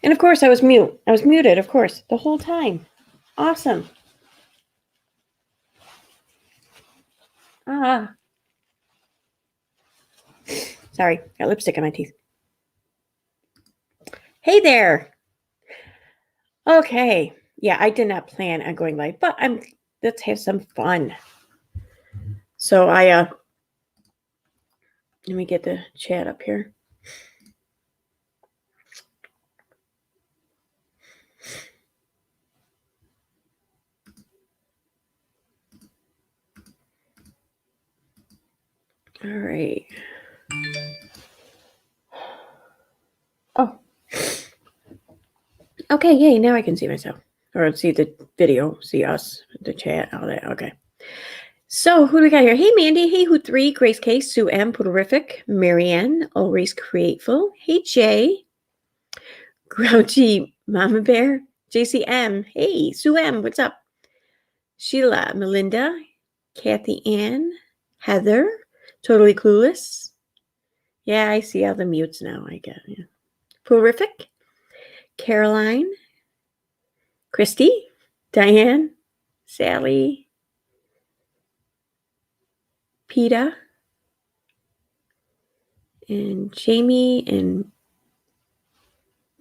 And of course, I was mute. I was muted, of course, the whole time. Awesome. Ah. Sorry, got lipstick on my teeth. Hey there. Okay. Yeah, I did not plan on going live, but let's have some fun. So let me get the chat up here. All right. Oh. Okay, yay, now I can see myself. Or see the video, see us, the chat, all that. Okay. So who do we got here? Hey Mandy, hey Who3, Grace K, Sue M, Puertorific, Marianne, Always Createful. Hey Jay, Grouchy Mama Bear, JCM, hey Sue M, what's up? Sheila, Melinda, Kathy Ann, Heather, Totally Clueless. Yeah, I see all the mutes now, I get it. Yeah. Puertorific, Caroline, Christy, Diane, Sally, PETA, and Jamie, and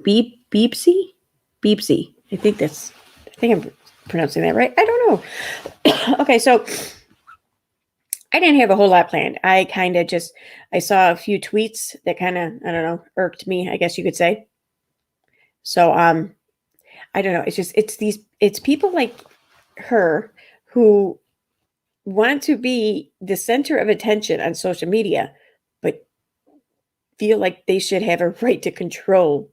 Beepsy. I think I'm pronouncing that right. I don't know. Okay, so I didn't have a whole lot planned. I kind of just I saw a few tweets that kind of, I don't know, irked me, I guess you could say. So I don't know. It's people like her who want to be the center of attention on social media, but feel like they should have a right to control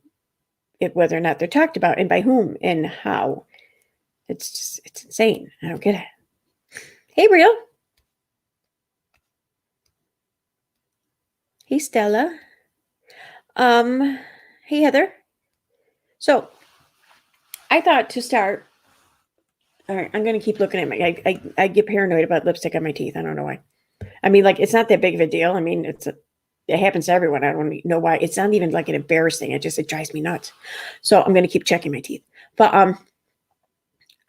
whether or not they're talked about and by whom and how. It's insane. I don't get it. Hey, Real. Hey, Stella. Hey, Heather. So I thought to start. All right, I'm gonna keep looking at my. I get paranoid about lipstick on my teeth. I don't know why. I mean, like, it's not that big of a deal. I mean, it happens to everyone. I don't know why. It's not even like an embarrassing. It drives me nuts. So I'm gonna keep checking my teeth. But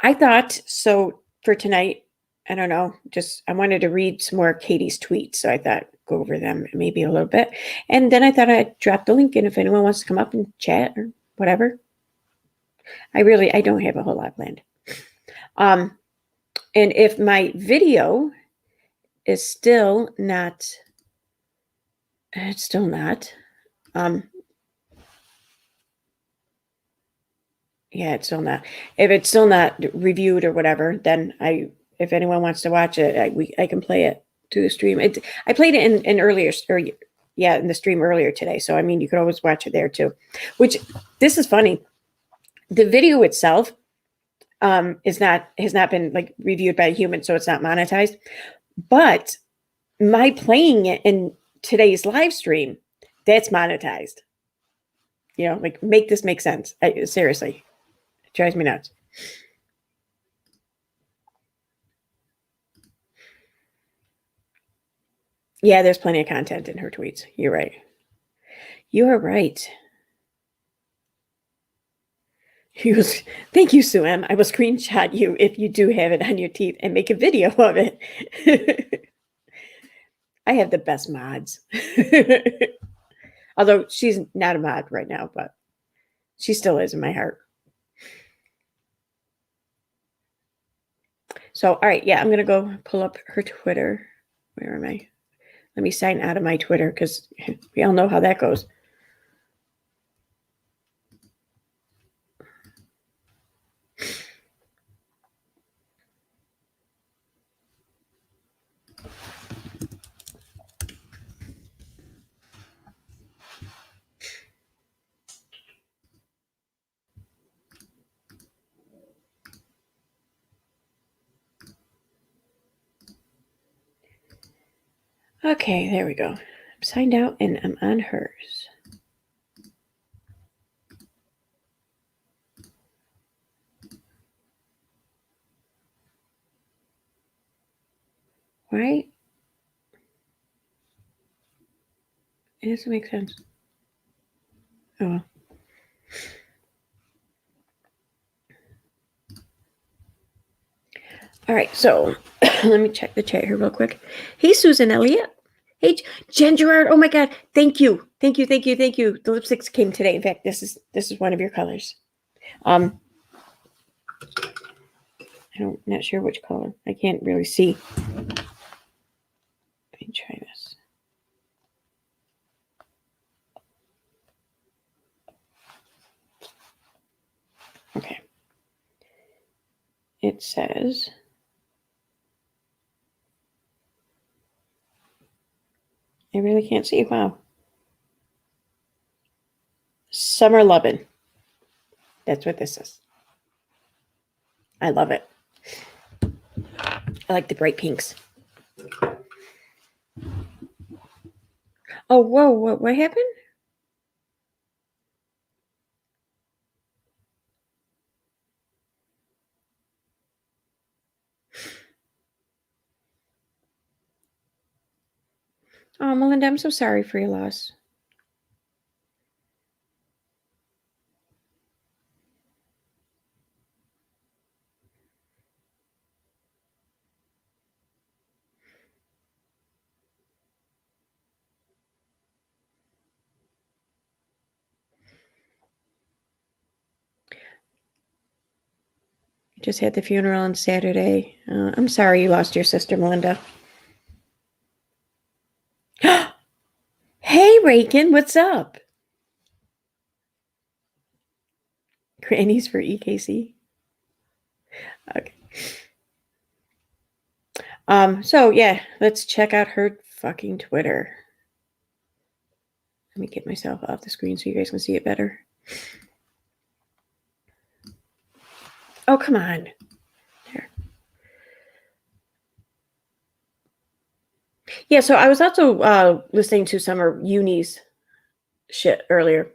I thought so for tonight. I don't know. Just I wanted to read some more Katie's tweets, so I thought go over them maybe a little bit, and then I thought I'd drop the link in if anyone wants to come up and chat or whatever. I don't have a whole lot planned. And if my video is still not, it's still not. Yeah, it's still not. If it's still not reviewed or whatever, then if anyone wants to watch it, I can play it to the stream. I played it in earlier, or yeah, in the stream earlier today. So I mean, you could always watch it there too. Which this is funny. The video itself has not been like reviewed by a human, so it's not monetized. But my playing it in today's live stream, that's monetized. You know, like make this make sense. Seriously, it drives me nuts. Yeah, there's plenty of content in her tweets. You're right. You are right. Thank you, Sue M. I will screenshot you if you do have it on your teeth and make a video of it. I have the best mods. Although she's not a mod right now, but she still is in my heart. So, all right, yeah, I'm going to go pull up her Twitter. Where am I? Let me sign out of my Twitter because we all know how that goes. Okay, there we go. I'm signed out and I'm on hers. Right? It doesn't make sense. Oh well. All right, so let me check the chat here real quick. Hey, Susan Elliott. Hey, Jen Gerard. Oh my God, thank you. The lipsticks came today. In fact, this is one of your colors. I'm not sure which color. I can't really see. Let me try this. Okay. It says, I really can't see. Wow. Summer Lovin'. That's what this is. I love it. I like the bright pinks. Oh, whoa, what happened? Oh, Melinda, I'm so sorry for your loss. Just had the funeral on Saturday. I'm sorry you lost your sister, Melinda. Hey, Rakin, what's up? Grannies for EKC. Okay. So yeah, let's check out her fucking Twitter. Let me get myself off the screen so you guys can see it better. Oh, come on. There. Yeah, so I was also listening to some of Uni's shit earlier.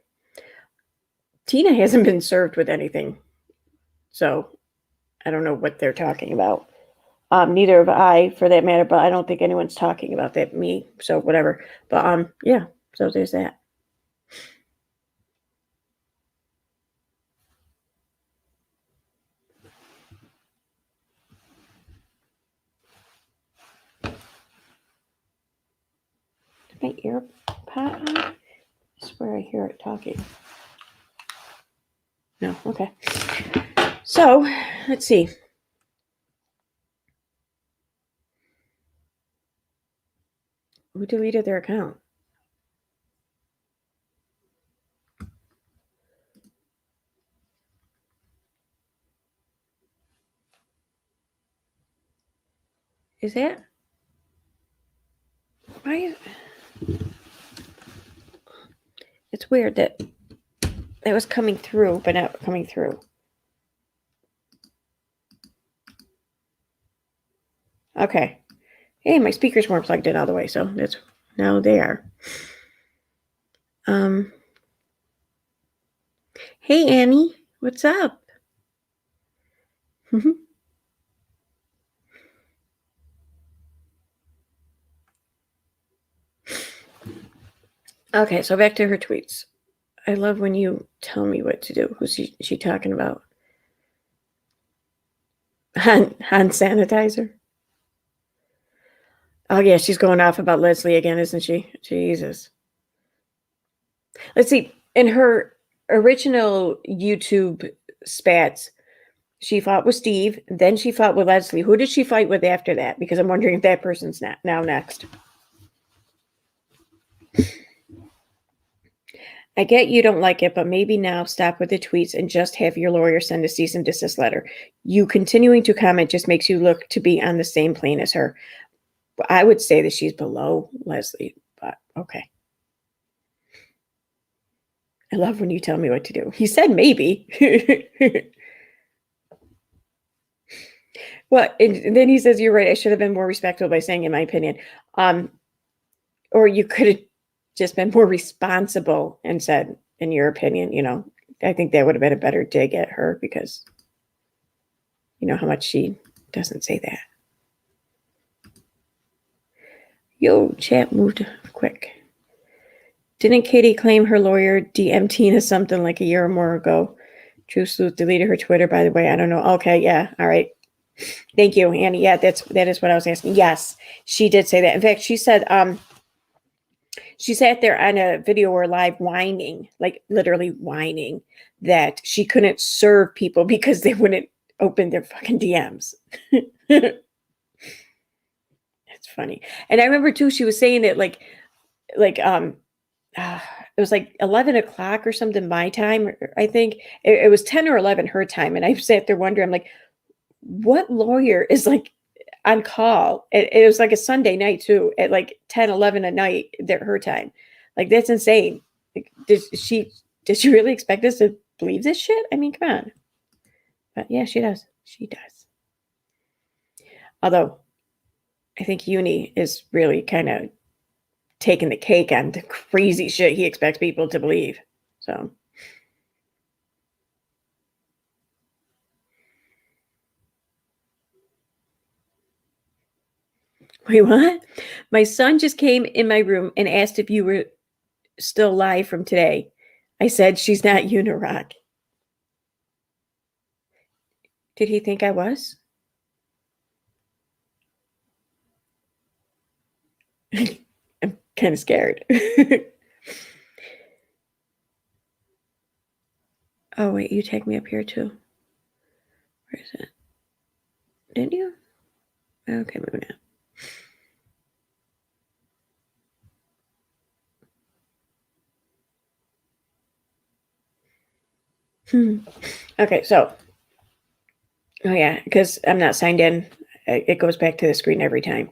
Tina hasn't been served with anything. So I don't know what they're talking about. Neither have I, for that matter, but I don't think anyone's talking about that, me. So whatever. But yeah, so there's that. My ear pot on? I swear I hear it talking. No, okay. So, let's see. Who deleted their account? Is that? Why is... It's weird that it was coming through, but not coming through. Okay. Hey, my speakers weren't plugged in all the way, so that's now they are. Hey, Annie, what's up? Okay, so back to her tweets. I love when you tell me what to do. Who's she talking about? Hand sanitizer? Oh, yeah, she's going off about Leslie again, isn't she? Jesus. Let's see. In her original YouTube spats, she fought with Steve. Then she fought with Leslie. Who did she fight with after that? Because I'm wondering if that person's now next. I get you don't like it, but maybe now stop with the tweets and just have your lawyer send a cease and desist letter. You continuing to comment just makes you look to be on the same plane as her. I would say that she's below Leslie, but okay. I love when you tell me what to do. He said maybe. Well, and then he says, you're right. I should have been more respectful by saying, in my opinion. Or you could have just been more responsible and said, in your opinion, I think that would have been a better dig at her because you know how much she doesn't say that. Yo, chat moved quick. Didn't Katie claim her lawyer DM'd Tina something like a year or more ago? True Sleuth deleted her Twitter, by the way. I don't know. Okay, yeah. All right. Thank you, Annie. Yeah, that is what I was asking. Yes, she did say that. In fact, she said she sat there on a video or live whining, like literally whining, that she couldn't serve people because they wouldn't open their fucking DMs. It's funny. And I remember too, she was saying it like it was like 11 o'clock or something my time. I think it was 10 or 11 her time. And I sat there wondering, I'm like, what lawyer is like on call? It was like a Sunday night too, at like 10, 11 at night, her time. Like, that's insane. Like, did she really expect us to believe this shit? I mean, come on. But yeah, she does. She does. Although I think Uni is really kind of taking the cake on the crazy shit he expects people to believe. So. Wait, what? My son just came in my room and asked if you were still live from today. I said, she's not Unirock. Did he think I was? I'm kind of scared. Oh, wait, you tagged me up here too. Where is it? Didn't you? Okay, moving on. Okay, so, oh yeah, because I'm not signed in. It goes back to the screen every time.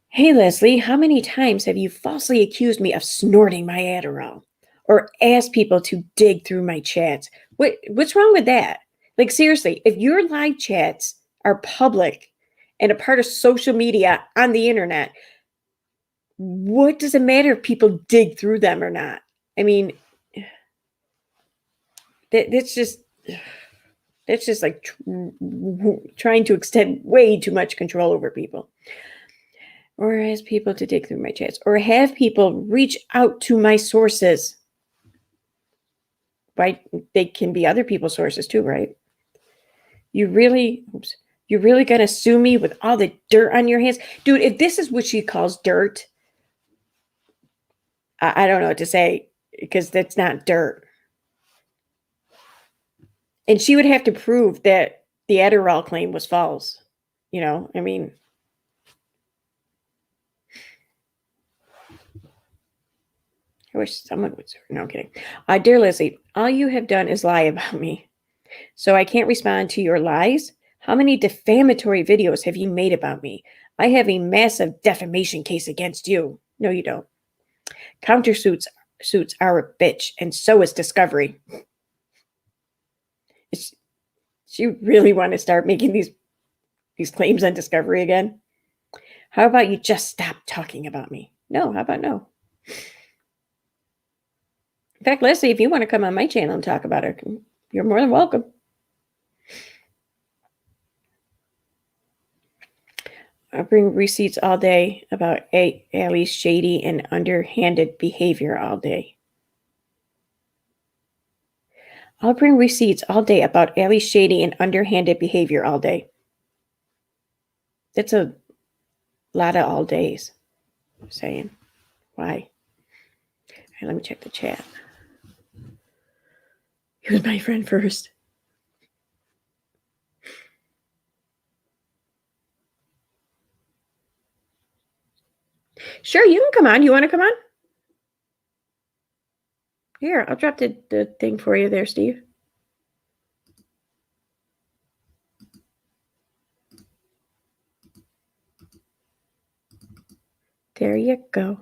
Hey, Leslie, how many times have you falsely accused me of snorting my Adderall or asked people to dig through my chats? What's wrong with that? Like, seriously, if your live chats are public and a part of social media on the internet, what does it matter if people dig through them or not? I mean, that's just like trying to extend way too much control over people. Or ask people to dig through my chats, or have people reach out to my sources. Right? They can be other people's sources too, right? You're really gonna sue me with all the dirt on your hands? Dude, if this is what she calls dirt, I don't know what to say, because that's not dirt. And she would have to prove that the Adderall claim was false. You know, I mean, I wish someone would. No, I'm kidding. Dear Lizzie, all you have done is lie about me. So I can't respond to your lies. How many defamatory videos have you made about me? I have a massive defamation case against you. No, you don't. Countersuits are a bitch, and so is Discovery. She really want to start making these claims on Discovery again? How about you just stop talking about me? No, how about no? In fact, Leslie, if you want to come on my channel and talk about her, you're more than welcome. I'll bring receipts all day about Allie's shady and underhanded behavior all day. I'll bring receipts all day about Allie's shady and underhanded behavior all day. That's a lot of all days. I'm saying. Why? All right, let me check the chat. He was my friend first. Sure, you can come on. You want to come on? Here, I'll drop the thing for you there, Steve. There you go.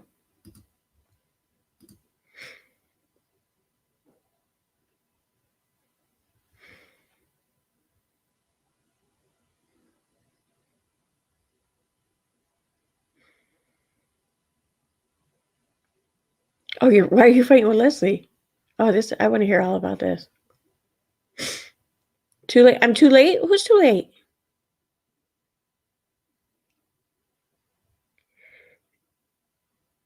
Oh, why are you fighting with Leslie? Oh, I want to hear all about this. Too late? I'm too late? Who's too late?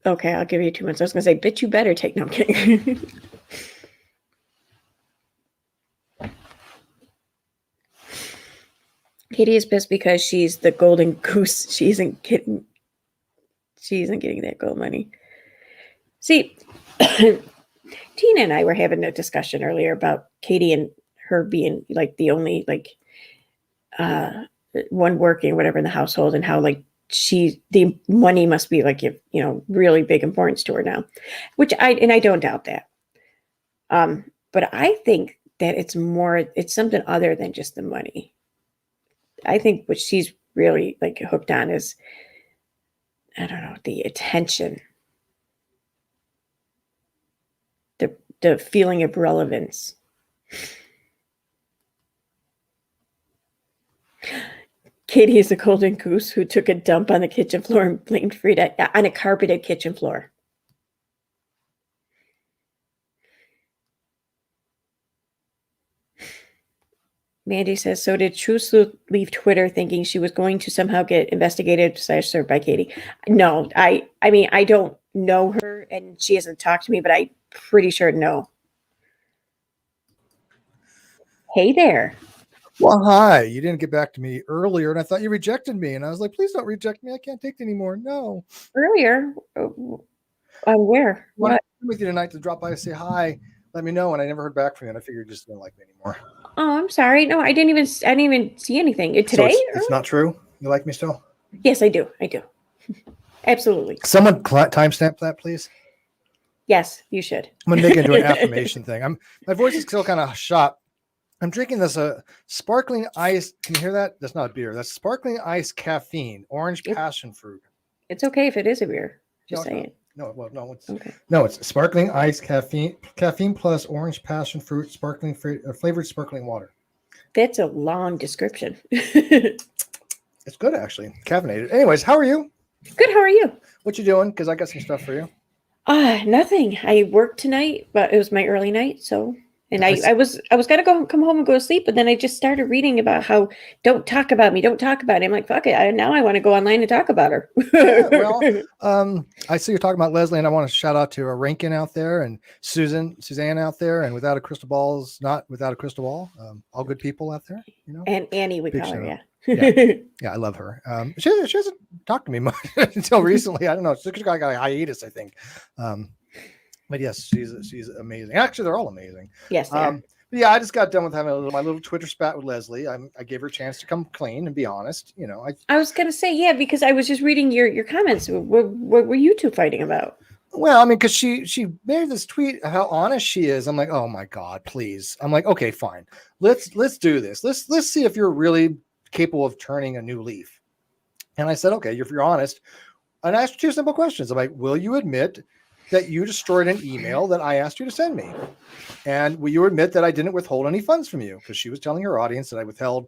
Okay, I'll give you 2 months. I was going to say, bitch, you better take. No, I'm kidding. Katie is pissed because she's the golden goose. She isn't getting that gold money. See, Tina and I were having a discussion earlier about Katie and her being like the only like one working whatever in the household, and how like the money must be like really big importance to her now, which I don't doubt that. But I think that it's something other than just the money. I think what she's really like hooked on is, I don't know, the attention, the feeling of relevance. Katie is a golden goose who took a dump on the kitchen floor and blamed Frida on a carpeted kitchen floor. Mandy says, so did True Sleuth leave Twitter thinking she was going to somehow get investigated / served by Katie? No, I mean, I don't know her and she hasn't talked to me, but I'm pretty sure no. Hey there. Well, hi. You didn't get back to me earlier, and I thought you rejected me. And I was like, please don't reject me. I can't take it anymore. No. Earlier? Where? What? I'm with you tonight to drop by and say hi. Let me know. And I never heard back from you. And I figured you just didn't like me anymore. Oh, I'm sorry. No, I didn't even see anything. Today? So it's not true? You like me still? Yes, I do. Absolutely. Someone timestamp that, please. Yes, you should. I'm going to make it into an affirmation thing. My voice is still kind of shot. I'm drinking this sparkling ice. Can you hear that? That's not beer. That's sparkling ice caffeine, orange passion fruit. It's okay if it is a beer. Just saying. It's sparkling ice caffeine plus orange passion fruit, flavored sparkling water. That's a long description. It's good, actually. Caffeinated. Anyways, how are you? Good. How are you? What you doing? Because I got some stuff for you. Nothing. I worked tonight, but it was my early night, so. And I was gonna come home and go to sleep, but then I just started reading about how don't talk about me. I'm like, fuck it. Now I want to go online and talk about her. I see you're talking about Leslie, and I want to shout out to Rankin out there and Suzanne out there, and Without a Crystal Ball is not without a crystal ball. All good people out there, And Annie, we call her, yeah. Yeah, I love her. She hasn't talked to me much until recently. I don't know. She's got a hiatus, I think. But yes, she's amazing. Actually, they're all amazing. Yes, they are. Yeah, I just got done with having my little Twitter spat with Leslie. I gave her a chance to come clean and be honest. I was gonna say, yeah, because I was just reading your comments. What were you two fighting about? Well, I mean, because she made this tweet how honest she is. I'm like, oh my god, please. I'm like, okay, fine. Let's do this. Let's see if you're really capable of turning a new leaf. And I said, okay, if you're honest, and I asked her two simple questions. I'm like, will you admit that you destroyed an email that I asked you to send me? And will you admit that I didn't withhold any funds from you? Because she was telling her audience that I withheld.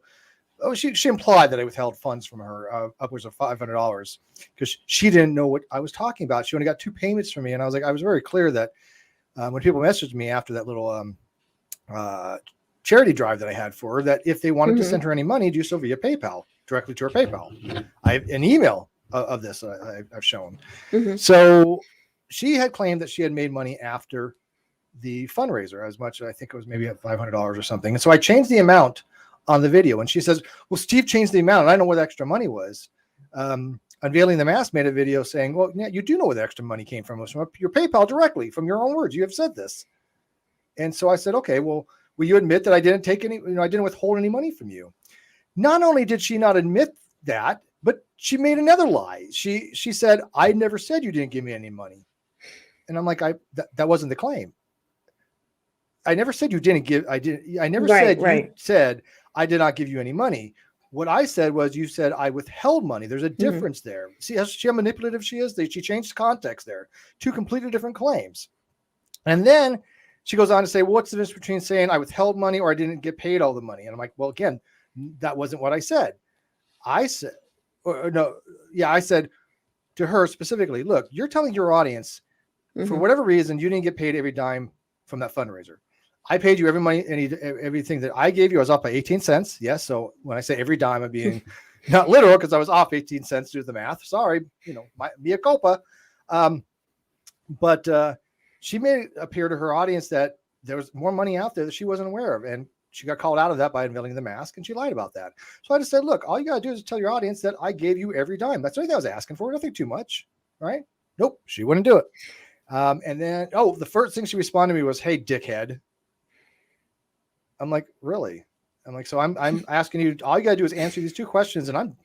Oh, she implied that I withheld funds from her, upwards of $500, because she didn't know what I was talking about. She only got 2 payments from me. And I was very clear that when people messaged me after that little charity drive that I had for her, that if they wanted to send her any money, do so via PayPal, directly to her PayPal. I have an email of this that I've shown. So she had claimed that she had made money after the fundraiser, as much as I think it was maybe at $500 or something. And so I changed the amount on the video. And she says, well, Steve changed the amount. And I know where the extra money was. Unveiling the Mask made a video saying, well, yeah, you do know where the extra money came from. It was from your PayPal directly, from your own words. You have said this. And so I said, okay, well, will you admit that I didn't take any, I didn't withhold any money from you? Not only did she not admit that, but she made another lie. She said, I never said you didn't give me any money. And I'm like, that wasn't the claim. I never said you didn't give. I never said you said I did not give you any money. What I said was you said I withheld money. There's a difference there. See how manipulative she is? She changed context there. 2 completely different claims. And then she goes on to say, well, what's the difference between saying I withheld money or I didn't get paid all the money? And I'm like, well, again, that wasn't what I said. I said to her specifically, look, you're telling your audience, for whatever reason, you didn't get paid every dime from that fundraiser. I paid you every money, everything that I gave you. I was off by 18 cents. Yes. So when I say every dime, I'm being not literal, because I was off 18 cents to do the math. Sorry, mea culpa. But she made it appear to her audience that there was more money out there that she wasn't aware of. And she got called out of that by unveiling the mask, and she lied about that. So I just said, look, all you got to do is tell your audience that I gave you every dime. That's the only thing I was asking for. Nothing too much, right? Nope, she wouldn't do it. And then, the first thing she responded to me was, "Hey, dickhead." I'm like, really? I'm like, so I'm asking you, all you got to do is answer these two questions, and I'm,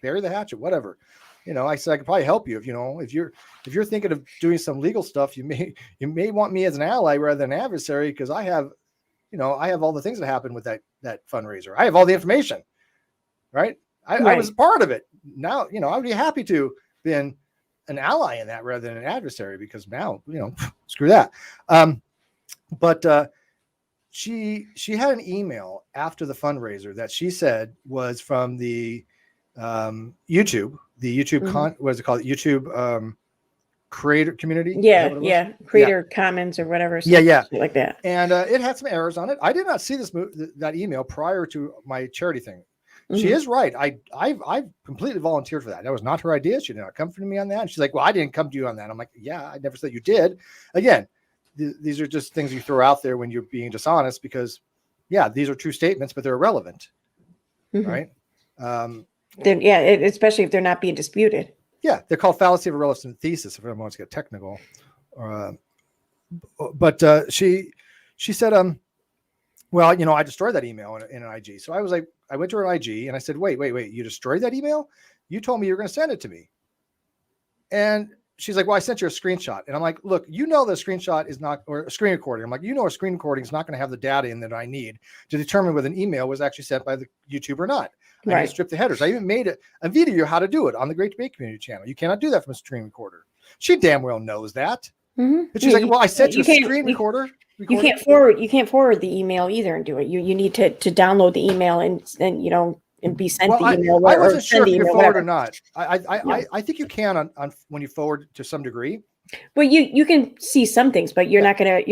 bury the hatchet, whatever. I said I could probably help you if you're thinking of doing some legal stuff, you may want me as an ally rather than an adversary, because I have all the things that happened with that fundraiser. I have all the information, right? I was part of it. Now, I would be happy to be an ally in that rather than an adversary, because now, screw that. But she had an email after the fundraiser that she said was from the YouTube, what is it called? YouTube creator community. Yeah. Creator Commons or whatever. Yeah. Like that. And it had some errors on it. I did not see that email prior to my charity thing. She is right. I completely volunteered for that. That was not her idea. She did not come to me on that. And she's like, well, I didn't come to you on that. I'm like, yeah, I never said you did. Again, these are just things you throw out there when you're being dishonest, because these are true statements, but they're irrelevant. Right. Especially if they're not being disputed. Yeah. They're called fallacy of irrelevant thesis, if everyone wants to get technical. But she said, well, I destroyed that email in an IG. So I was like, I went to her IG and I said, wait, you destroyed that email? You told me you were going to send it to me. And she's like, well, I sent you a screenshot. And I'm like, look, the screenshot is not, or a screen recording. I'm like, a screen recording is not going to have the data in that I need to determine whether an email was actually sent by the YouTube or not. I need to strip the headers. I even made a video how to do it on the Great Debate Community channel. You cannot do that from a screen recorder. She damn well knows that. But she's like, well, I sent you a screen recorder. You can't forward the email either and do it. You need to download the email and be sent the email. I wasn't sure if you can forward or not. I think you can on when you forward to some degree. Well, you can see some things, but you're not gonna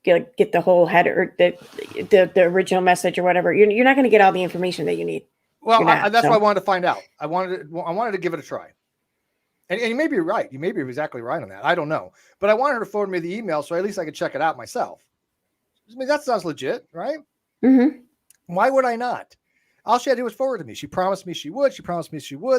get the whole header, the original message or whatever. You're not gonna get all the information that you need. Well, that's what I wanted to find out. I wanted to give it a try. And you may be right. You may be exactly right on that. I don't know. But I wanted her to forward me the email so at least I could check it out myself. I mean, that sounds legit, right? Mm-hmm. Why would I not? All she had to do was forward to me. She promised me she would.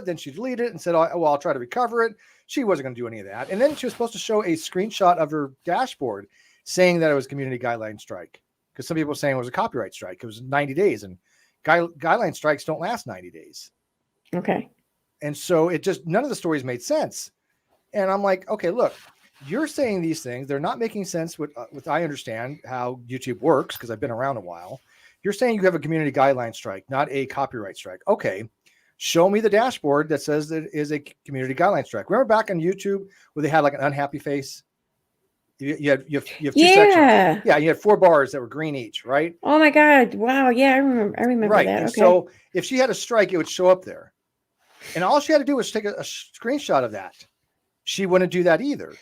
Then she deleted it and said, oh, well, I'll try to recover it. She wasn't going to do any of that. And then she was supposed to show a screenshot of her dashboard saying that it was a community guideline strike. Because some people were saying it was a copyright strike. It was 90 days. And guideline strikes don't last 90 days. Okay. And so none of the stories made sense. And I'm like, okay, look, you're saying these things. They're not making sense with I understand how YouTube works because I've been around a while. You're saying you have a community guideline strike, not a copyright strike. Okay. Show me the dashboard that says that it is a community guideline strike. Remember back on YouTube where they had like an unhappy face? You have two sections. Yeah, you had 4 bars that were green each, right? Oh my God. Wow. Yeah, I remember right. that. And okay. So if she had a strike, it would show up there. And all she had to do was take a screenshot of that. She wouldn't do that either.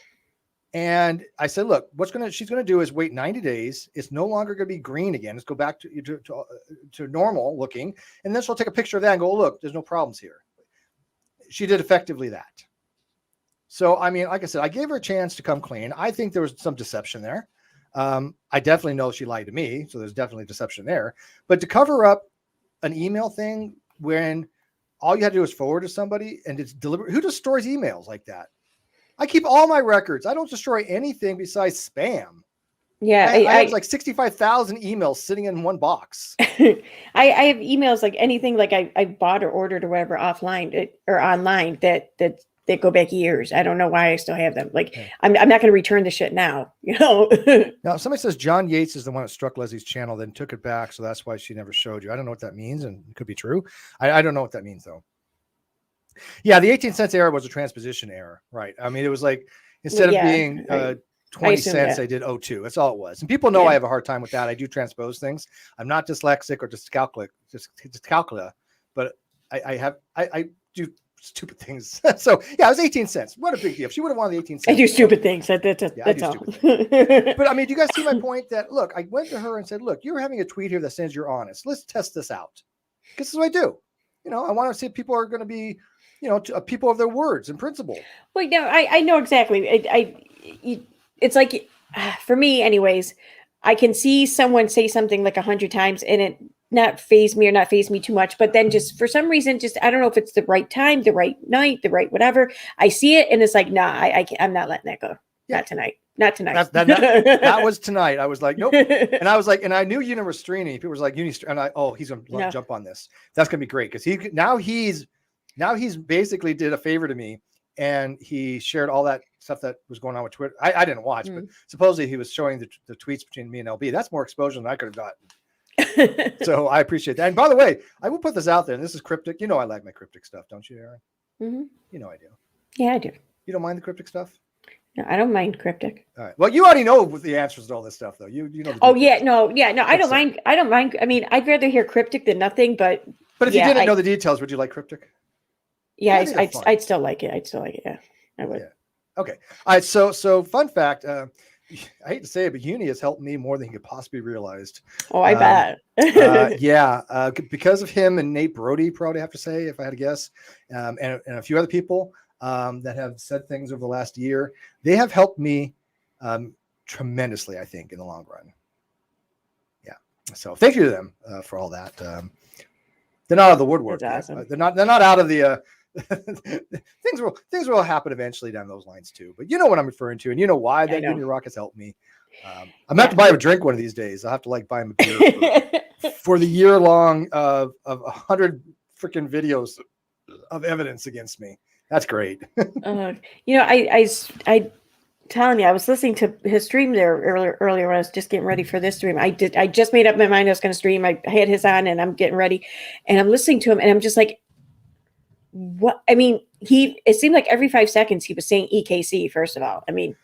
And I said, look, she's going to do is wait 90 days. It's no longer going to be green again. Let's go back to normal looking. And then she'll take a picture of that and go, look, there's no problems here. She did effectively that. So, I mean, like I said, I gave her a chance to come clean. I think there was some deception there. I definitely know she lied to me. So there's definitely deception there. But to cover up an email thing when all you had to do was forward to somebody and it's deliberate. Who destroys emails like that? I keep all my records. I don't destroy anything besides spam. Yeah. I have like 65,000 emails sitting in one box. I have emails like anything like I bought or ordered or whatever offline or online that go back years. I don't know why I still have them. Like I'm not going to return the shit now, Now, somebody says John Yates is the one that struck Leslie's channel, then took it back. So that's why she never showed you. I don't know what that means. And it could be true. I don't know what that means though. Yeah. The 18 cents error was a transposition error, right? I mean, it was like, instead of being 20 cents, I did 02. That's all it was. And people know I have a hard time with that. I do transpose things. I'm not dyslexic or dyscalculia, but I do stupid things. So yeah, it was 18 cents. What a big deal. She would have won the 18 cents. I do stupid things. That's all. But I mean, do you guys see my point that, look, I went to her and said, look, you're having a tweet here that says you're honest. Let's test this out. This is what I do. I want to see if people are going to be, people of their words and principle. Well, no, I know exactly. It's like, for me anyways, I can see someone say something like 100 times and it not phase me or not phase me too much, but then just for some reason, just I don't know if it's the right time, the right night, the right whatever. I see it and it's like, nah, I can't, I'm not letting that go. Yeah. Not tonight. Not tonight. That was tonight. I was like, nope. And I was like, and I knew Uni was streaming. People was like, Uni, and he's gonna jump on this. That's gonna be great because he's basically did a favor to me, and he shared all that stuff that was going on with Twitter. I didn't watch, but supposedly he was showing the tweets between me and LB. That's more exposure than I could have gotten. So I appreciate that. And by the way, I will put this out there, and this is cryptic. You know, I like my cryptic stuff, don't you, Aaron? Mm-hmm. You know I do. Yeah, I do. You don't mind the cryptic stuff? No, I don't mind cryptic. All right. Well, you already know the answers to all this stuff, though. You know. Oh yeah, no. I don't mind. I don't mind. I mean, I'd rather hear cryptic than nothing. But if you didn't know the details, would you like cryptic? Yeah, I'd still like it. I'd still like it. Yeah, I would. Yeah. Okay. All right. So fun fact. I hate to say it, but Uni has helped me more than he could possibly realized. Oh, I bet. Yeah. Because of him and Nate Brody, probably have to say, if I had to guess, and a few other people that have said things over the last year, they have helped me tremendously, I think, in the long run. Yeah. So thank you to them for all that. They're not out of the woodwork. That's awesome. They're not out of the things will happen eventually down those lines too. But you know what I'm referring to, and you know why that Uni Rock has helped me. I'm gonna have to buy him a drink one of these days. I'll have to buy him a beer for the year long of 100 freaking videos of evidence against me. That's great. I telling you, I was listening to his stream there earlier when I was just getting ready for this stream. I just made up my mind I was going to stream. I had his on and I'm getting ready and I'm listening to him and I'm just like, what? I mean, it seemed like every 5 seconds he was saying EKC, first of all. I mean,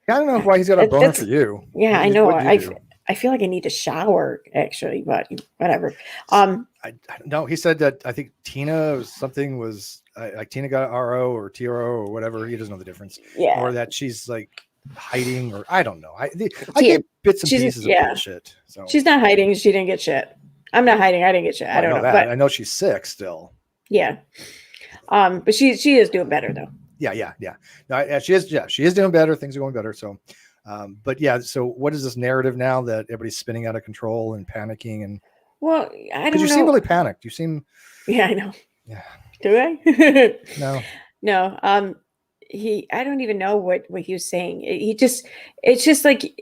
I don't know why he's got a boner for you. Yeah, I know. I feel like I need to shower actually, but whatever. I don't know. He said that I think Tina was like Tina got RO or TRO or whatever. He doesn't know the difference. Yeah. Or that she's like hiding, or I don't know. I get bits and pieces of bullshit. So she's not hiding. She didn't get shit. I'm not hiding. I didn't get shit. I don't know. But I know she's sick still. Yeah. But she is doing better though. Yeah. No, she is. Yeah, she is doing better. Things are going better. So, but yeah. So, what is this narrative now that everybody's spinning out of control and panicking? And well, I don't know. You seem really panicked. You seem. Yeah, I know. Yeah. Do I? No. I don't even know what he was saying. It's just like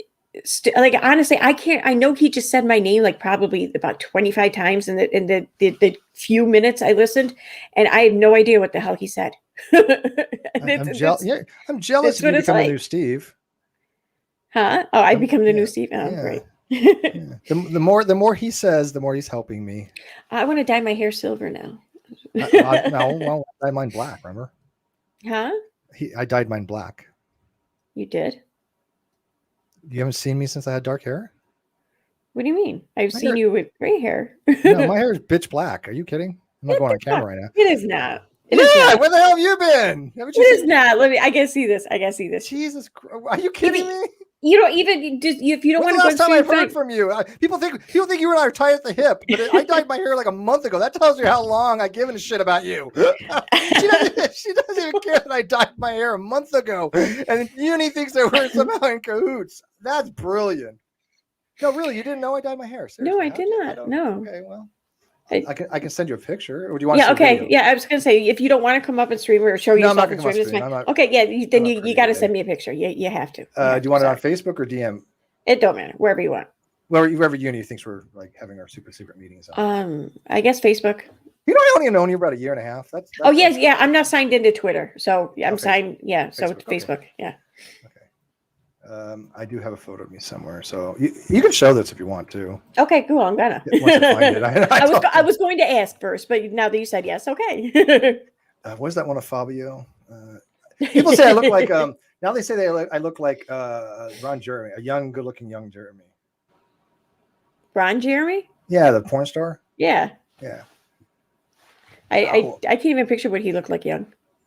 honestly, I know he just said my name like probably about 25 times in the few minutes I listened, and I have no idea what the hell he said. I'm jealous. Yeah, I'm jealous you become the new Steve. Huh? Oh, I become the new Steve. Oh, great. Yeah. The more he says, the more he's helping me. I want to dye my hair silver now. No, I dyed mine black. Remember? Huh? I dyed mine black. You did? You haven't seen me since I had dark hair? What do you mean? I've seen you with gray hair. No, my hair is bitch black. Are you kidding? I'm not going on camera right now. It is not. Where the hell have you been? It is not. I gotta see this. Jesus Christ. Are you kidding me? You don't even if you don't want to go. Last time I've heard from you, people think you and I are tied at the hip. But I dyed my hair like a month ago. That tells you how long I've given a shit about you. She doesn't even care that I dyed my hair a month ago, and Uni thinks that we're somehow in cahoots. That's brilliant. No, really, you didn't know I dyed my hair? Seriously, no, I did not. No. Okay, well. I can send you a picture. Or do you want? Yeah. Okay. Yeah. I was gonna say if you don't want to come up and stream or show yourself and stream, okay. Yeah. Then you got to send me a picture. You have to. Do you want it on Facebook or DM? It don't matter. Wherever you want. Wherever Uni thinks we're like having our super secret meetings. I guess Facebook. You know, I only known you about a year and a half. That's oh yes, yeah. I'm not signed into Twitter, so I'm signed. Yeah. So it's Facebook. Okay. Yeah. I do have a photo of me somewhere, so you can show this if you want to. Okay, cool. I'm gonna. Once I find it, I was going to ask first, but now that you said yes, okay. Was that one of Fabio? People say I look like. Now they say I look like Ron Jeremy, a young, good-looking young Jeremy. Ron Jeremy? Yeah, the porn star. Yeah. Yeah. I can't even picture what he looked like young.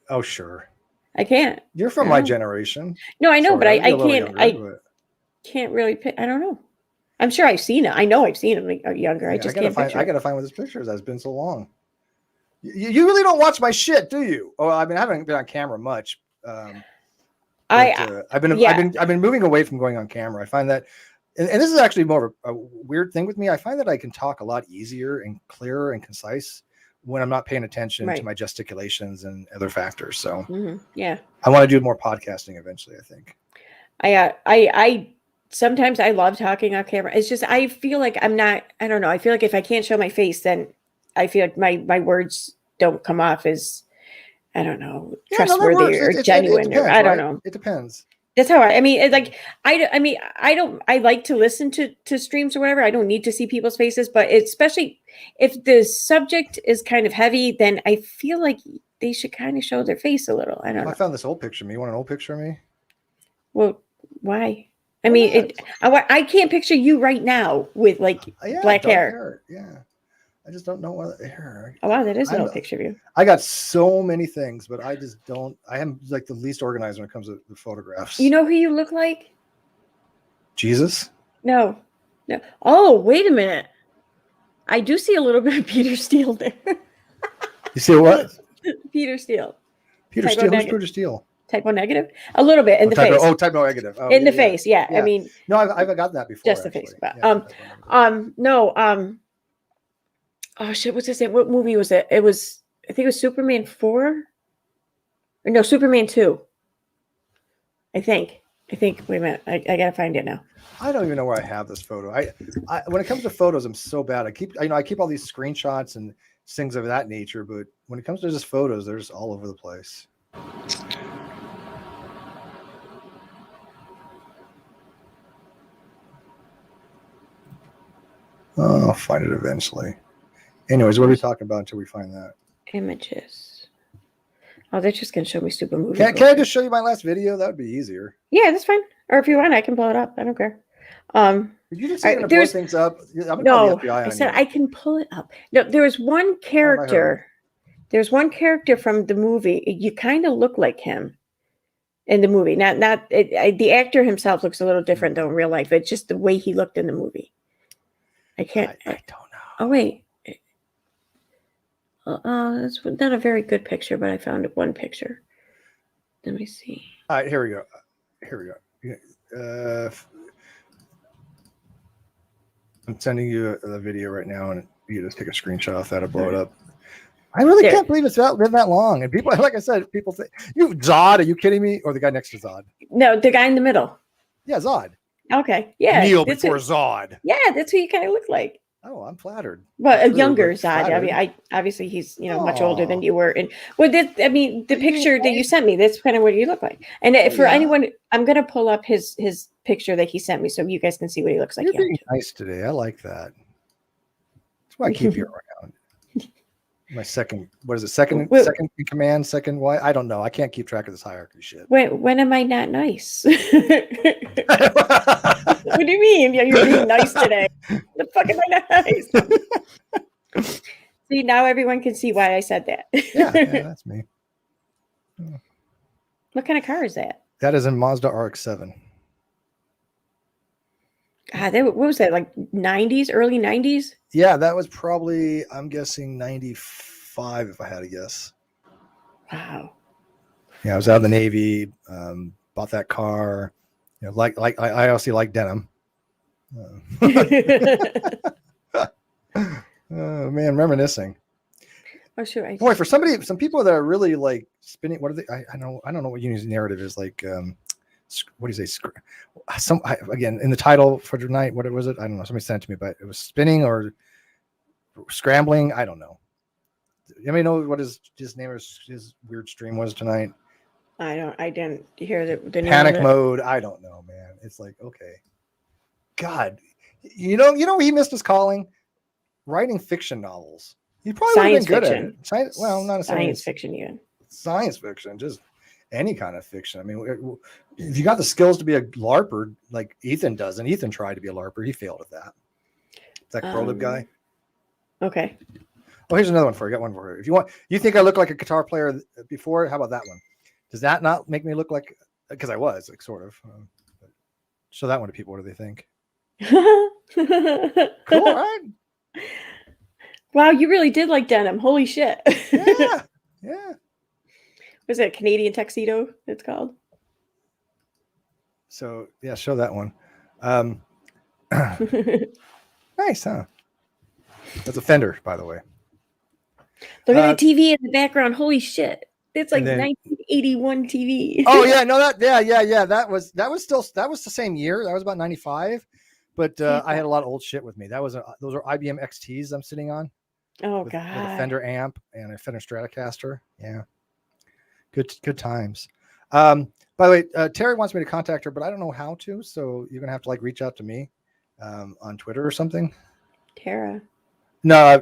Oh sure. I can't. You're from my generation. No, I know, but I can't. Younger, can't really. I don't know. I'm sure I've seen it. I know I've seen him younger. Yeah, I just can't picture. I gotta find what his picture is. It's been so long. You really don't watch my shit, do you? Oh, I mean, I haven't been on camera much. I've been moving away from going on camera. I find that and this is actually more of a weird thing with me. I find that I can talk a lot easier and clearer and concise when I'm not paying attention to my gesticulations and other factors. So yeah, I want to do more podcasting eventually, I think. I sometimes I love talking on camera. It's just I feel like I'm not. I don't know. I feel like if I can't show my face, then I feel like my words don't come off as, I don't know, trustworthy or genuine. It depends, or I don't know. It depends. That's how I mean, it's like I like to listen to streams or whatever. I don't need to see people's faces, but especially if the subject is kind of heavy, then I feel like they should kind of show their face a little. I don't know. I found this old picture of me. You want an old picture of me? Well, why? I mean, I can't picture you right now with like black hair. Yeah. I just don't know what hair. Oh wow, that is an old picture of you. I got so many things, but I just don't. I am like the least organized when it comes to the photographs. You know who you look like? Jesus? No. Oh, wait a minute. I do see a little bit of Peter Steele there. You see what? Peter Steele. Peter Steele. Who's Peter Steele? Typo negative? A little bit in the face. Typo negative. Oh, in the face, yeah. I mean, no, I've got that before. Just the face, but no. Oh shit! What's this? What movie was it? It was, I think it was Superman 4, or no, Superman 2. I think. Wait a minute. I gotta find it now. I don't even know where I have this photo. I when it comes to photos, I'm so bad. I keep all these screenshots and things of that nature, but when it comes to just photos, they're just all over the place. Oh, I'll find it eventually. Anyways, what are we talking about until we find that? Images. Oh, they're just going to show me stupid movies. Can I just show you my last video? That would be easier. Yeah, that's fine. Or if you want, I can pull it up. I don't care. Did you just say blow things up? No, I said I can pull it up. No, there was one character. There's one character from the movie. You kind of look like him in the movie. The actor himself looks a little different though in real life. It's just the way he looked in the movie. I can't. I don't know. Oh wait. That's not a very good picture, but I found one picture. Let me see. All right, here we go. I'm sending you a video right now, and you just take a screenshot off that and blow it up. I really can't believe it's been that long. And people, like I said, people say, "You Zod? Are you kidding me?" Or the guy next to Zod? No, the guy in the middle. Yeah, Zod. Okay, yeah. Kneel before Zod. Yeah, that's who you kind of look like. Oh, I'm flattered. But a younger Zod. I mean, obviously he's much older than you were. And the picture that you sent me, that's kind of what you look like. And for anyone, I'm gonna pull up his picture that he sent me so you guys can see what he looks like. You're being nice today. I like that. That's why I keep you around. My second, what is it? Second in command, second why? I don't know. I can't keep track of this hierarchy shit. When am I not nice? What do you mean? Yeah, you're being nice today. The fuck am I nice? See, now everyone can see why I said that. yeah, that's me. What kind of car is that? That is a Mazda RX-7. God, what was that? Like 90s, early 90s? Yeah, that was probably, I'm guessing 95 if I had to guess. Wow. Yeah, I was out of the Navy, bought that car. Like I also like denim. Oh man, reminiscing. Oh sure. Boy, for some people that are really like spinning. What are they? I don't know what Union's narrative is like. What do you say? Again in the title for tonight. What was it? I don't know. Somebody sent it to me, but it was spinning or scrambling. I don't know. Anybody know what his name is? His weird stream was tonight. I didn't hear the panic mode. I don't know, man. It's like, okay. God, you know he missed his calling? Writing fiction novels. He probably would have been good at it. Well, not a science fiction even. Science fiction, just any kind of fiction. I mean, if you got the skills to be a LARPer like Ethan does, and Ethan tried to be a LARPer, he failed at that. That ProLib guy. Okay. Oh, here's another one for you. I got one for you. If you want, you think I look like a guitar player before? How about that one? Does that not make me look like? Because I was like sort of. Show that one to people. What do they think? Cool, right? Wow, you really did like denim. Holy shit. Yeah. Was it a Canadian tuxedo? It's called. So yeah, show that one. Nice, huh? That's a Fender, by the way. Look at that TV in the background. Holy shit. It's like and then- 1981 TV. Oh yeah, no, yeah. That was the same year. That was about 95. But I had a lot of old shit with me. Those are IBM XTs I'm sitting on. Oh with God. a Fender amp and a Fender Stratocaster. Yeah. Good times. By the way, Terry wants me to contact her, but I don't know how to. So you're gonna have to like reach out to me on Twitter or something. Tara. No,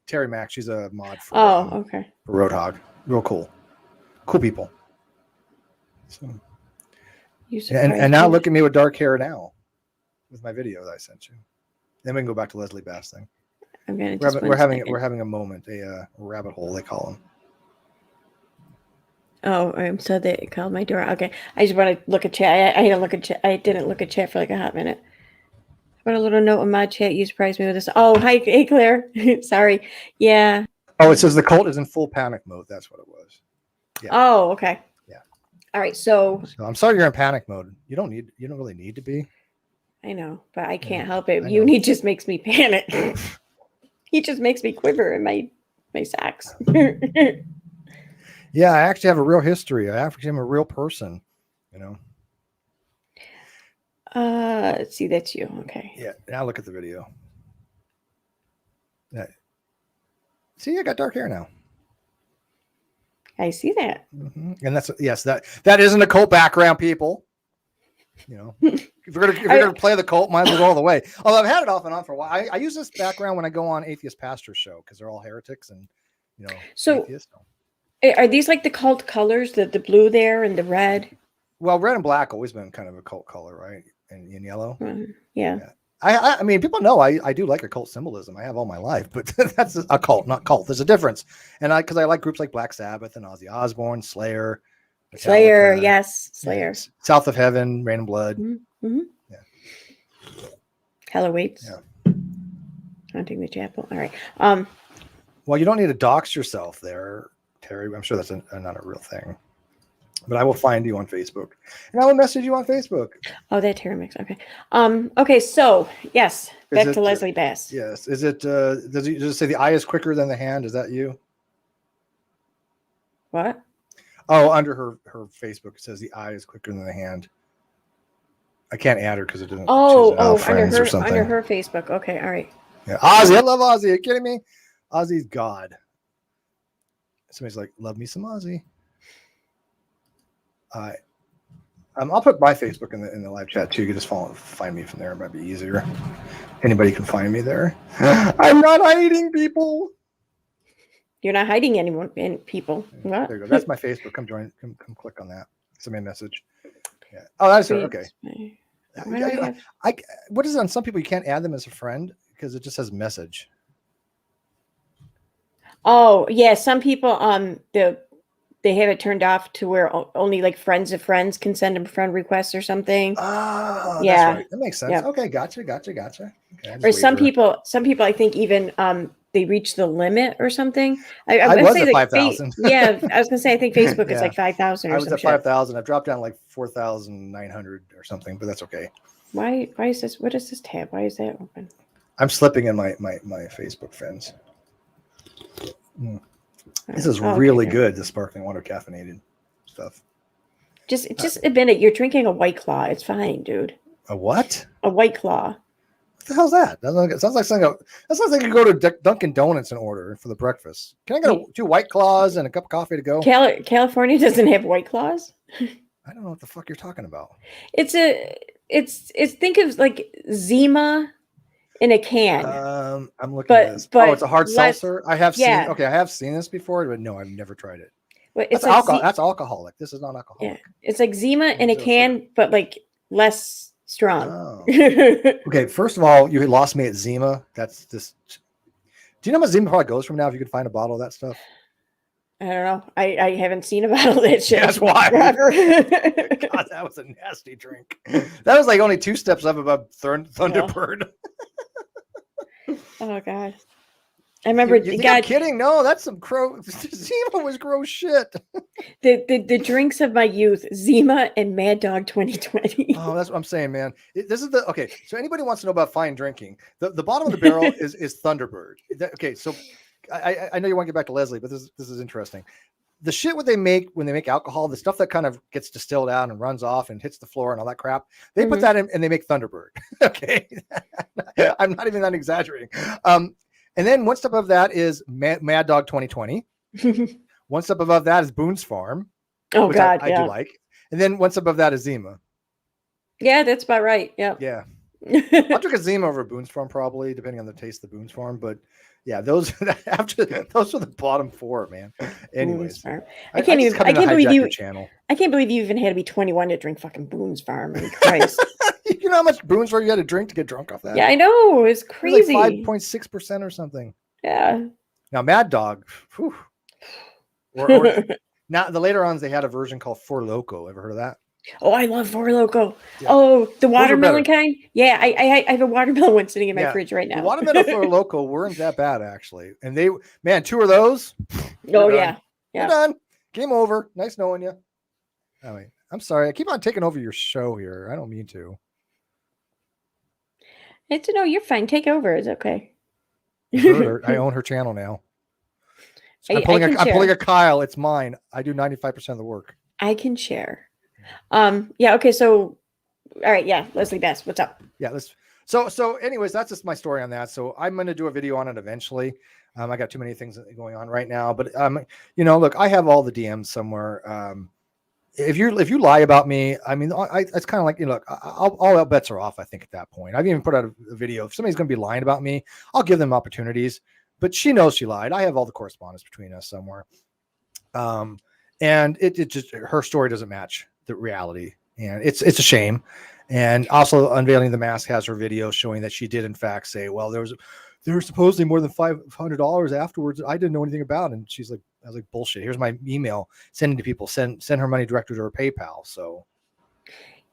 Terry Mack. She's a mod for okay. for Roadhog. Real cool people. So, and now look at me with dark hair now, with my video that I sent you. Then we can go back to Leslie Bass thing. We're having a moment, a rabbit hole they call them. Oh, I'm so they called my door. Okay, I just want to look at chat. I didn't look at chat. I didn't look at chat for like a hot minute. I want a little note in my chat. You surprised me with this. Oh, hi, hey Claire. Sorry. Yeah. Oh, it says the cult is in full panic mode. That's what it was. Yeah. Oh, okay. Yeah. All right. So I'm sorry you're in panic mode. You don't really need to be. I know, but I can't help it. Uni just makes me panic. He just makes me quiver in my socks. Yeah, I actually have a real history. I actually am a real person, you know. Let's see, that's you. Okay. Yeah, now look at the video. Yeah. See, I got dark hair now. I see that. Mm-hmm. And that isn't a cult background, people. You know, if you're gonna play the cult, might as well go all the way. Although I've had it off and on for a while. I use this background when I go on Atheist Pastor's show because they're all heretics and So atheists. Are these like the cult colors, the blue there and the red? Well, red and black always been kind of a cult color, right? And yellow. Yeah. I mean, people know I do like occult symbolism. I have all my life, but that's a cult, not cult. There's a difference. And because I like groups like Black Sabbath and Ozzy Osbourne, Slayer. Metallica, Slayer, yes, Slayer. Yeah, South of Heaven, Rain and Blood. Mm-hmm. Yeah. Hell awaits. Yeah. Haunting the chapel. All right. Well, you don't need to dox yourself there, Terry. I'm sure that's not a real thing. But I will find you on Facebook, and I will message you on Facebook. Oh, that Terry mix. Okay. Okay. So yes, back to Leslie Bass. Yes. Is it? Does it say the eye is quicker than the hand? Is that you? What? Oh, under her Facebook it says the eye is quicker than the hand. I can't add her because it doesn't. Under her Facebook. Okay. All right. Yeah, Ozzy. I love Ozzy. Are you kidding me? Ozzy's God. Somebody's like, love me some Ozzy. I'll put my Facebook in the live chat too. You can just find me from there. It might be easier. Anybody can find me there. I'm not hiding, people. You're not hiding anyone, people. What? There you go. That's my Facebook. Come join. Come click on that. Send me a message. Yeah. Oh, that's her. Okay. What is it on some people? You can't add them as a friend because it just says message. Oh yeah, some people they have it turned off to where only like friends of friends can send them friend requests or something. Oh, yeah, that's right. That makes sense. Yeah. Okay, gotcha. Okay, or some people I think even they reach the limit or something. I was at 5,000. Yeah, I was gonna say I think Facebook is like 5,000 or something. I was at 5,000. I've dropped down like 4,900 or something, but that's okay. Why is this? What is this tab? Why is that open? I'm slipping in my Facebook friends. This is really good. The sparkling water caffeinated stuff. Just admit it. You're drinking a White Claw. It's fine, dude. A what? A White Claw. What the hell's that? It sounds like something. That sounds like you go to Dunkin' Donuts and order for the breakfast. Can I get 2 White Claws and a cup of coffee to go? California doesn't have White Claws. I don't know what the fuck you're talking about. It's think of like Zima in a can. I'm looking at this. Oh, it's a hard seltzer. I have seen. Yeah. Okay, I have seen this before, but no, I've never tried it. But it's alcohol. That's alcoholic. This is not alcoholic. Yeah, it's like Zima in a can, but like less strong. Oh. Okay, first of all, you lost me at Zima. That's this. Do you know what Zima probably goes from now? If you could find a bottle of that stuff. I don't know. I haven't seen a bottle of that shit. That's why. God, that was a nasty drink. That was like only 2 steps up above Thunderbird. Oh God. I remember You think I'm kidding? No, that's some crow. Zima was gross shit. the drinks of my youth, Zima and Mad Dog 2020. Oh, that's what I'm saying, man. This is okay. So anybody wants to know about fine drinking, the bottom of the barrel is Thunderbird. Okay, so I know you want to get back to Leslie, but this is interesting. The shit what they make when they make alcohol, the stuff that kind of gets distilled out and runs off and hits the floor and all that crap, they put that in and they make Thunderbird. Okay, I'm not even that exaggerating. And then one step above that is Mad Dog 2020. One step above that is Boone's Farm. Oh God, I do like. And then one step above that is Zima. Yeah, that's about right. Yeah. Yeah. I'll drink a Zima over Boone's Farm probably, depending on the taste of the Boone's Farm. But yeah, those are the bottom four, man. Anyways, I can't believe you channel. I can't believe you even had to be 21 to drink fucking Boone's Farm. I mean, Christ. You know how much Boone's Farm you had to drink to get drunk off that? Yeah, I know. It's crazy. Like 5.6% or something. Yeah. Now Mad Dog. Whew, or now the later ons they had a version called Four Loko. Ever heard of that? Oh, I love Four Loko. Yeah. Oh, the watermelon kind. Yeah, I have a watermelon one sitting in my fridge right now. The watermelon Four Loko weren't that bad actually, and they two of those. Oh yeah, we're done. Game over. Nice knowing you. Oh wait, I'm sorry. I keep on taking over your show here. I don't mean to. It's no, you're fine. Take over. It's okay. I own her channel now. So I'm pulling a Kyle. It's mine. I do 95% of the work. I can share. Yeah. Okay. So, all right. Yeah. Leslie Bass, what's up? Yeah. So anyways, that's just my story on that. So I'm going to do a video on it eventually. I got too many things going on right now, but look, I have all the DMs somewhere. If you lie about me, I mean, it's kind of like, look, all bets are off. I think at that point, I've even put out a video. If somebody's going to be lying about me, I'll give them opportunities, but she knows she lied. I have all the correspondence between us somewhere. And it just, her story doesn't match the reality, and it's a shame. And also Unveiling the Mask has her video showing that she did in fact say, well, there was supposedly more than $500 afterwards I didn't know anything about. And she's like, I was like, bullshit. Here's my email sending to people, send her money directly to her PayPal. So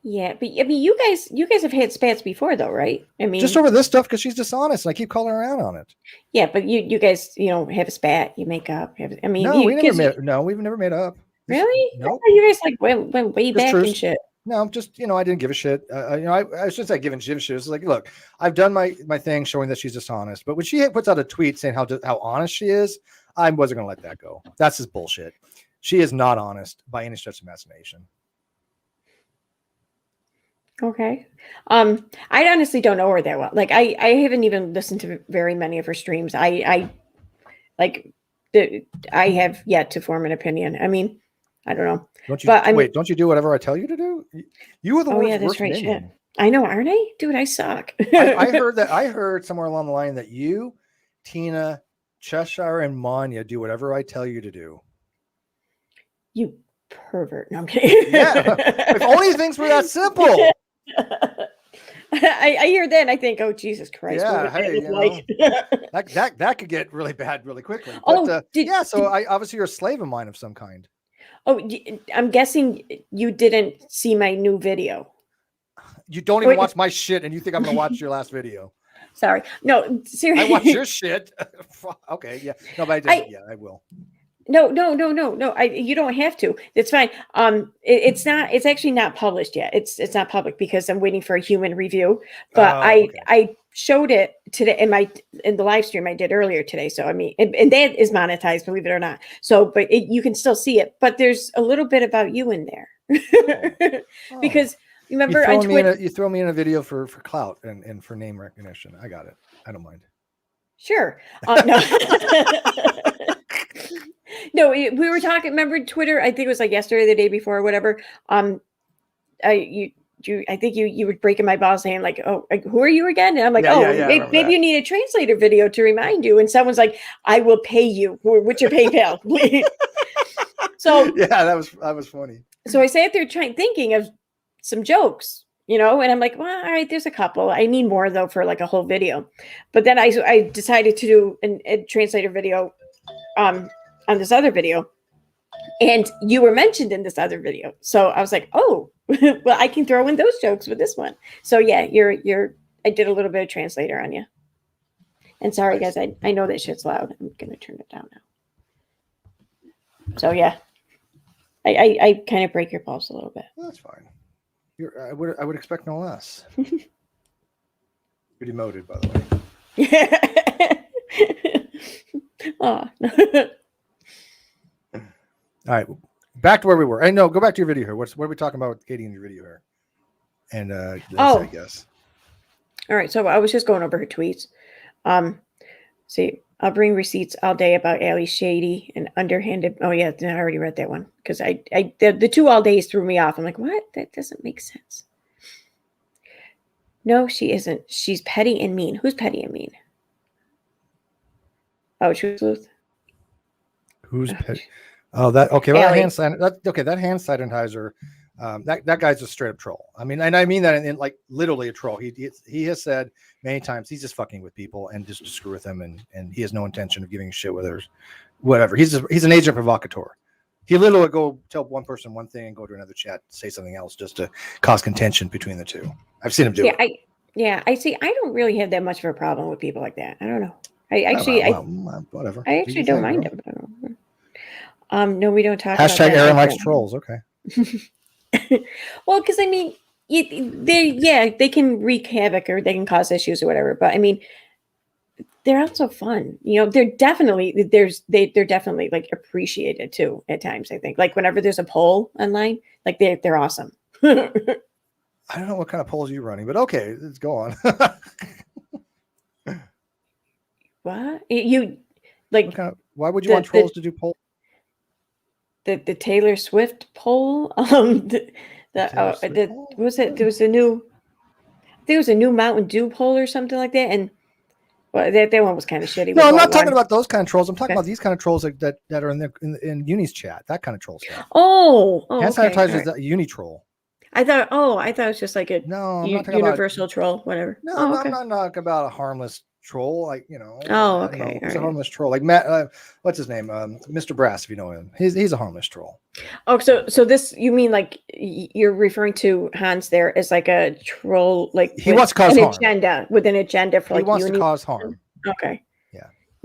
yeah, but I mean, you guys have had spats before though, right? I mean, just over this stuff because she's dishonest and I keep calling her out on it. Yeah, but you guys, have a spat, you make up. I mean, we've never made up. Really? No. Nope. You guys like went way back truth. and shit. No, just I didn't give a shit. I shouldn't say giving shit. It's like, look, I've done my thing showing that she's dishonest. But when she puts out a tweet saying how honest she is, I wasn't gonna let that go. That's just bullshit. She is not honest by any stretch of imagination. Okay. I honestly don't know her that well. Like I haven't even listened to very many of her streams. I have yet to form an opinion. I mean, I don't know. Don't you do whatever I tell you to do? You are the worst right, minion. shit. I know, aren't I? Dude, I suck. I heard somewhere along the line that you, Tina, Cheshire, and Manya do whatever I tell you to do. You pervert. No, I'm kidding. Yeah. If only things were that simple. I hear that and I think, oh Jesus Christ! Yeah, hey, that could get really bad really quickly. But, so obviously you're a slave of mine of some kind. Oh, I'm guessing you didn't see my new video. You don't even watch my shit, and you think I'm gonna watch your last video? Sorry, no, seriously. I watch your shit. Okay, yeah, no, but I will. No. You don't have to. It's fine. It's actually not published yet. It's not public because I'm waiting for a human review. But I showed it today in the live stream I did earlier today. So I mean, and that is monetized, believe it or not. So, but you can still see it. But there's a little bit about you in there because remember you throw me in a video for clout and for name recognition. I got it. I don't mind. Sure. No. No, we were talking. Remember Twitter? I think it was like yesterday, the day before, or whatever. I think you were breaking my balls, saying like, "Oh, who are you again?" And I'm like, maybe you need a translator video to remind you. And someone's like, "I will pay you. What's your PayPal?" So yeah, that was funny. So I sat there thinking of some jokes, and I'm like, well, all right, there's a couple. I need more though for like a whole video. But then I decided to do a translator video. On this other video, and you were mentioned in this other video, so I was like, oh, well, I can throw in those jokes with this one. So yeah, I did a little bit of translator on you, And sorry, Nice. guys, I know that shit's loud. I'm gonna turn it down now. So yeah, I kind of break your pulse a little bit. That's fine. I would expect no less. Pretty demoted, by the way. Oh. All right, back to where we were. And no, go back to your video here. What are we talking about with Katie in your video here? And that's I guess. All right, so I was just going over her tweets. See, I'll bring receipts all day about Allie shady and underhanded. Oh yeah, I already read that one because the 2 all days threw me off. I'm like, what? That doesn't make sense. No, she isn't. She's petty and mean. Who's petty and mean? Oh, Truth Sleuth. Who's petty? Oh, that okay. Well, Allie. that hand sanitizer. That guy's a straight up troll. I mean, and I mean that in like literally a troll. He has said many times he's just fucking with people and just to screw with them, and he has no intention of giving a shit with others. Whatever. He's an agent provocateur. He literally would go tell one person one thing and go to another chat, say something else just to cause contention between the two. I've seen him do it. I see. I don't really have that much of a problem with people like that. I don't know. Whatever. I actually don't mind them. No, we don't talk. Hashtag about Aaron likes trolls. Okay. Well, because I mean, they can wreak havoc or they can cause issues or whatever. But I mean, they're also fun. You know, they're definitely like appreciated too at times. I think like whenever there's a poll online, like they're awesome. I don't know what kind of polls you're running, but okay, let's go on. What you like? Why would you want trolls to do polls? The Taylor Swift poll. What was it? There was a new Mountain Dew poll or something like that, and well, that one was kind of shitty. No, I'm not talking about those kind of trolls. I'm talking about these kind of trolls that are in Uni's chat. That kind of troll stuff. Hand sanitizer is a Uni troll. I thought it was just like a universal troll, whatever. No, I'm not talking about a harmless troll, like it's a harmless troll, like Matt. What's his name? Mr. Brass, if you know him. He's a harmless troll. Oh, so this you mean like you're referring to Hans there as like a troll, like he wants to cause harm. With an agenda for like he wants to cause harm. Okay.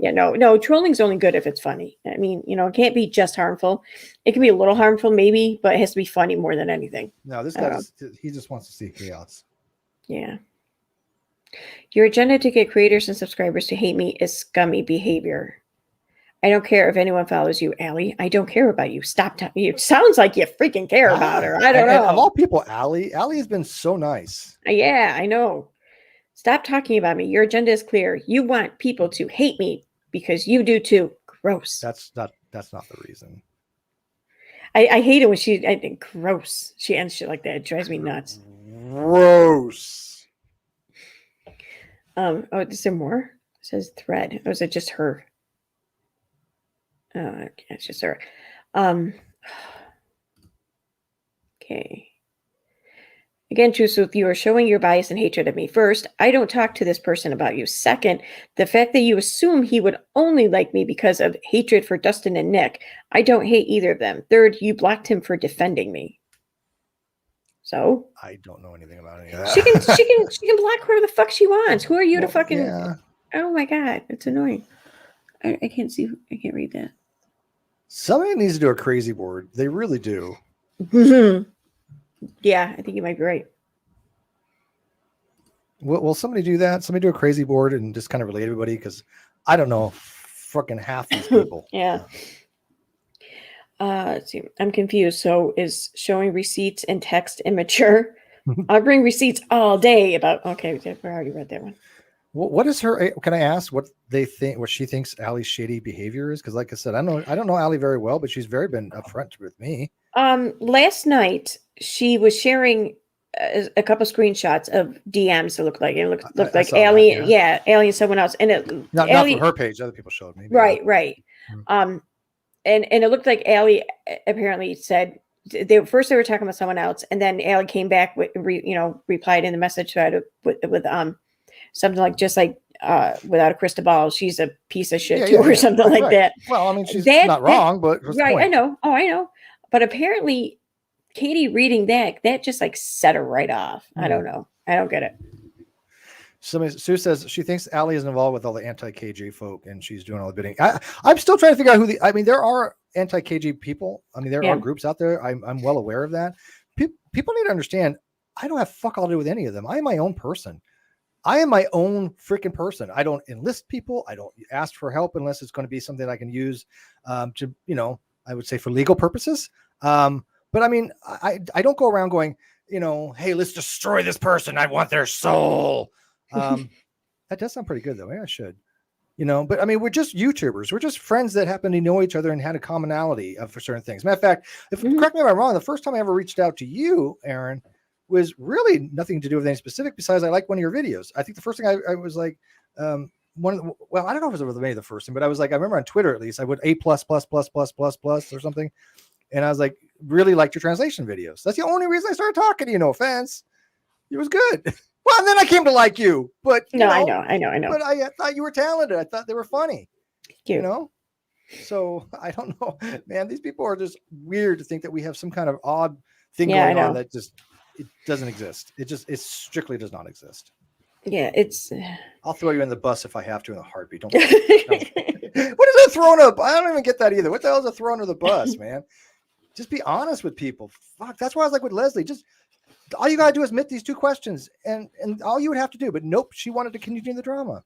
Yeah. No. Trolling's only good if it's funny. I mean, it can't be just harmful. It can be a little harmful, maybe, but it has to be funny more than anything. No, this guy he just wants to see chaos. Yeah. Your agenda to get creators and subscribers to hate me is scummy behavior. I don't care if anyone follows you, Allie. I don't care about you. Stop talking. It sounds like you freaking care about her. I don't know. Of all people, Allie has been so nice. Yeah, I know. Stop talking about me. Your agenda is clear. You want people to hate me because you do too. Gross. That's not the reason. I hate it when I think gross. She ends shit like that. It drives me nuts. Gross. Is there more? It says thread. Or is it just her? Okay, it's just her. Okay. Again, Truth Sleuth, you are showing your bias and hatred of me. First, I don't talk to this person about you. Second, the fact that you assume he would only like me because of hatred for Dustin and Nick. I don't hate either of them. Third, you blocked him for defending me. So I don't know anything about any of that. She can block whoever the fuck she wants. Who are you to fucking? Yeah. Oh my god, it's annoying. I can't see. I can't read that. Somebody needs to do a crazy board. They really do. Yeah, I think you might be right. Will somebody do that? Somebody do a crazy board and just kind of relate everybody? Because I don't know fucking half these people. Yeah. Let's see. I'm confused. So is showing receipts and text immature? I'll bring receipts all day about. Okay, I already read that one. What is her? Can I ask what they think? What she thinks Allie's shady behavior is? Because, like I said, I don't know Allie very well, but she's been upfront with me. Last night she was sharing a couple screenshots of DMs that looked like Allie. That, yeah, Allie and someone else, and it not from her page. Other people showed me. Right. Mm-hmm. And it looked like Allie apparently said they were talking about someone else, and then Allie came back with replied in the message thread with something like just like without a crystal ball, she's a piece of shit or something like that. Well, I mean, she's not wrong, but right, I know. Oh, I know. But apparently, Katie reading that just like set her right off. I don't know. I don't get it. Sue says she thinks Allie is involved with all the anti-KJ folk and she's doing all the bidding. I'm still trying to figure out who I mean, there are anti-KJ people. I mean, there are groups out there. I'm well aware of that. People need to understand, I don't have fuck all to do with any of them. I am my own person. I am my own freaking person. I don't enlist people. I don't ask for help unless it's going to be something I can use to, I would say for legal purposes. But I mean, I don't go around going, hey, let's destroy this person. I want their soul. That does sound pretty good though. Yeah, I should, but I mean, we're just YouTubers. We're just friends that happen to know each other and had a commonality for certain things. Matter of fact, correct me if I'm wrong, the first time I ever reached out to you, Aaron, was really nothing to do with anything specific besides I like one of your videos. I think the first thing I was like, I don't know if it was maybe the first thing, but I was like, I remember on Twitter, at least I would A++++++ or something. And I was like, really liked your translation videos. That's the only reason I started talking to you. No offense. It was good. Well, and then I came to like you, but I know. But I thought you were talented. I thought they were funny, Cute. So I don't know, man, these people are just weird to think that we have some kind of odd thing going on that it doesn't exist. It strictly does not exist. Yeah, I'll throw you in the bus if I have to in a heartbeat. Don't. What is that throwing up? I don't even get that either. What the hell is a throw under the bus, man? Just be honest with people. Fuck, that's why I was like with Leslie. Just all you gotta do is admit these two questions, and all you would have to do. But nope, she wanted to continue the drama.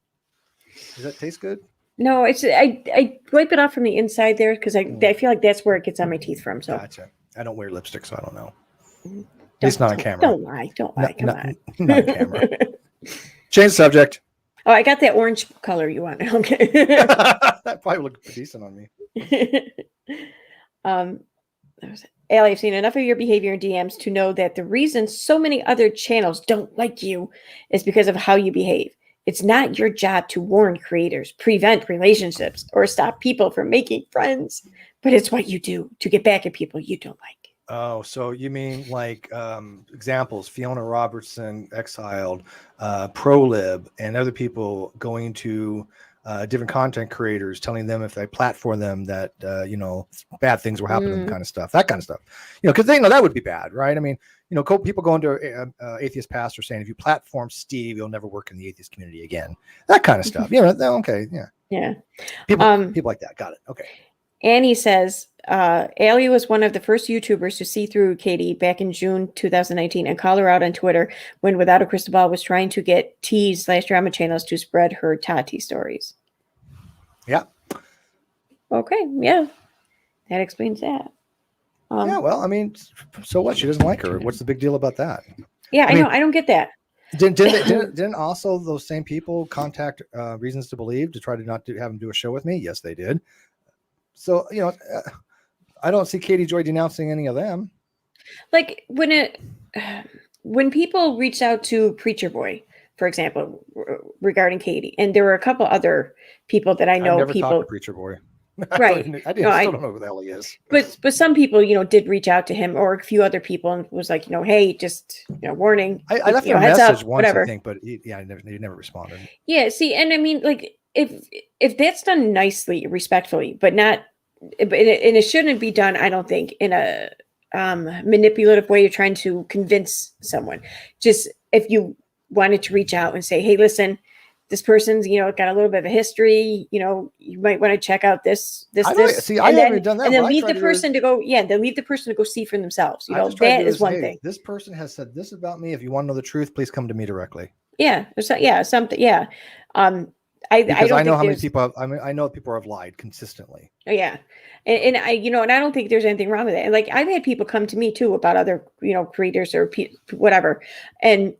Does that taste good? No, it's I wipe it off from the inside there because I feel like that's where it gets on my teeth from. So gotcha. I don't wear lipstick, so I don't know. At least not on camera. Don't lie. Come on. Not on camera. Change subject. Oh, I got that orange color you want. Okay. That probably would look decent on me. Allie, I've seen enough of your behavior in DMs to know that the reason so many other channels don't like you is because of how you behave. It's not your job to warn creators, prevent relationships, or stop people from making friends, but it's what you do to get back at people you don't like. Oh, so you mean like examples, Fiona Robertson, Exiled, ProLib, and other people going to different content creators, telling them if they platform them that, bad things were happening, kind of stuff, that kind of stuff, because they know that would be bad, right? I mean, people going to atheist pastor saying, if you platform Steve, you'll never work in the atheist community again, that kind of stuff. Okay. Yeah. People like that. Got it. Okay. Annie says, Allie was one of the first YouTubers to see through Katie back in June 2019 and call her out on Twitter when Without a Crystal Ball was trying to get /drama channels to spread her Tati stories. Yeah. Okay. Yeah. That explains that. Yeah. Well, I mean, so what? She doesn't like her. What's the big deal about that? Yeah, I know. I don't get that. Didn't also those same people contact Reasons to Believe to try to not have them do a show with me? Yes, they did. So, I don't see Katie Joy denouncing any of them. Like when people reached out to Preacher Boy, for example, regarding Katie, and there were a couple other people that I know. I've never talked to Preacher Boy. Right. I still don't know who the hell he is. But some people, did reach out to him, or a few other people, and was like, hey, just warning. I left him a message once, whatever. I think, but he never responded. Yeah. See, and I mean, like, if that's done nicely, respectfully, but it shouldn't be done, I don't think, in a manipulative way. You're trying to convince someone. Just if you wanted to reach out and say, hey, listen, this person's, got a little bit of a history, you might want to check out this. I haven't done that. And then leave the person to go. Yeah. Then leave the person to go see for themselves. That is one thing. This person has said this about me. If you want to know the truth, please come to me directly. Yeah. Something. Yeah. I know how many people. I know people have lied consistently. Yeah, and I, and I don't think there's anything wrong with it. And like I've had people come to me too about other, creators or whatever, and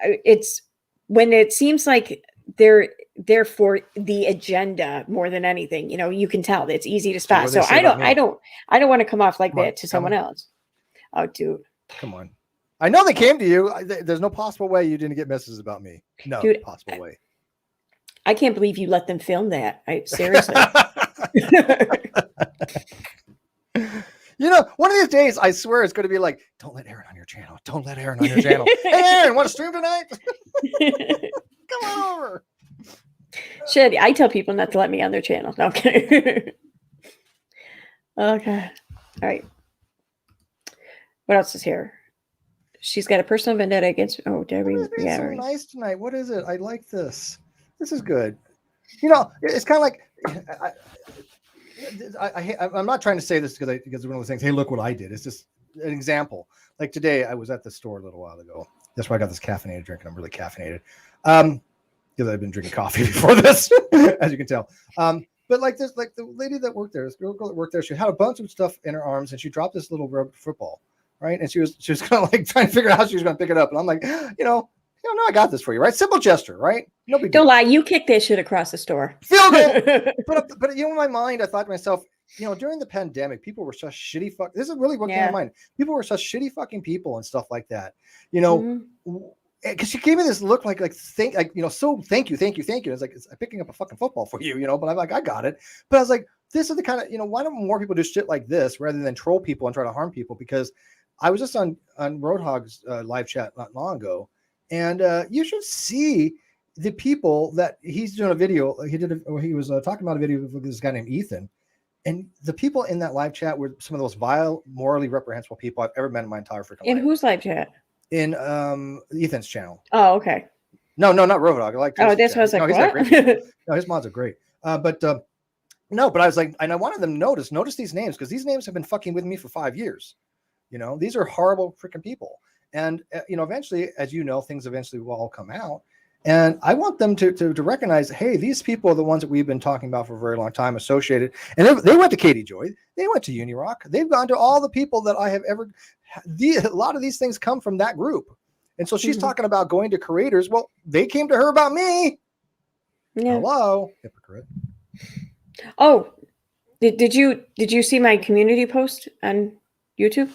it's when it seems like they're there for the agenda more than anything. You can tell that it's easy to spot. So I don't want to come off like that to someone else. Oh, dude, come on! I know they came to you. There's no possible way you didn't get messages about me. No possible way. I can't believe you let them film that. Seriously. One of these days, I swear it's going to be like, don't let Aaron on your channel. Don't let Aaron on your channel. Hey, Aaron, want to stream tonight? Come on over. Should I tell people not to let me on their channel? Okay. Okay. All right. What else is here? She's got a personal vendetta against. Oh, Debbie. It's being Yeah. so Right. nice tonight. What is it? I like this. This is good. You know, it's kind of like I'm not trying to say this because it's one of those things. Hey, look what I did. It's just an example. Like today, I was at the store a little while ago. That's why I got this caffeinated drink, and I'm really caffeinated. Because I've been drinking coffee before this, as you can tell. But like this, like the lady that worked there, this girl that worked there, she had a bunch of stuff in her arms, and she dropped this little rubber football, right? And she was kind of like trying to figure out how she was going to pick it up. And I'm like, no, I got this for you, right? Simple gesture, right? No big deal. Don't lie, you kicked that shit across the store. Feel good. But in my mind, I thought to myself, during the pandemic, people were such shitty fuck. This is really what came to mind. People were such shitty fucking people and stuff like that. Because she gave me this look like so thank you. It's like, I'm picking up a fucking football for you, but I'm like, I got it. But I was like, this is the kind of, why don't more people do shit like this rather than troll people and try to harm people? Because I was just on Roadhog's live chat not long ago, and you should see the people that he's doing a video. He was talking about a video with this guy named Ethan, and the people in that live chat were some of the most vile, morally reprehensible people I've ever met in my entire freaking life. In whose live chat? In Ethan's channel. Oh, okay. No, not Roadhog. I like. This was like, what? No, his mods are great. But I was like, and I wanted them to notice these names, because these names have been fucking with me for 5 years. These are horrible freaking people. And eventually, as things eventually will all come out. And I want them to recognize, hey, these people are the ones that we've been talking about for a very long time, associated. And they went to Katie Joy. They went to Unirock. They've gone to all the people that I have ever. A lot of these things come from that group. And so she's talking about going to creators. Well, they came to her about me. Yeah. Hello, hypocrite. Oh, did you see my community post on YouTube?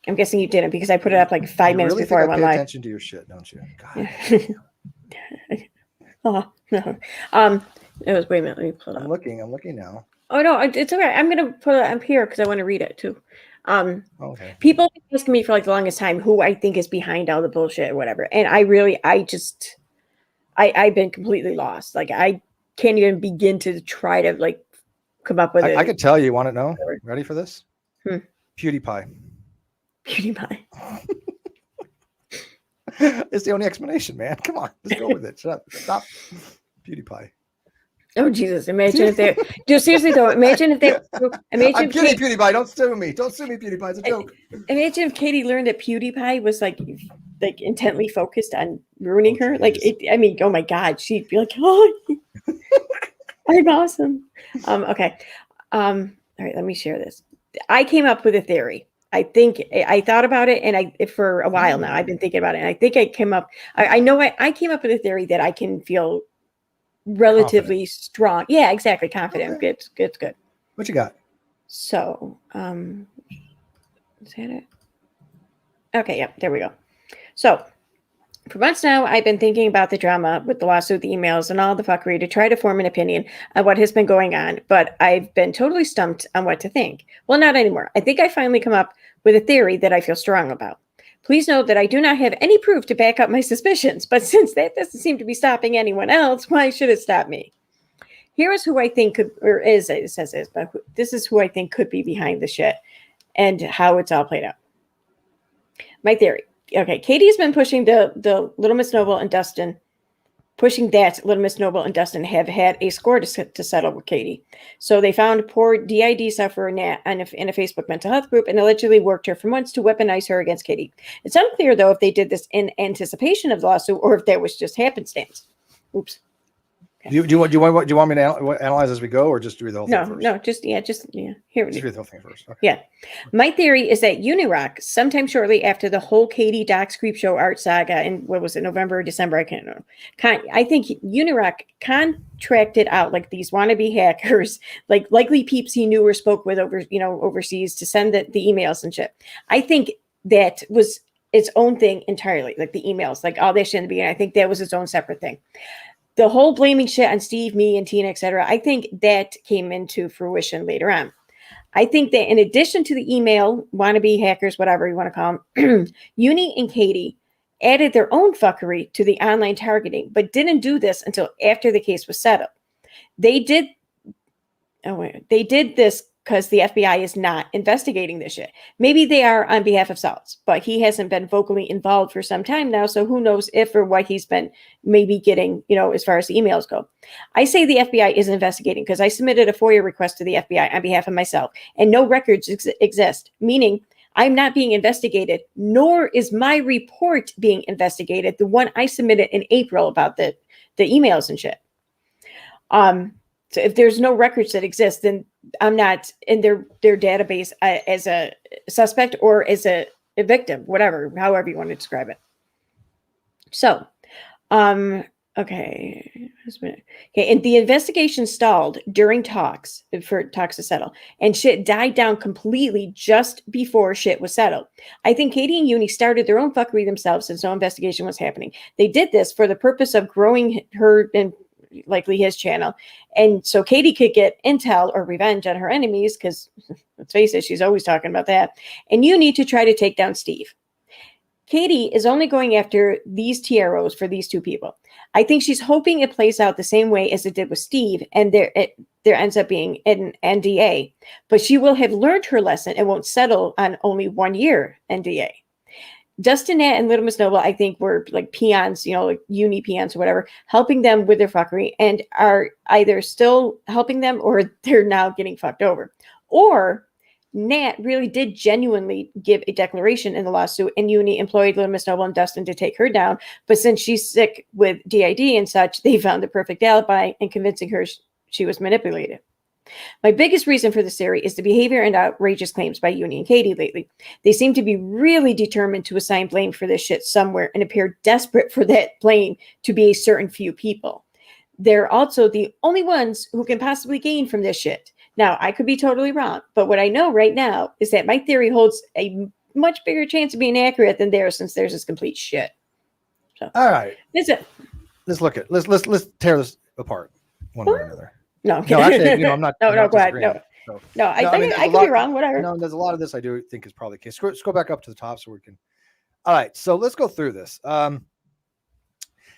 I'm guessing you didn't, because I put it up like 5 minutes before I went live. Pay attention to your shit, don't you? God. Oh no. It was. Wait a minute. Let me pull it up. I'm looking now. Oh no, it's okay. I'm gonna put it up here because I want to read it too. Okay. People ask me for like the longest time who I think is behind all the bullshit or whatever, and I've been completely lost. Like, I can't even begin to try to like come up with it. I could tell you. Want to know? Ready for this? PewDiePie. PewDiePie. It's the only explanation, man. Come on, let's go with it. Shut up. Stop. PewDiePie. Oh Jesus! Imagine if they. Just seriously though, imagine if they. I'm kidding, PewDiePie. Don't sue me. Don't sue me, PewDiePie. It's a joke. Imagine if Katie learned that PewDiePie was like intently focused on ruining her. Like, oh my God, she'd be like, oh, I'm awesome. Okay. All right. Let me share this. I came up with a theory. I think I thought about it, and for a while now, I've been thinking about it, and I think I came up. I know I came up with a theory that I can feel relatively strong. Yeah, exactly. Confident. Okay. Good. What you got? So, is that it? Okay. Yep. There we go. So, for months now, I've been thinking about the drama with the lawsuit, the emails, and all the fuckery to try to form an opinion on what has been going on, but I've been totally stumped on what to think. Well, not anymore. I think I finally come up with a theory that I feel strong about. Please note that I do not have any proof to back up my suspicions, but since that doesn't seem to be stopping anyone else, why should it stop me? Here is who I think could, or is, it says is, but this is who I think could be behind the shit and how it's all played out. My theory. Okay, Katie's been pushing the Little Miss Noble and Dustin, have had a score to settle with Katie. So they found poor DID sufferer Nat in a Facebook mental health group and allegedly worked her for months to weaponize her against Katie. It's unclear, though, if they did this in anticipation of the lawsuit or if that was just happenstance. Oops. Okay. Do you want me to analyze as we go, or just read the whole thing first? No, just Here we just read the whole thing first. Okay. Yeah. My theory is that Unirock, sometime shortly after the whole Katie Docs Creepshow art saga in, what was it, November or December, I can't know. I think Unirock contracted out like these wannabe hackers, like likely peeps he knew or spoke with overseas to send the emails and shit. I think that was its own thing entirely, like the emails, like all that shit in the beginning. I think that was its own separate thing. The whole blaming shit on Steve, me, and Tina, etc., I think that came into fruition later on. I think that in addition to the email, wannabe hackers, whatever you want to call them, Uni and Katie added their own fuckery to the online targeting, but didn't do this until after the case was settled. They did this because the FBI is not investigating this shit. Maybe they are on behalf of Salts, but he hasn't been vocally involved for some time now. So who knows if or what he's been maybe getting, as far as the emails go. I say the FBI is investigating because I submitted a FOIA request to the FBI on behalf of myself, and no records exist, meaning I'm not being investigated, nor is my report being investigated, the one I submitted in April about the emails and shit. So if there's no records that exist, then I'm not in their database as a suspect or as a victim, whatever, however you want to describe it. So, okay. And the investigation stalled during talks for talks to settle, and shit died down completely just before shit was settled. I think Katie and Uni started their own fuckery themselves since no investigation was happening. They did this for the purpose of growing her and likely his channel, and so Katie could get intel or revenge on her enemies, because let's face it, she's always talking about that. And you need to try to take down Steve. Katie is only going after these TROs for these two people. I think she's hoping it plays out the same way as it did with Steve, and there ends up being an NDA, but she will have learned her lesson and won't settle on only 1 year NDA. Dustin, Nat, and Little Miss Noble, I think, were like peons, like uni peons or whatever, helping them with their fuckery, and are either still helping them or they're now getting fucked over. Or Nat really did genuinely give a declaration in the lawsuit, and Uni employed Little Miss Noble and Dustin to take her down. But since she's sick with DID and such, they found the perfect alibi in convincing her she was manipulated. My biggest reason for this theory is the behavior and outrageous claims by Uni and Katie lately. They seem to be really determined to assign blame for this shit somewhere and appear desperate for that blame to be a certain few people. They're also the only ones who can possibly gain from this shit. Now, I could be totally wrong, but what I know right now is that my theory holds a much bigger chance of being accurate than theirs, since theirs is complete shit. So, all right. That's it. Let's tear this apart one way or another. No, actually, I'm not. No, I'm not go ahead. disagreeing. No, I could be wrong. Whatever. No, there's a lot of this I do think is probably the case. Let's go back up to the top so we can. All right, so let's go through this.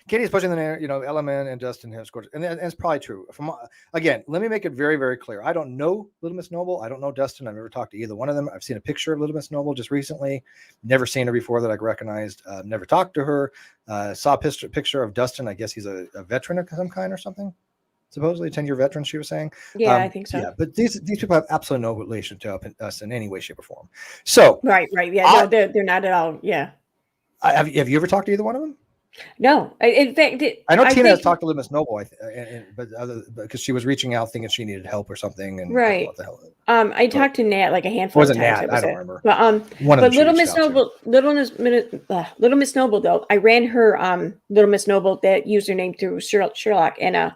Katie's pushing the LMN and Dustin have scored, and it's probably true. Again, let me make it very, very clear. I don't know Little Miss Noble. I don't know Dustin. I've never talked to either one of them. I've seen a picture of Little Miss Noble just recently. Never seen her before that I recognized. Never talked to her. Saw a picture of Dustin. I guess he's a veteran of some kind or something. Supposedly a 10-year veteran, she was saying. Yeah, I think so. Yeah, but these people have absolutely no relation to us in any way, shape, or form. So right. Yeah, they're not at all. Yeah. Have you ever talked to either one of them? No, in fact, I know Tina has talked to Little Miss Noble, but because she was reaching out thinking she needed help or something, and right. What the hell? I talked to Nat like a handful of times. Nat? I don't remember. But Little Miss Noble, Little Miss Noble though, I ran her Little Miss Noble that username through Sherlock, and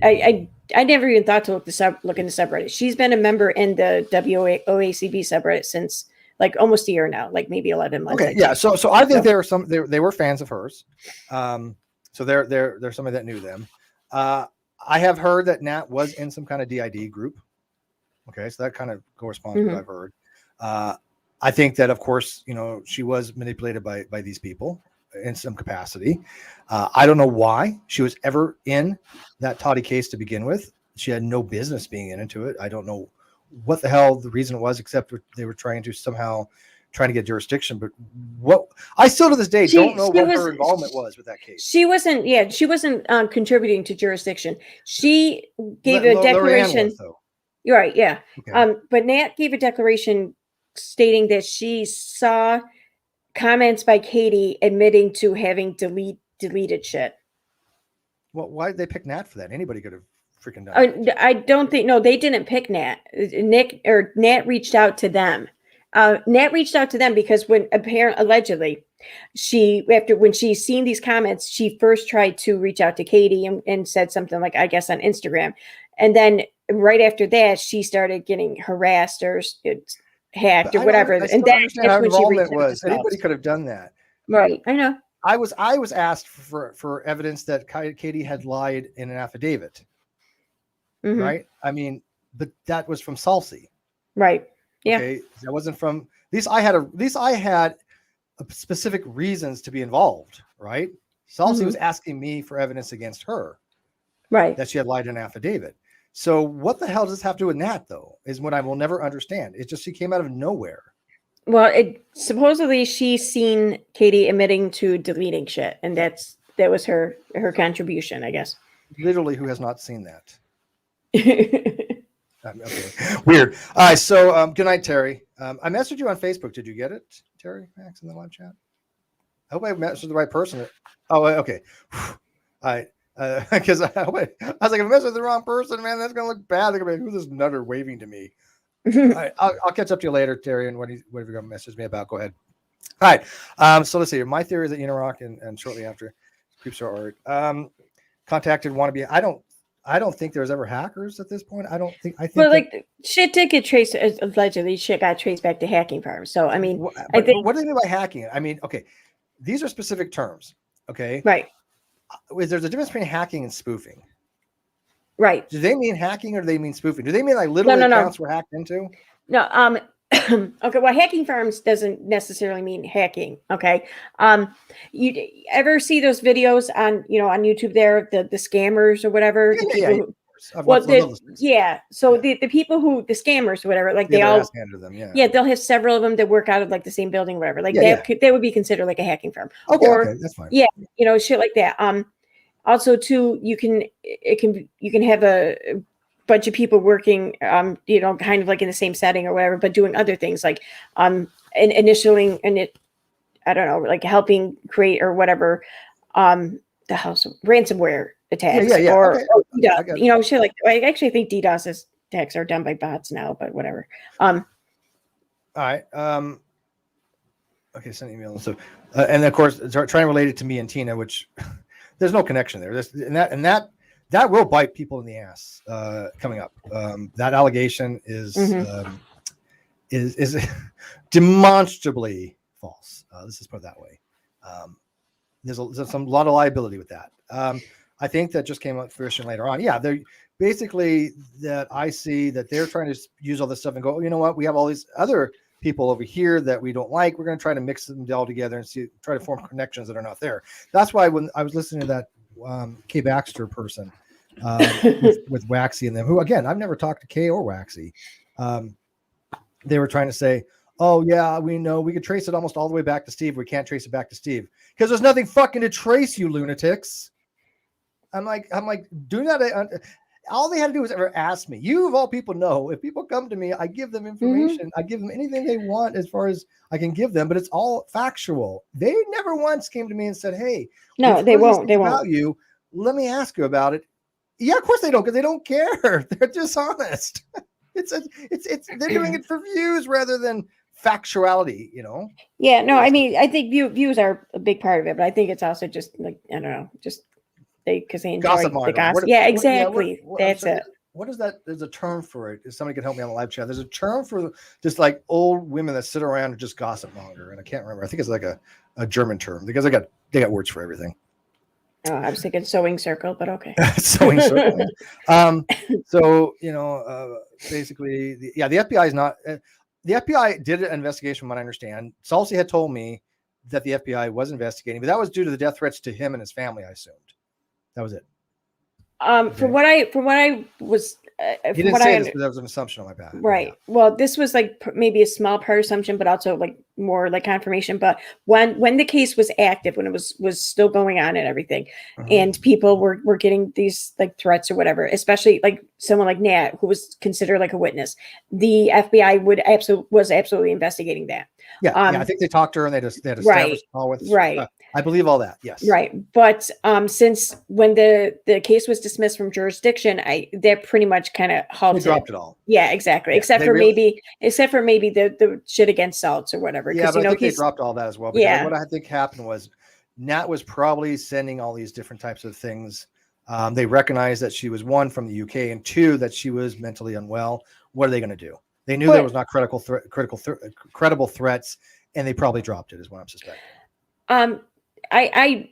I never even thought to look in the subreddit. She's been a member in the WOACB subreddit since like almost a year now, like maybe 11 months. Okay, yeah. So I think they were fans of hers. So they're somebody that knew them. I have heard that Nat was in some kind of DID group. Okay, so that kind of corresponds to what I've heard. I think that, of course, she was manipulated by these people in some capacity. I don't know why she was ever in that Toddy case to begin with. She had no business being into it. I don't know what the hell the reason was, except they were trying to get jurisdiction. But what I still to this day don't know what her involvement was with that case. She wasn't contributing to jurisdiction. She gave a declaration. You're right, yeah. Okay. But Nat gave a declaration stating that she saw comments by Katie admitting to having deleted shit. Well, why did they pick Nat for that? Anybody could have freaking done it. I don't think, no, they didn't pick Nat. Nat reached out to them. Nat reached out to them because allegedly when she seen these comments, she first tried to reach out to Katie and said something like, I guess on Instagram. And then right after that, she started getting harassed or hacked or whatever. And that's when she reached out. Anybody could have done that. Right. I know. I was asked for evidence that Katie had lied in an affidavit. Mm-hmm. Right. I mean, but that was from Salsi. Right. Yeah. Okay. That wasn't from these. I had specific reasons to be involved. Right. Salsi was asking me for evidence against her. Right. That she had lied in an affidavit. So what the hell does this have to do with Nat, though, is what I will never understand. It's just she came out of nowhere. Well, supposedly she's seen Katie admitting to deleting shit, and that was her contribution, I guess. Literally, who has not seen that? Okay, weird. All right, so good night, Terry. I messaged you on Facebook. Did you get it, Terry Max, in the live chat? I hope I messaged the right person. Oh, okay. All right. Because I was like, if I messaged with the wrong person, man, that's gonna look bad. They're gonna be like, who's this nutter waving to me? All right, I'll catch up to you later, Terry, and whatever you're gonna message me about, go ahead. All right. So let's see. My theory is that Unirock and shortly after Creeps Are Art contacted wannabe. I don't think there's ever hackers at this point. I think well, like shit did get traced, allegedly shit got traced back to hacking firms. So I mean, what I think what do they mean by hacking? I mean, okay, these are specific terms. Okay, right. There's a difference between hacking and spoofing. Right. Do they mean hacking or do they mean spoofing? Do they mean like literally accounts were hacked into? No. Okay. Well, hacking firms doesn't necessarily mean hacking. Okay. You ever see those videos on on YouTube there, the scammers or whatever? So the people who the scammers or whatever, like they all them, they'll have several of them that work out of like the same building, or whatever. Like they would be considered like a hacking firm. Okay, that's fine. Yeah, shit like that. Also too, you can have a bunch of people working, kind of like in the same setting or whatever, but doing other things like initialing and I don't know, like helping create or whatever, the house ransomware attacks or shit like. I actually think DDoS attacks are done by bots now, but whatever. All right. Okay, send email. So, and of course, trying to relate it to me and Tina, which there's no connection there. That will bite people in the ass coming up. That allegation is demonstrably false. Let's just put it that way. There's a lot of liability with that. I think that just came up fruition later on. Yeah, they're basically that I see that they're trying to use all this stuff and go, oh, you know what? We have all these other people over here that we don't like. We're going to try to mix them all together and try to form connections that are not there. That's why when I was listening to that Kay Baxter person with Waxy and them, who again, I've never talked to Kay or Waxy. They were trying to say, oh yeah, we know we could trace it almost all the way back to Steve. We can't trace it back to Steve because there's nothing fucking to trace, you lunatics. I'm like, do not. All they had to do was ever ask me. You of all people know, if people come to me, I give them information. I give them anything they want as far as I can give them, but it's all factual. They never once came to me and said, hey, no, they won't. They won't. About you. Let me ask you about it. Yeah, of course they don't, because they don't care. They're dishonest. They're doing it for views rather than factuality, Yeah, no, I mean, I think views are a big part of it, but I think it's also just like, I don't know, just because they enjoy the gossip. Yeah, exactly. That's it. What is that? There's a term for it. If somebody can help me on the live chat, there's a term for just like old women that sit around and just gossip monger, and I can't remember. I think it's like a German term because they got words for everything. Oh, I was thinking sewing circle, but okay. Sewing circle. So basically, the FBI is not. The FBI did an investigation, from what I understand. Salsi had told me that the FBI was investigating, but that was due to the death threats to him and his family, I assumed. That was it. From what I was, he didn't say this, but that was an assumption on my part. Right. Yeah. Well, this was like maybe a small part assumption, but also like more like confirmation. But when the case was active, when it was still going on and everything, and people were getting these like threats or whatever, especially like someone like Nat, who was considered like a witness, the FBI was absolutely investigating that. Yeah, I think they talked to her and they had established a call with. Right. I believe all that. Yes. Right. But since when the case was dismissed from jurisdiction, that pretty much kind of halted. They dropped it all. Yeah, exactly. Yeah, except for maybe the shit against Salts or whatever. Yeah, but I think they dropped all that as well. Because what I think happened was Nat was probably sending all these different types of things. They recognized that she was, one, from the UK, and two, that she was mentally unwell. What are they going to do? They knew there was not credible threats, and they probably dropped it, is what I'm suspecting. I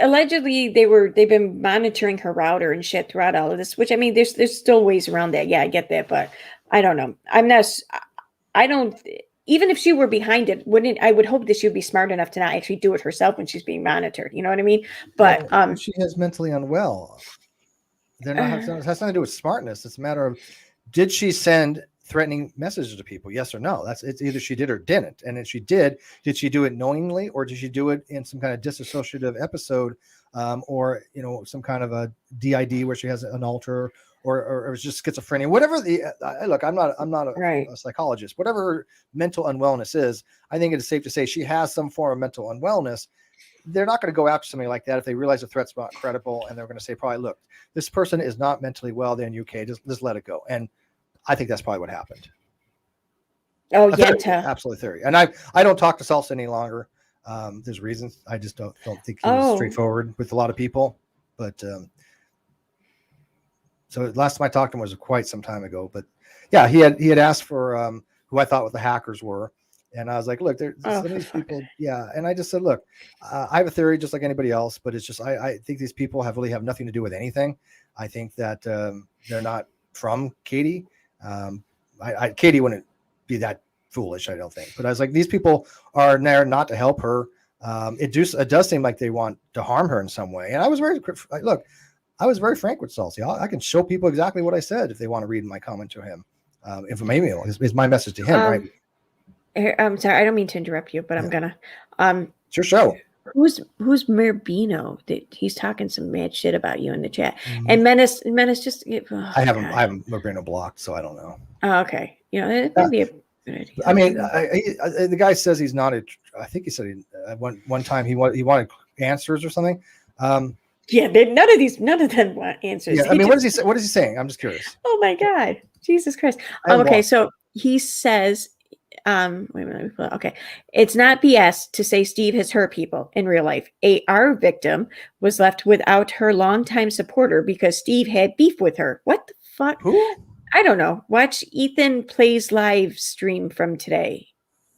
allegedly they've been monitoring her router and shit throughout all of this, which I mean, there's still ways around that. Yeah, I get that, but I don't know. I don't. Even if she were behind it, I would hope that she would be smart enough to not actually do it herself when she's being monitored. You know what I mean? But she has mentally unwell. They're not. It has nothing to do with smartness. It's a matter of, did she send threatening messages to people? Yes or no. It's either she did or didn't. And if she did she do it knowingly, or did she do it in some kind of disassociative episode, or some kind of a DID where she has an alter, or it was just schizophrenia, whatever look, I'm not a psychologist. Whatever her mental unwellness is, I think it is safe to say she has some form of mental unwellness. They're not going to go after somebody like that if they realize the threat's not credible, and they're going to say, probably, look, this person is not mentally well. They're in UK. Just let it go. And I think that's probably what happened. Oh, Absolute theory. And I don't talk to Salsa any longer. There's reasons. I just don't think he's straightforward with a lot of people. But so last time I talked to him was quite some time ago. But yeah, he had asked for who I thought what the hackers were. And I was like, look, there's some of these people. Yeah. And I just said, look, I have a theory just like anybody else, but it's just, I think these people really have nothing to do with anything. I think that they're not from Katie. Katie wouldn't be that foolish, I don't think. But I was like, these people are there not to help her. It does seem like they want to harm her in some way. And I was very frank with Salty. I can show people exactly what I said if they want to read my comment to him. If my email is my message to him, right? I'm sorry, I don't mean to interrupt you, but I'm gonna. It's your show. Who's Merbino? He's talking some mad shit about you in the chat. Mm-hmm. And Menace just. I have Merbino blocked, so I don't know. Oh, okay. It would be a good idea. I mean, the guy says he's not a. I think he said one time he wanted answers or something. Yeah, none of them want answers. Yeah, I mean, what is he saying? I'm just curious. Oh my God, Jesus Christ! Okay, so he says. Wait a minute, let me pull it. Okay. It's not BS to say Steve has hurt people in real life. Our victim was left without her longtime supporter because Steve had beef with her. What the fuck? Who? I don't know. Watch Ethan Plays live stream from today.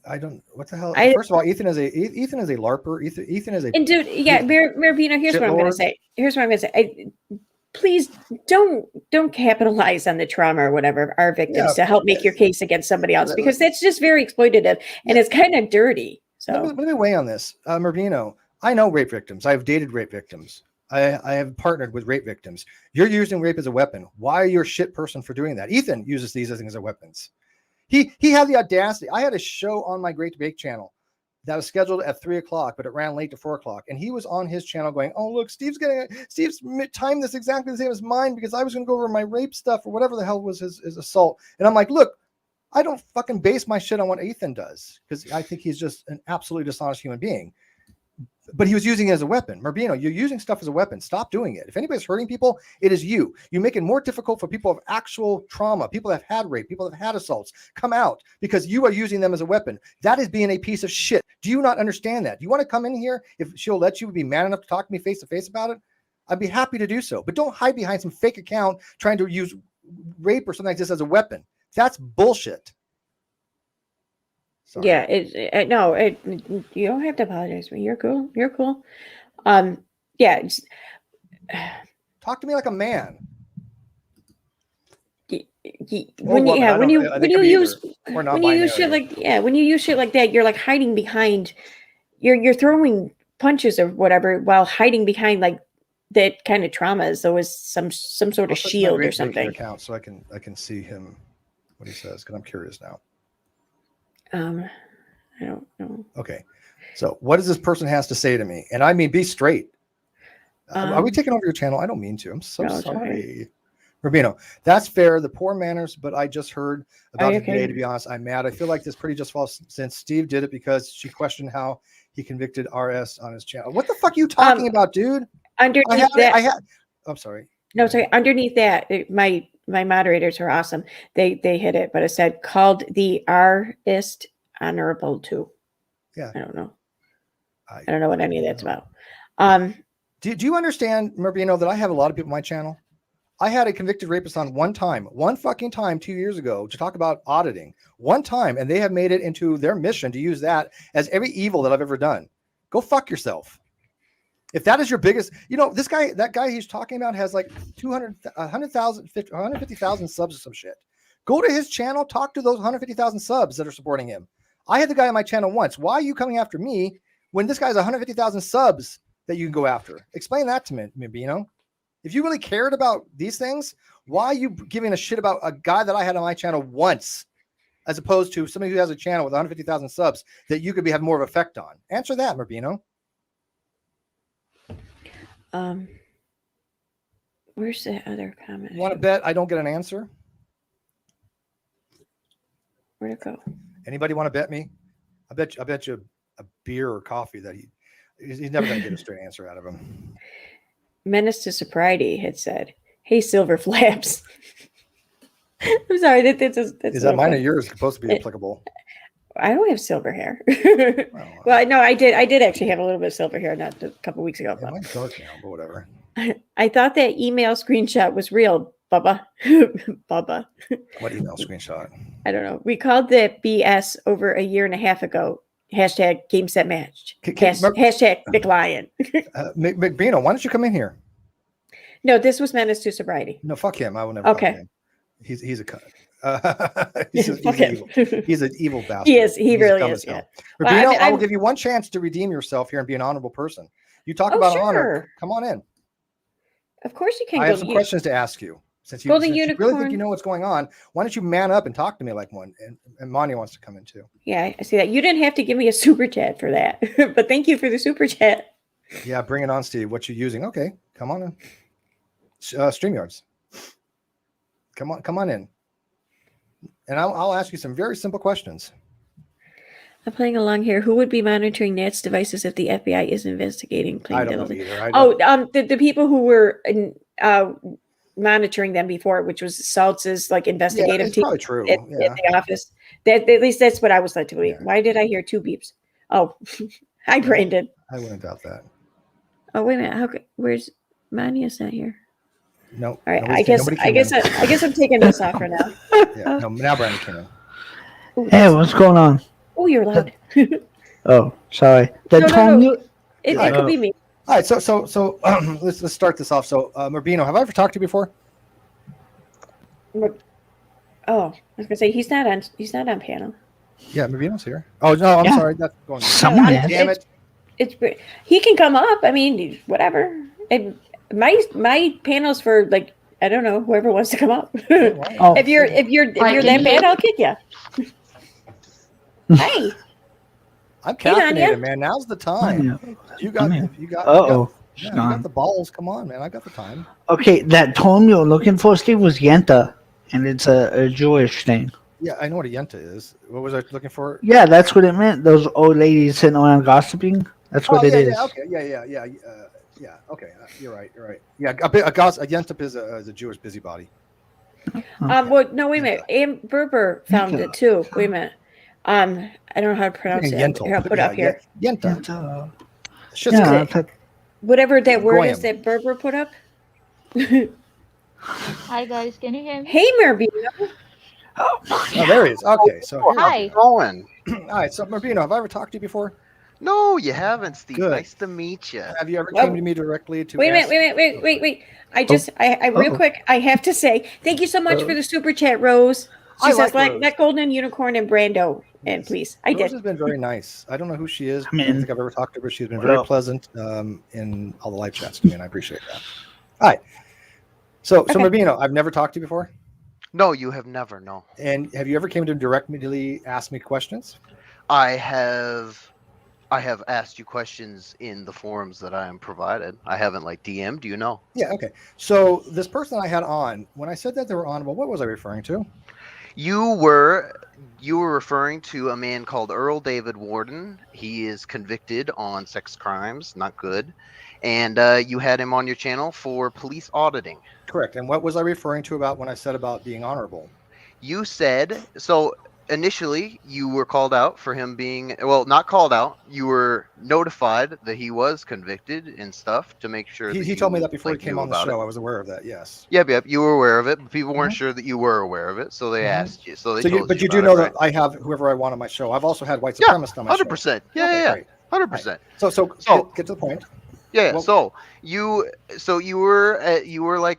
I don't. What the hell? First of all, Ethan is a LARPer. Ethan is a. And dude, yeah, Merbino. Here's what I'm going to say. Please don't capitalize on the trauma or whatever our victims to help make your case against somebody else, because that's just very exploitative and it's kind of dirty. So let me weigh on this. Merbino, I know rape victims. I've dated rape victims. I have partnered with rape victims. You're using rape as a weapon. Why are you a shit person for doing that? Ethan uses these as things as weapons. He had the audacity. I had a show on my Great Debate channel that was scheduled at 3:00, but it ran late to 4:00. And he was on his channel going, oh, look, Steve's timed this exactly the same as mine because I was going to go over my rape stuff or whatever the hell was his assault. And I'm like, look, I don't fucking base my shit on what Ethan does because I think he's just an absolutely dishonest human being. But he was using it as a weapon. Merbino, you're using stuff as a weapon. Stop doing it. If anybody's hurting people, it is you. You make it more difficult for people of actual trauma, people that have had rape, people that have had assaults, come out because you are using them as a weapon. That is being a piece of shit. Do you not understand that? You want to come in here? If she'll let you be man enough to talk to me face to face about it, I'd be happy to do so. But don't hide behind some fake account trying to use rape or something like this as a weapon. That's bullshit. Sorry. Yeah, you don't have to apologize to me. You're cool. Yeah. Talk to me like a man. When you use shit like that, you're like hiding behind. You're throwing punches or whatever while hiding behind like that kind of trauma as though it's some sort of shield or something. Account so I can see him what he says because I'm curious now. I don't know. Okay. So what does this person has to say to me? And I mean, be straight. Are we taking over your channel? I don't mean to. I'm so sorry. Rubino, that's fair. The poor manners, but I just heard about it today. To be honest, I'm mad. I feel like this pretty just false since Steve did it because she questioned how he convicted RS on his channel. What the fuck are you talking about, dude? Underneath I'm sorry. No, sorry. Underneath that, my moderators are awesome. They hit it, but it said called the artist honorable too. Yeah. I don't know. I don't know what any of that's about. Do you understand, Merbino, that I have a lot of people on my channel? I had a convicted rapist on one fucking time 2 years ago to talk about auditing. One time, and they have made it into their mission to use that as every evil that I've ever done. Go fuck yourself. If that is your biggest, that guy he's talking about has like 150,000 subs or some shit. Go to his channel, talk to those 150,000 subs that are supporting him. I had the guy on my channel once. Why are you coming after me when this guy has 150,000 subs that you can go after? Explain that to me, Bino. If you really cared about these things, why are you giving a shit about a guy that I had on my channel once, as opposed to somebody who has a channel with 150,000 subs that you could have more of an effect on? Answer that, Marbino. Where's the other comment? You want to bet I don't get an answer? Where'd it go? Anybody want to bet me? I bet you a beer or coffee that he's never going to get a straight answer out of him. Menace to Sobriety had said, "Hey, Silver Flaps." I'm sorry. That's Is that mine or yours supposed to be applicable? I don't have silver hair. Well, no, I did actually have a little bit of silver hair not a couple weeks ago. Yeah, mine's dark now, but whatever. I thought that email screenshot was real, Bubba. Bubba. What email screenshot? I don't know. We called that BS over a year and a half ago. Hashtag game set match. Hashtag McLion. McBino, why don't you come in here? No, this was Menace to Sobriety. No, fuck him. I will never. Okay. Him. He's a cunt. He's an evil bastard. He is. He really is. Yeah. Rubino, I will give you one chance to redeem yourself here and be an honorable person. You talk about honor. Come on in. Of course you can. I have some questions to ask you. Since you really think you know what's going on, why don't you man up and talk to me like one? And Manya wants to come in too. Yeah, I see that. You didn't have to give me a super chat for that, but thank you for the super chat. Yeah, bring it on, Steve. What you using? Okay, come on in. StreamYards. Come on in. And I'll ask you some very simple questions. I'm playing along here. Who would be monitoring Nat's devices if the FBI is investigating? I don't know either. The people who were monitoring them before, which was Saltz's investigative team probably true. At the office. At least that's what I was led to believe. Yeah. Why did I hear two beeps? Oh, hi, Brandon. I wouldn't doubt that. Oh, wait a minute. Where's Mania's not here? No. All right. I guess I'm taking this off for now. Yeah. No. Now Brandon came in. Ooh, hey, what's going on? Oh, you're loud. Oh, sorry. No. It could be me. All right. So let's start this off. So, Marbino, have I ever talked to you before? Oh, I was gonna say he's not on panel. Yeah, Marbino's here. Oh no, I'm sorry. That's going. Damn it. He can come up. I mean, whatever. My panel's for I don't know, whoever wants to come up. If you're that bad, I'll kick you. Hey. I'm caffeinated, man. Now's the time. You got the balls. Come on, man. I got the time. Okay, that tome you're looking for, Steve, was Yenta, and it's a Jewish thing. Yeah, I know what a Yenta is. What was I looking for? Yeah, that's what it meant. Those old ladies sitting around gossiping. That's what it is. Yeah, okay. Yeah. Okay. You're right. Yeah, a Yenta is a Jewish busybody. Okay. Well, no, wait a minute. Am Berber found it too. Wait a minute. I don't know how to pronounce it. Here, I'll put it up here. Yenta. Whatever that word is that Berber put up. Hi guys, can you hear me? Hey, Marbino. Oh, there he is. Okay, so hi. Going. All right, so Marbino, have I ever talked to you before? No, you haven't, Steve. Good. Nice to meet you. Have you ever came to me directly to? Wait a minute. Wait. I real quick. I have to say thank you so much for the super chat, Rose. She says like that golden unicorn and Brando. And please, I did. Rose has been very nice. I don't know who she is. I don't think I've ever talked to her. She's been very pleasant in all the live chats to me, and I appreciate that. All right. So Marbino, I've never talked to you before. No, you have never. No. And have you ever came to directly ask me questions? I have asked you questions in the forums that I am provided. I haven't DM'd. You know. Yeah. Okay. So this person I had on, when I said that they were honorable, what was I referring to? You were referring to a man called Earl David Warden. He is convicted on sex crimes, not good. And you had him on your channel for police auditing. Correct. And what was I referring to when I said about being honorable? You said, so initially you were called out for him being, well, not called out. You were notified that he was convicted and stuff to make sure. He told me that before he came on the show. I was aware of that. Yes. Yep. You were aware of it, but people weren't sure that you were aware of it. So they asked you. So they told you. But you do know that I have whoever I want on my show. I've also had white supremacists on my show. 100%. Yeah. 100%. So get to the point. Yeah. Well, so you were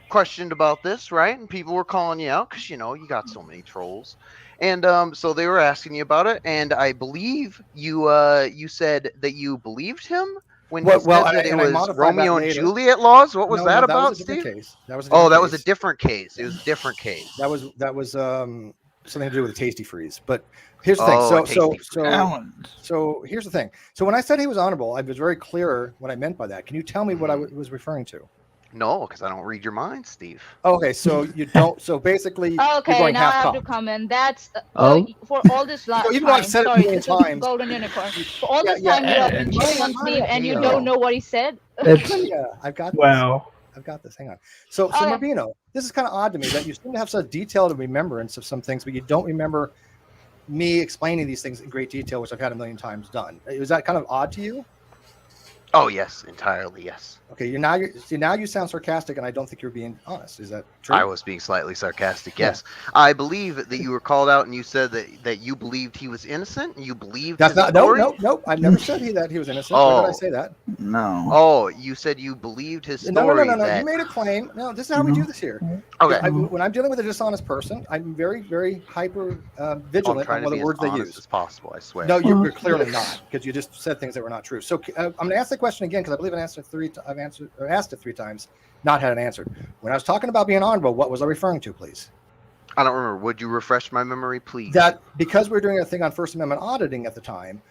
questioned about this, right? And people were calling you out because you got so many trolls. And so they were asking you about it, and I believe you said that you believed him, when Well- he well, said that and it I was modified that Romeo and later. Juliet laws? What was No, that no, about, was a different Steve? case. That was a Oh, different that was a case. different case. It was a different case. That was something to do with a tasty freeze. But here's the thing. Oh, a Tasty Freeze. That one. So here's the thing. So when I said he was honorable, I was very clear what I meant by that. Can you tell me what I was referring to? No, because I don't read your mind, Steve. Okay, so you don't. So basically, you're Okay, going now I half have to cocked. comment. That's Oh. for all this time. even though I've said it a Sorry, million this is times. golden unicorn. For all Yeah, this yeah, time you have yeah, been yeah. shitting on Steve, and you Yeah. don't know what he said. It's Yeah, I've got this. wow. I've got this. Hang on. So Okay. Marbino, this is kind of odd to me that you seem to have such detailed remembrance of some things, but you don't remember me explaining these things in great detail, which I've had a million times done. Is that kind of odd to you? Oh yes, entirely yes. Okay, now you sound sarcastic, and I don't think you're being honest. Is that true? I was being slightly sarcastic. Yes, I believe that you were called out, and you said that you believed he was innocent. You believed That's his not. story? No. I've never said that he was innocent. Where did I Oh. say that? No. Oh, you said you believed his No. story. You That... made a claim. No, this is how we do this here. Okay. When I'm dealing with a dishonest person, I'm very, very hyper I'm vigilant trying on to what be the words as they honest use. as possible. I swear. No, you're clearly not, because you just said things that were not true. So I'm going to ask the question again, because I believe I've asked it 3 times, not had it answered. When I was talking about being honorable, what was I referring to, please? I don't remember. Would you refresh my memory, please? That because we were doing a thing on First Amendment auditing at the time,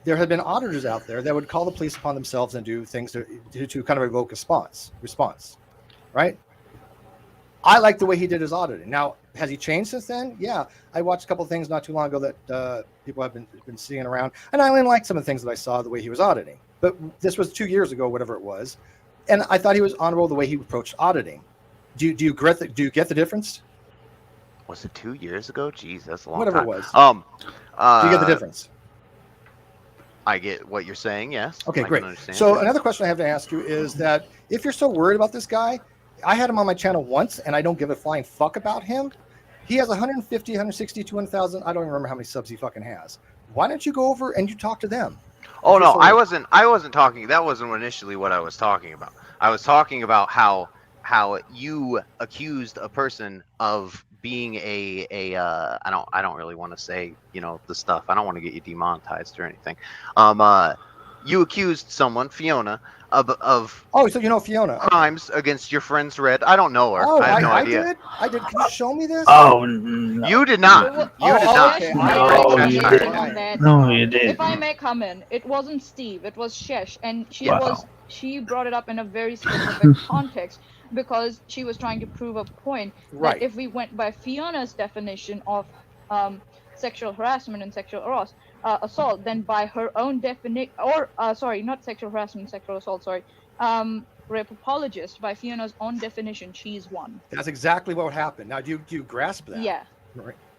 there had been auditors out there that would call the police upon themselves and do things to kind of evoke a response, right? I like the way he did his auditing. Now, has he changed since then? Yeah, I watched a couple of things not too long ago that people have been seeing around, and I only like some of the things that I saw the way he was auditing. But this was 2 years ago, whatever it was, and I thought he was honorable the way he approached auditing. Do you get the difference? Was it 2 years ago? Jeez, that's a long Whatever time. it was. Do Do you get the difference? I get what you're saying. Yes. Okay, I great. can understand. So another question I have to ask you is that if you're so worried about this guy, I had him on my channel once, and I don't give a flying fuck about him. He has 150, 160, 200,000. I don't even remember how many subs he fucking has. Why don't you go over and you talk to them? Oh If no, you're so- I wasn't talking. That wasn't initially what I was talking about. I was talking about how you accused a person of being I don't really want to say, the stuff. I don't want to get you demonetized or anything. You accused someone, Fiona, of Oh, so you know Fiona? crimes against your friend's Red. I don't know her. Oh, I have no idea. I did. Can you show me this? Oh no. You did not. You did not. okay. No, I you have didn't. on that. No, you didn't. If I may come in, it wasn't Steve, it was Shesh, and Wow. she brought it up in a very specific context because she was trying to prove a point Right. that if we went by Fiona's definition of sexual harassment and sexual assault, then by her own definition, not sexual harassment, sexual assault, rape apologist, by Fiona's own definition, she's one. That's exactly what happened. Now, do you grasp that? Yeah.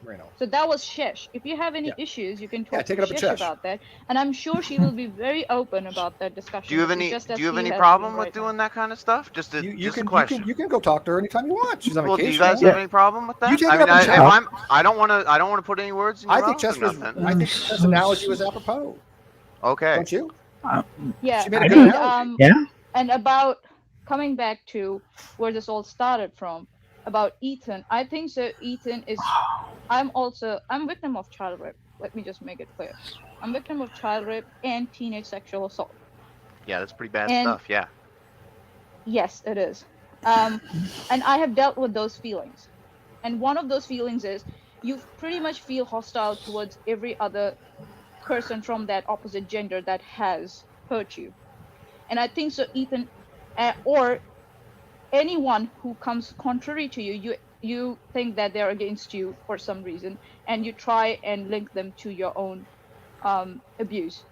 Moreno. So that was Shesh. If you have any Yeah. issues, you can Yeah, talk take to it up with Shesh Shesh. about that, and I'm sure she will be very open about that discussion. Do you have with any just as Do you have he any has problem been with right now. doing that kind of stuff? Just a question. You can go talk to her anytime you want. She's on Well, do vacation. you guys have any problem with that? You take I it mean, up with if Chess. I don't want to put any words in your I think mouth Chess or was. nothing. I think Chess' analogy was apropos. Okay. Don't you? Yeah. She made a I good do. analogy. Yeah. And about coming back to where this all started from, about Ethan, I think so. Ethan is. I'm victim of child rape. Let me just make it clear. I'm victim of child rape and teenage sexual assault. Yeah, that's pretty bad And- stuff. Yeah. Yes, it is. And I have dealt with those feelings. And one of those feelings is you pretty much feel hostile towards every other person from that opposite gender that has hurt you. And I think so, Ethan, or anyone who comes contrary to you think that they're against you for some reason, and you try and link them to your own abuse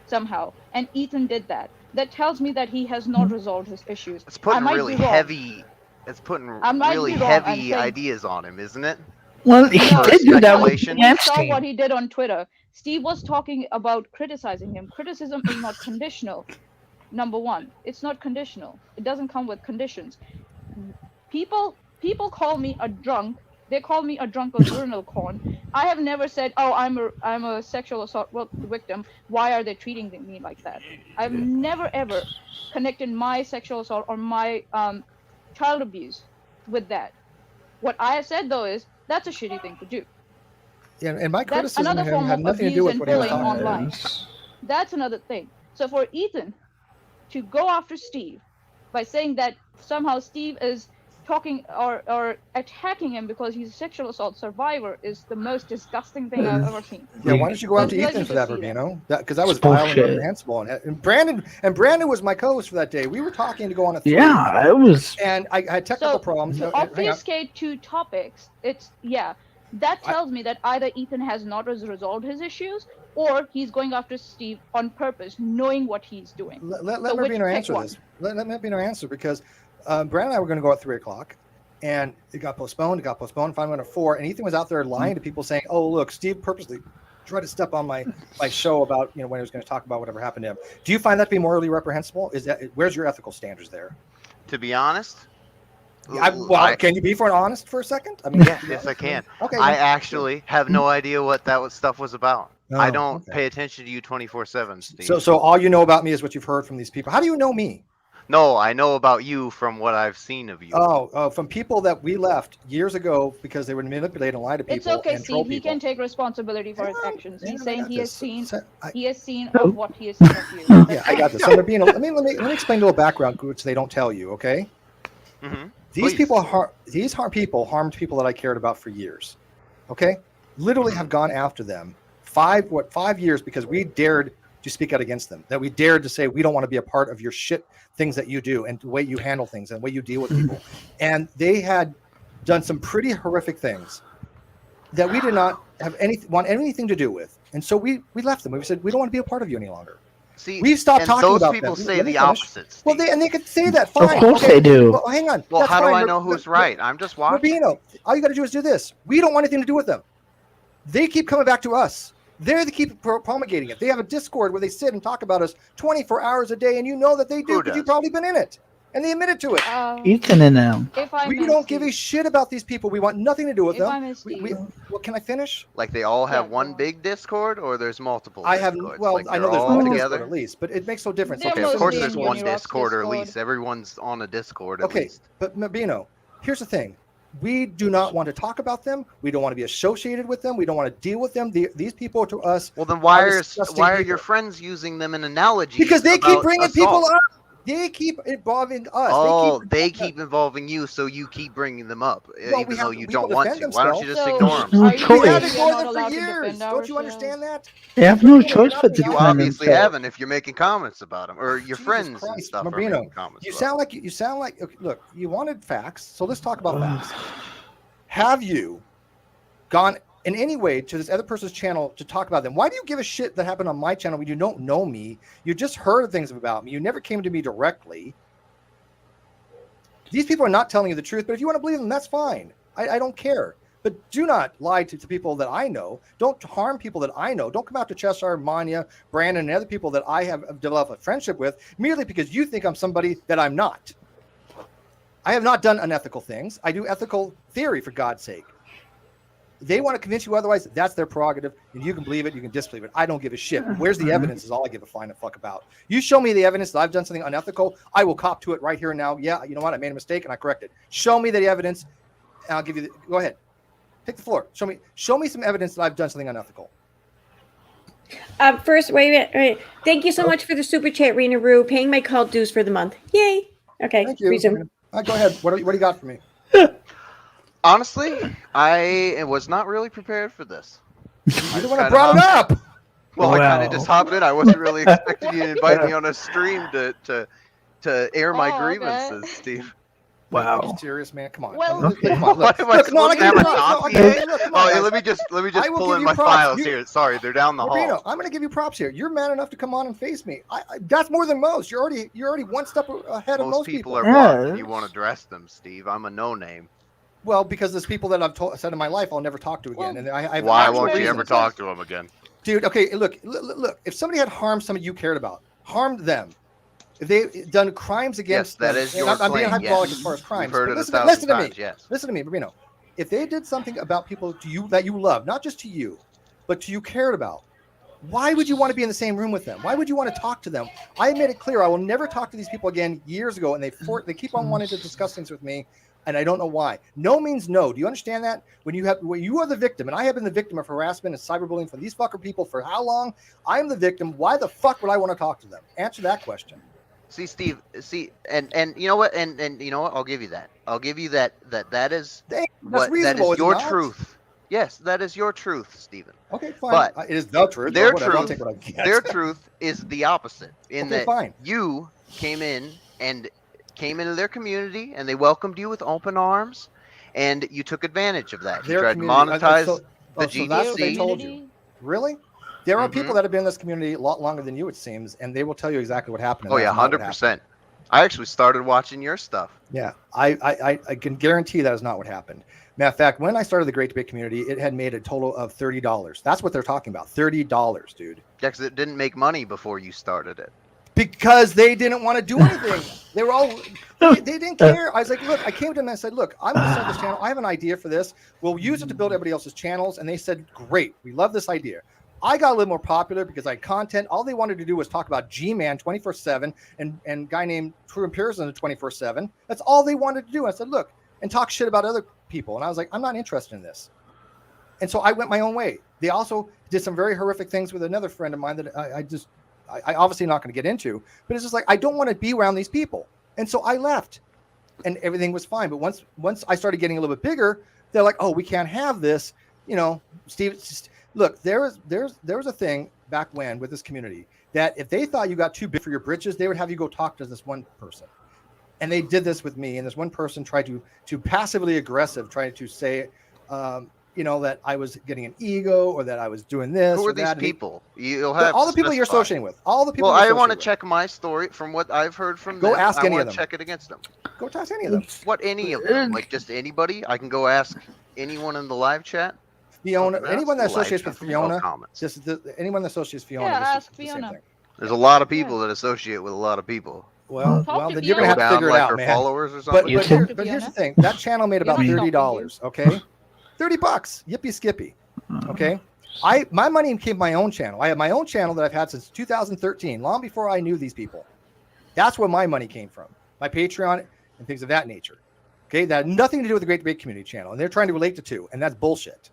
somehow. And Ethan did that. That tells me that he has not resolved his issues. It's I putting might really be wrong. heavy. It's putting I might really be wrong. I'm heavy saying- ideas on him, isn't it? Well, he No, did do that with speculation. We saw Epstein. what he did on Twitter. Steve was talking about criticizing him. Criticism is not conditional. Number one, it's not conditional. It doesn't come with conditions. People call me a drunk. They call me a drunk of urinal corn. I have never said, "Oh, I'm a sexual assault victim. Why are they treating me like that?" I've never ever connected my sexual assault or my child abuse with that. What I have said though is that's a shitty thing to do. Yeah, and my That's criticism of another him form had of nothing to do abuse with and what he was bullying talking about. online. That's another thing. So for Ethan, to go after Steve by saying that somehow Steve is talking or attacking him because he's a sexual assault survivor is the most disgusting thing I've ever seen. Yeah, why don't you go after Let Ethan me for just that, see that. Rubino? Because that was It's vile and bullshit. reprehensible. And Brandon was my co-host for that day. We were talking to go on a 3, Yeah, it was. and I had technical So problems. to Hang on. obfuscate 2 topics, that tells me that either Ethan has not resolved his issues or he's going after Steve on purpose, knowing what he's doing. Let So which Rubino pick answer one? this. Let Rubino answer because Brandon and I were going to go at 3 o'clock, and it got postponed. Finally went at 4, and Ethan was out there lying to people, saying, "Oh, look, Steve purposely tried to step on my show about when he was going to talk about whatever happened to him." Do you find that to be morally reprehensible? Where's your ethical standards there? To be honest, Can you be honest for a second? I mean, yes, I can. Okay. I actually have no idea what that stuff was about. I don't okay. pay attention to you 24/7, Steve. So all you know about me is what you've heard from these people. How do you know me? No, I know about you from what I've seen of you. From people that we left years ago because they would manipulate and lie to people. It's okay, and troll Steve. He people. can take responsibility for his Hang on, actions. hang He's on, I saying got he has this. seen So, of what he has seen of you. Yeah, I got this. So, Rubino, let me explain a little background, which they don't tell you. Okay. Mm-hmm. These people harmed people that I cared about for years. Okay, literally have gone after them 5 years because we dared to speak out against them. That we dared to say we don't want to be a part of your shit things that you do and the way you handle things and the way you deal with people. And they had done some pretty horrific things that we did not have want anything to do with. And so we left them. We said we don't want to be a part of you any longer. See, We've stopped talking about those people them. say Let me the finish. opposite. Well, Steve. they could say that. Fine. Of course they do. Well, hang on. Well, That's how do fine. I know who's right? I'm just watching. Rubino, all you got to do is do this. We don't want anything to do with them. They keep coming back to us. They keep promulgating it. They have a Discord where they sit and talk about us 24 hours a day, and you know that they do Who because does? you've probably been in it, and they admitted to it. Ethan and them. If I We may, don't give a Steve, shit about these people. We want nothing to do with If I them. may, Steve. Well, can I finish? Like they all have Yeah, go one on. big Discord, or there's multiple. I have. Discords? Well, Like I know they're there's all one together. Discord at least, but it makes no difference. They're Okay, of course mostly there's in one Uniroc's Discord at Discord. least. Everyone's on a Discord at Okay, least. but Rubino, here's the thing. We do not want to talk about them. We don't want to be associated with them. We don't want to deal with them. These people to us. Well, then why are are disgusting your people. friends using them in analogies? Because they keep about bringing assault? people up. They keep involving us. Oh, they they keep keep involving you, so you keep bringing them up, Well, even we though have you people don't want defend to. Why don't you just So, ignore them? No are you choice. We have saying ignored we are them not for allowed to years. defend Don't you ourselves? understand that? They have no choice but to You defend obviously themselves. haven't if you're making comments about them, or your Jesus friends and Christ, stuff are Rubino, making comments You about sound like. Okay, look, you wanted facts, so let's talk about facts. Have you gone in any way to this other person's channel to talk about them? Why do you give a shit that happened on my channel when you don't know me? You just heard things about me. You never came to me directly. These people are not telling you the truth, but if you want to believe them, that's fine. I don't care. But do not lie to people that I know. Don't harm people that I know. Don't come out to Cheshire, Manya, Brandon, and other people that I have developed a friendship with merely because you think I'm somebody that I'm not. I have not done unethical things. I do ethical theory, for God's sake. They want to convince you otherwise. That's their prerogative, and you can believe it. You can disbelieve it. I don't give a shit. Where's the evidence is all I give a flying fuck about. You show me the evidence that I've done something unethical, I will cop to it right here and now. Yeah, you know what? I made a mistake and I correct it. Show me the evidence, and I'll give you go ahead. Take the floor. Show me some evidence that I've done something unethical. First, wait. Thank you so much for the super chat, Rena Roo. Paying my call dues for the month. Yay. Okay. Thank you. Resume. Go ahead. What do you got for me? Honestly, I was not really prepared for this. You're the one that brought it up. Well, I kind of Wow. just hopped in. I wasn't really expecting you to invite me on a stream to air my Oh, okay. grievances, Steve. Wow. Are you serious, man? Come on. Well- Come on. What am I Look, no, supposed to give have you a props. copy? No, okay, look, come on, Oh, hey, guys. let me just I will pull give in you my props. files You- here. Sorry, they're down the Rubino, hall. I'm going to give you props here. You're man enough to come on and face me. That's more than most. You're already one step ahead of Most most people people. are Yeah. blocked if you want to dress them, Steve. I'm a no-name. Well, because there's people that I've said in my life I'll never talk to again. Well, And I Why actual won't you reasons. ever talk to them again? Dude, okay, look. If somebody had harmed somebody you cared about, harmed them, if they done crimes against Yes, that them, is and your I'm being claim, hyperbolic yes. as far as crimes. We've heard but it listen, 1,000 listen to times, me. yes. Listen to me, Rubino. If they did something about people to you that you love, not just to you, but to you cared about, why would you want to be in the same room with them? Why would you want to talk to them? I made it clear I will never talk to these people again years ago, and they keep on wanting to discuss things with me, and I don't know why. No means no. Do you understand that? When you are the victim, and I have been the victim of harassment and cyberbullying from these fucker people for how long? I am the victim. Why the fuck would I want to talk to them? Answer that question. See, Steve. See, and you know what? And you know what? I'll give you that. I'll give you that. That is Dang, that's what that reasonable, is is it your not? truth. Yes, that is your truth, Stephen. Okay, fine. But It is the truth. their But whatever. I'll truth, take what I get. their truth is the opposite. In Okay, that fine. you came in and came into their community, and they welcomed you with open arms, and you took advantage of that. You Their tried to community. monetize So the that's what they GDC. told you. Really? There are people Mhm. that have been in this community a lot longer than you, it seems, and they will tell you exactly what happened. and Oh yeah, that's not what 100%. I actually started watching your stuff. Yeah, I can guarantee that is not what happened. Matter of fact, when I started the Great Debate community, it had made a total of $30. That's what they're talking about, $30, dude. Yeah, because it didn't make money before you started it. Because they didn't want to do anything. They were all they didn't care. I was like, look, I came to them and I said, look, I'm going to start this channel. I have an idea for this. We'll use it to build everybody else's channels. And they said, great, we love this idea. I got a little more popular because I had content. All they wanted to do was talk about G-Man 24/7 and a guy named True Empiricism 24/7. That's all they wanted to do. I said, look, and talk shit about other people. And I was like, I'm not interested in this. And so I went my own way. They also did some very horrific things with another friend of mine that I obviously not going to get into, but it's just like, I don't want to be around these people. And so I left and everything was fine. But once I started getting a little bit bigger, they're like, oh, we can't have this. You know, Steve, look, there was a thing back when with this community that if they thought you got too big for your britches, they would have you go talk to this one person. And they did this with me. And this one person tried to passively aggressive, trying to say, you know, that I was getting an ego or that I was doing this. Who or are these that. people? You'll have all the people you're specify. associating with. All the people. Well, you're I want to associating with. check my story from what I've heard from Go them. ask I any want of to them. check it against them. Go talk to any of them. What any of them? Like just anybody? I can go ask anyone in the live chat. Fiona, Okay, anyone that that's the live associates with chat. Fiona, No comments. anyone that associates Fiona, Yeah, this is ask the same Fiona. thing. There's a lot of people that associate with a lot of people. Well, Talk to then you're gonna Fiona. have to Down figure it like out, her man. followers or But something. You here's can- the thing. That channel made about Fiona's $30. Okay, $30. Yippee skippy. Okay. My money came from my own channel. I have my own channel that I've had since 2013, long before I knew these people. That's where my money came from. My Patreon and things of that nature. Okay, that had nothing to do with the Great Debate Community channel, and they're trying to relate the two, and that's bullshit.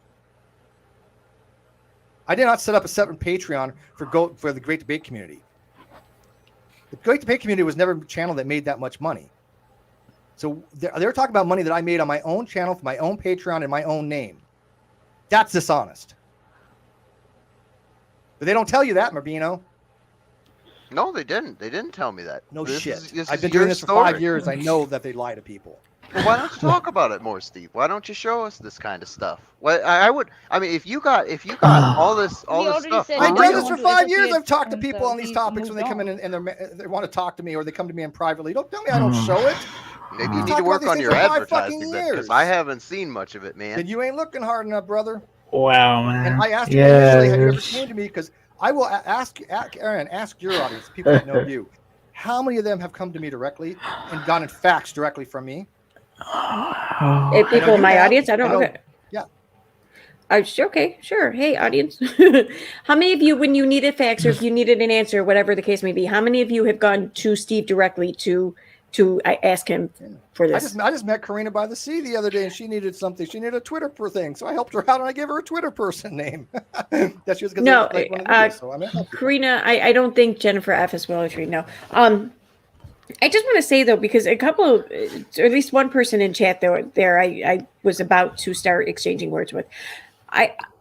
I did not set up a separate Patreon for the Great Debate Community. The Great Debate Community was never a channel that made that much money. So they're talking about money that I made on my own channel, for my own Patreon, in my own name. That's dishonest. But they don't tell you that, Marbino. No, they didn't. They didn't tell me that. No This shit. this I've is been your doing this for story. 5 years. I know that they lie to people. Well, why don't you talk about it more, Steve? Why don't you show us this kind of stuff? Well, I mean, if you got all this We already stuff, said for I've no, done real, this want for to 5 years. associate I've talked to and, people on these we topics when they moved come in on. and they want to talk to me, or they come to me in privately. Don't tell me I don't show it. maybe you I've need talked to about work these on things your for 5 fucking advertising because years. I haven't seen much of it, man. Then you ain't looking hard enough, brother. Wow, man. And I asked you initially, have you ever Yes. came to me? Because I will ask Aaron, ask your audience, people that know you, how many of them have come to me directly and gotten facts directly from me? If people in you my have. audience, I don't I know. know. Yeah. Okay, sure. Hey, audience. How many of you, when you needed facts or if you needed an answer, whatever the case may be, how many of you have gone to Steve directly to ask him for this? I just met Karina by the sea the other day, and she needed something. She needed a Twitter thing, so I helped her out, and I gave her a Twitter person name. That she was going No, to like one of these. So I'm gonna help you. Karina, I don't think Jennifer F is military. No. I just want to say though, because a couple of, or at least one person in chat there I was about to start exchanging words with.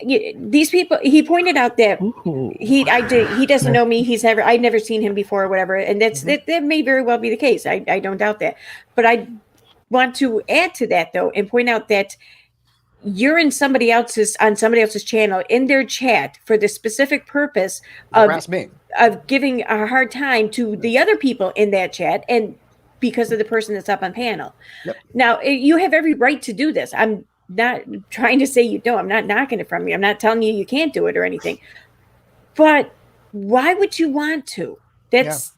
These people, he pointed out that he doesn't know me. I'd never seen him before or whatever. And that may very well be the case. I don't doubt that. But I want to add to that though, and point out that you're on somebody else's channel in their chat for the specific purpose Harass me. of giving a hard time to the other people in that chat, and because of the person that's up on panel. Yep. Now you have every right to do this. I'm not trying to say you don't. I'm not knocking it from you. I'm not telling you you can't do it or anything. But why would you want to? That's.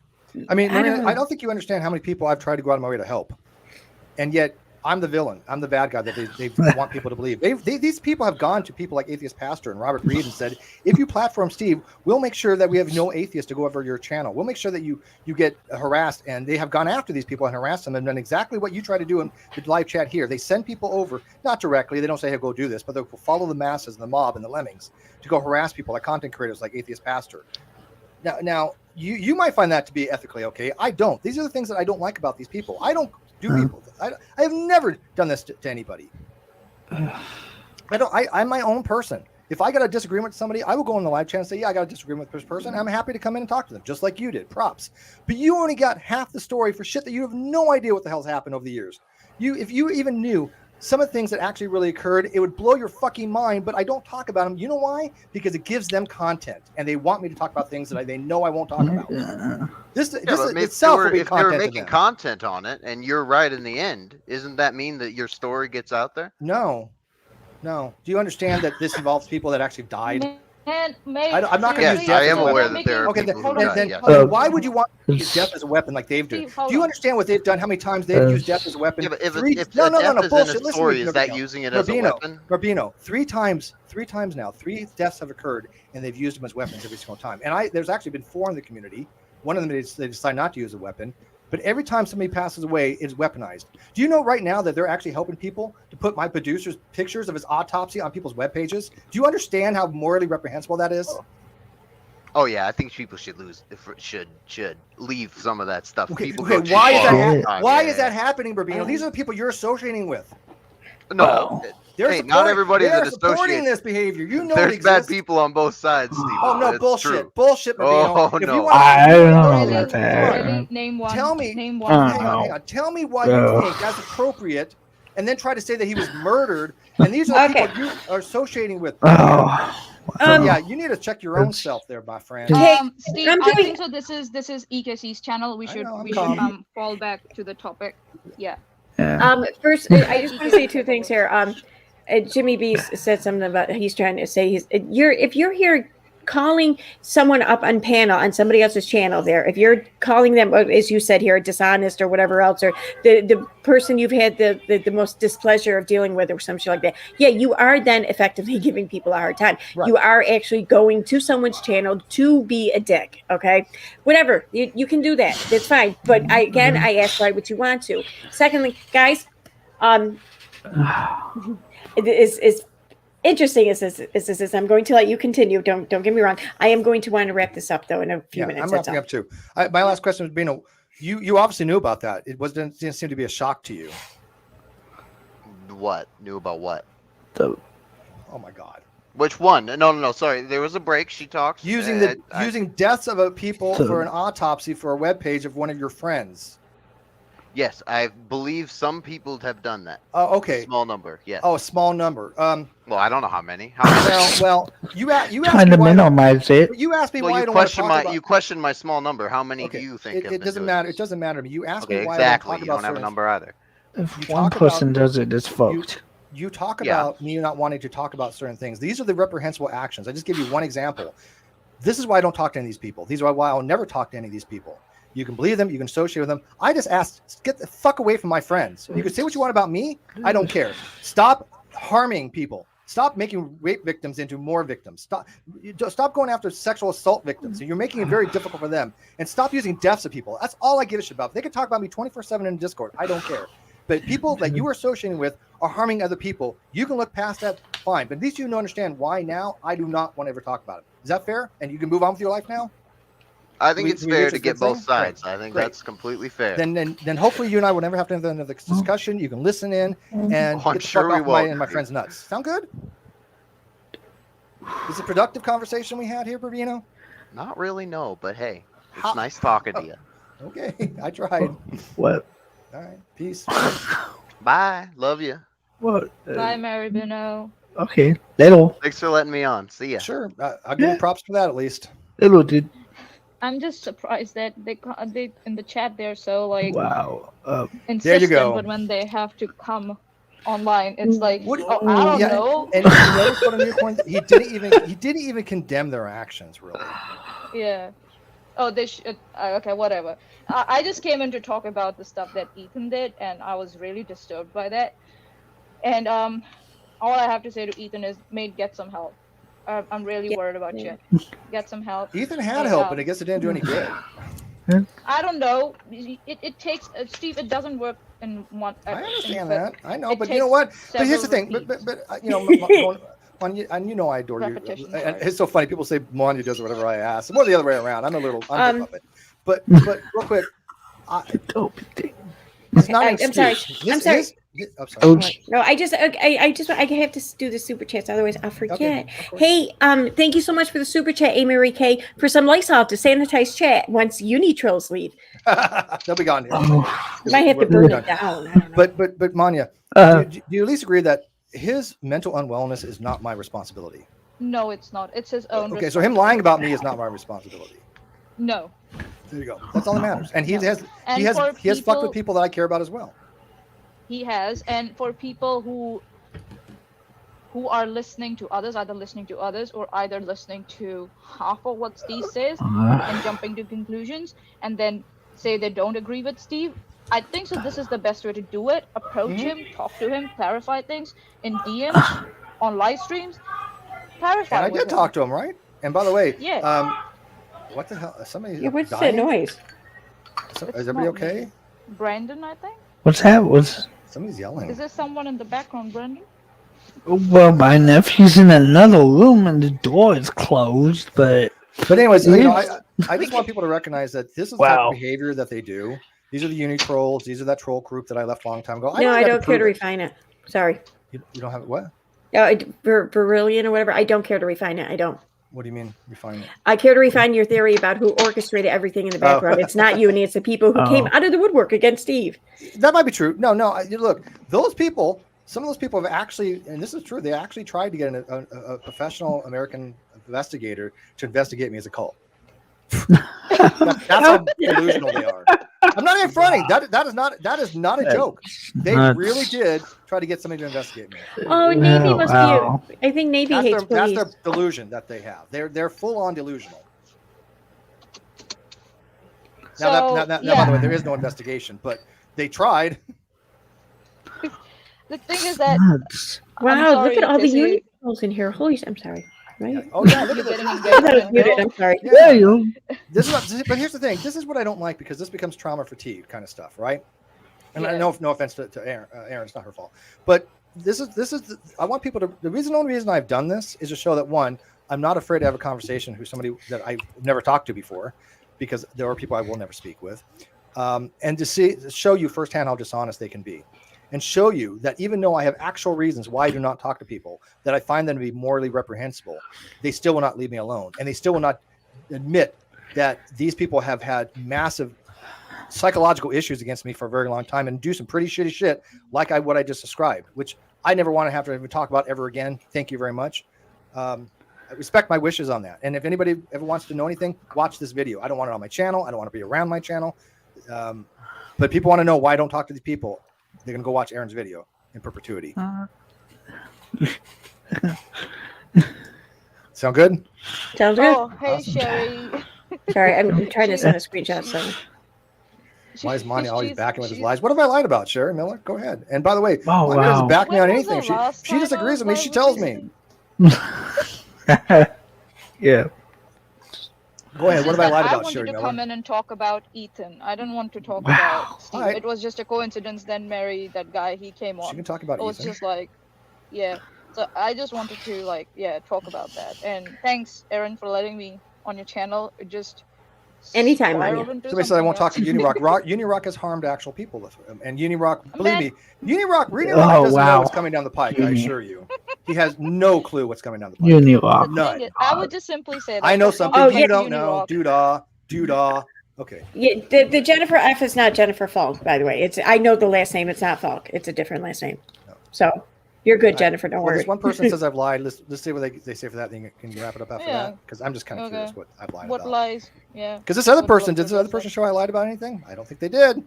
I mean, I don't know. I don't think you understand how many people I've tried to go out of my way to help, and yet I'm the villain. I'm the bad guy that they want people to believe. These people have gone to people like Atheist Pastor and Robert Reed and said, if you platform Steve, we'll make sure that we have no atheists to go over your channel. We'll make sure that you get harassed. And they have gone after these people and harassed them and done exactly what you try to do in the live chat here. They send people over, not directly. They don't say, hey, go do this, but they'll follow the masses and the mob and the lemmings to go harass people like content creators like Atheist Pastor. Now you might find that to be ethically okay. I don't. These are the things that I don't like about these people. I don't do people. I have never done this to anybody. I'm my own person. If I got a disagreement with somebody, I will go on the live chat and say, yeah, I got a disagreement with this person. I'm happy to come in and talk to them, just like you did. Props. But you only got half the story for shit that you have no idea what the hell's happened over the years. If you even knew some of the things that actually really occurred, it would blow your fucking mind, but I don't talk about them. You know why? Because it gives them content, and they want me to talk about things that they know I won't talk about. This itself will be if they were content to making them. content on it, and you're right in the end, isn't that mean that your story gets out there? No. Do you understand that this involves people that actually died? I'm not going to use death. I am as a aware weapon. that there are Okay, people who then die. why would you want to use death as a weapon like they've done? Do you understand what they've done? How many times they've used death as a weapon? Yeah, but if death is in a story, is that using it as a weapon? Rubino, three times now, 3 deaths have occurred, and they've used them as weapons every single time. And there's actually been 4 in the community. One of them they decide not to use a weapon. But every time somebody passes away, it's weaponized. Do you know right now that they're actually helping people to put my producer's pictures of his autopsy on people's web pages? Do you understand how morally reprehensible that is? Oh yeah, I think people should leave some of that stuff. Okay, People why is that happening, Rubino? These are the people you're associating with. No, not everybody that supporting this behavior. You know, there's bad people on both sides. Steve. Oh no, bullshit, bullshit, Rubino. Oh no, I don't know about that. Really? Name one. Tell me. Name one. Hang on. Tell me why you think that's appropriate, and then try to say that he was murdered. And these are the people you are associating with. Yeah, you need to check your own self there, my friend. Steve, I think so. This is EKC's channel. We should fall back to the topic. Yeah. First, I just want to say 2 things here. Jimmy B said something about he's trying to say if you're here calling someone up on panel on somebody else's channel there, if you're calling them, as you said here, dishonest or whatever else, or the person you've had the most displeasure of dealing with or some shit like that, yeah, you are then effectively giving people a hard time. Right. You are actually going to someone's channel to be a dick. Okay, whatever, you can do that, that's fine, but I ask why would you want to. Secondly, guys, it is interesting as this is. I'm going to let you continue. Don't get me wrong. I am going to want to wrap this up though in a few minutes. I'm wrapping up too. My last question was being you obviously knew about that. Didn't seem to be a shock to you. What? Knew about what? Oh my God. Which one? No. Sorry, there was a break. She talks using deaths of people for an autopsy for a webpage of one of your friends. Yes, I believe some people have done that. Oh, okay. A small number, yes. Oh, a small number. Well, I don't know how many. Well, you asked trying to minimize it. You asked me why I don't question want to talk about. You questioned my small number. How many do you think? It doesn't matter. It doesn't matter to me. You asked me why exactly. I don't talk about. You don't have a number either. If one person does it, it's fucked. You talk about me not wanting to talk about certain things. These are the reprehensible actions. I just give you one example. This is why I don't talk to any of these people. These are why I'll never talk to any of these people. You can believe them. You can associate with them. I just asked, get the fuck away from my friends. You can say what you want about me. I don't care. Stop harming people. Stop making rape victims into more victims. Stop going after sexual assault victims. You're making it very difficult for them. And stop using deaths of people. That's all I give a shit about. They can talk about me 24/7 in Discord. I don't care. But people that you are associating with are harming other people. You can look past that, fine. But at least you understand why now I do not want to ever talk about it. Is that fair? And you can move on with your life now? I think it's fair to get both sides. I think that's completely fair. Then hopefully you and I will never have to have another discussion. You can listen in and get the fuck off my friend's nuts. Sound good? Is it a productive conversation we had here, Bravino? Not really, no. But hey, it's nice talking to you. Okay, I tried. What? All right, peace. Bye. Love you. What? Bye, Mary Bino. Okay, little. Thanks for letting me on. See ya. Sure, I'll give you props for that at least. Little dude. I'm just surprised that they in the chat they're so like insistent, there you go. But when they have to come online, it's like I don't know. And you notice what I'm point? He didn't even condemn their actions, really. Yeah. Oh, they should. Okay, whatever. I just came in to talk about the stuff that Ethan did, and I was really disturbed by that. And all I have to say to Ethan is, mate, get some help. I'm really worried about you. Get some help. Ethan had help, but I guess it didn't do any good. I don't know. It takes Steve. It doesn't work in one. I understand that. I know, but you know what? But here's the thing. But you know, Manya, and you know I adore Repetition, you. And sorry. it's so funny. People say Manya does whatever I ask. More the other way around. I'm the puppet. But real quick, Oh, big thing. it's not an I'm sorry. excuse. I'm sorry. I'm sorry. Ouch. No, I just I have to do the super chats, otherwise I'll forget. Okay, of course. Hey, thank you so much for the super chat, Amy Marie K, for some Lysol to sanitize chat once uni trolls leave. They'll be gone here. Oh. Might have to We're burn done. it down. I don't know. But Manya, Uh, do you at least agree that his mental unwellness is not my responsibility? No, it's not. It's his own. Okay, so him lying about me is not my responsibility. No. There you go. That's all that matters. And he No. has And he has for he has fucked with people- people that I care about as well. He has, and for people who are listening to others, either listening to others or either listening to half of what Steve says and jumping to conclusions, and then say they don't agree with Steve. I think so. This is the best way to do it. Approach him, talk to him, clarify things in DMs, on live streams. Clarify. And I with did him. talk to him, right? And by the way, Yeah. what the hell? Somebody Yeah, what's that dying? noise? Is It's everybody not okay? me. Brandon, I think. what's that? What's Somebody's yelling. Is there someone in the background, Brandon? well, my nephew's in another room and the door is closed, but But anyways, Yeah. I just want people to recognize that this is the type Wow. of behavior that they do. These are the uni trolls. These are that troll group that I left a long time ago. No, I have don't care to prove it. refine it. Sorry. You don't have what? Brilliant or whatever. I don't care to refine it. I don't. What do you mean refine it? I care to refine your theory about who orchestrated everything in the background. It's not you, and it's the people who came Oh. out of the woodwork against Steve. That might be true. No. Look, those people. Some of those people have actually, and this is true. They actually tried to get a professional American investigator to investigate me as a cult. That's how delusional they are. I'm not even fronting. That is not a joke. They really did try to get somebody to investigate me. Oh, Navy must wow. be. I think Navy That's hates their police. delusion that they have. They're full on delusional. So, Now, by the way, there is no investigation, but they tried. The thing is that nuts. Wow, look at all the Kissy. uniforms in here. Holy, I'm sorry. Right? Oh yeah, look You're at getting this. I thought it was engaged. muted. I'm sorry. Yeah. Yeah, you. But here's the thing. This is what I don't like because this becomes trauma fatigue kind of stuff, right? And I Yeah. know, no offense to Aaron, it's not her fault. But this is. I want people to. The only reason I've done this is to show that one, I'm not afraid to have a conversation with somebody that I've never talked to before, because there are people I will never speak with, and to show you firsthand how dishonest they can be, and show you that even though I have actual reasons why I do not talk to people, that I find them to be morally reprehensible, they still will not leave me alone, and they still will not admit that these people have had massive psychological issues against me for a very long time and do some pretty shitty shit like what I just described, which I never want to have to even talk about ever again. Thank you very much. I respect my wishes on that. And if anybody ever wants to know anything, watch this video. I don't want it on my channel. I don't want to be around my channel. But people want to know why I don't talk to these people. They're going to go watch Aaron's video in perpetuity. Sound good? Sounds good. Oh, hey, Awesome. Sherry. Sorry, I'm trying to send a screenshot. So Why is Monty always She's- backing with his she's- lies? What have I lied about, Sherry Miller? Go ahead. And by the way, Oh, Monty doesn't wow. back me on When was the anything. last She time disagrees I with me. was She live tells with me. Yeah. Go ahead. What have I lied I about, wanted Sherry to Miller? come in and talk about Ethan. I didn't want to talk Wow. about Steve. Alright. It was just a coincidence. Then Mary, that guy, he came She on. can talk about It was Ethan. just like, yeah. So I just wanted to talk about that. And thanks, Aaron, for letting me on your channel. It just Anytime, spiraled Anya. into Somebody said I something won't talk to else. Unirock. Unirock has harmed actual people, and Unirock, believe me, Man. Unirock Oh, doesn't know wow. what's coming down the pike. I Uni. assure you, he has no clue what's coming down the pike. You knew. The None. thing is, I would just simply say that I know for something someone you like don't know. Unirock- Doodah. Okay. yeah, the Jennifer F is not Jennifer Falk, by the way. It's I know the last name. It's not Falk. It's a different last name. No. So you're good, All right. Jennifer. Don't Well, worry. this one person says I've lied. Let's see what they say for that. Then can you wrap it up after Yeah. that? Because I'm just kind of Okay. curious what I've lied What about. lies? Yeah. Because this other What- person, what did was this other I person saying? show I lied about anything? I don't think they did.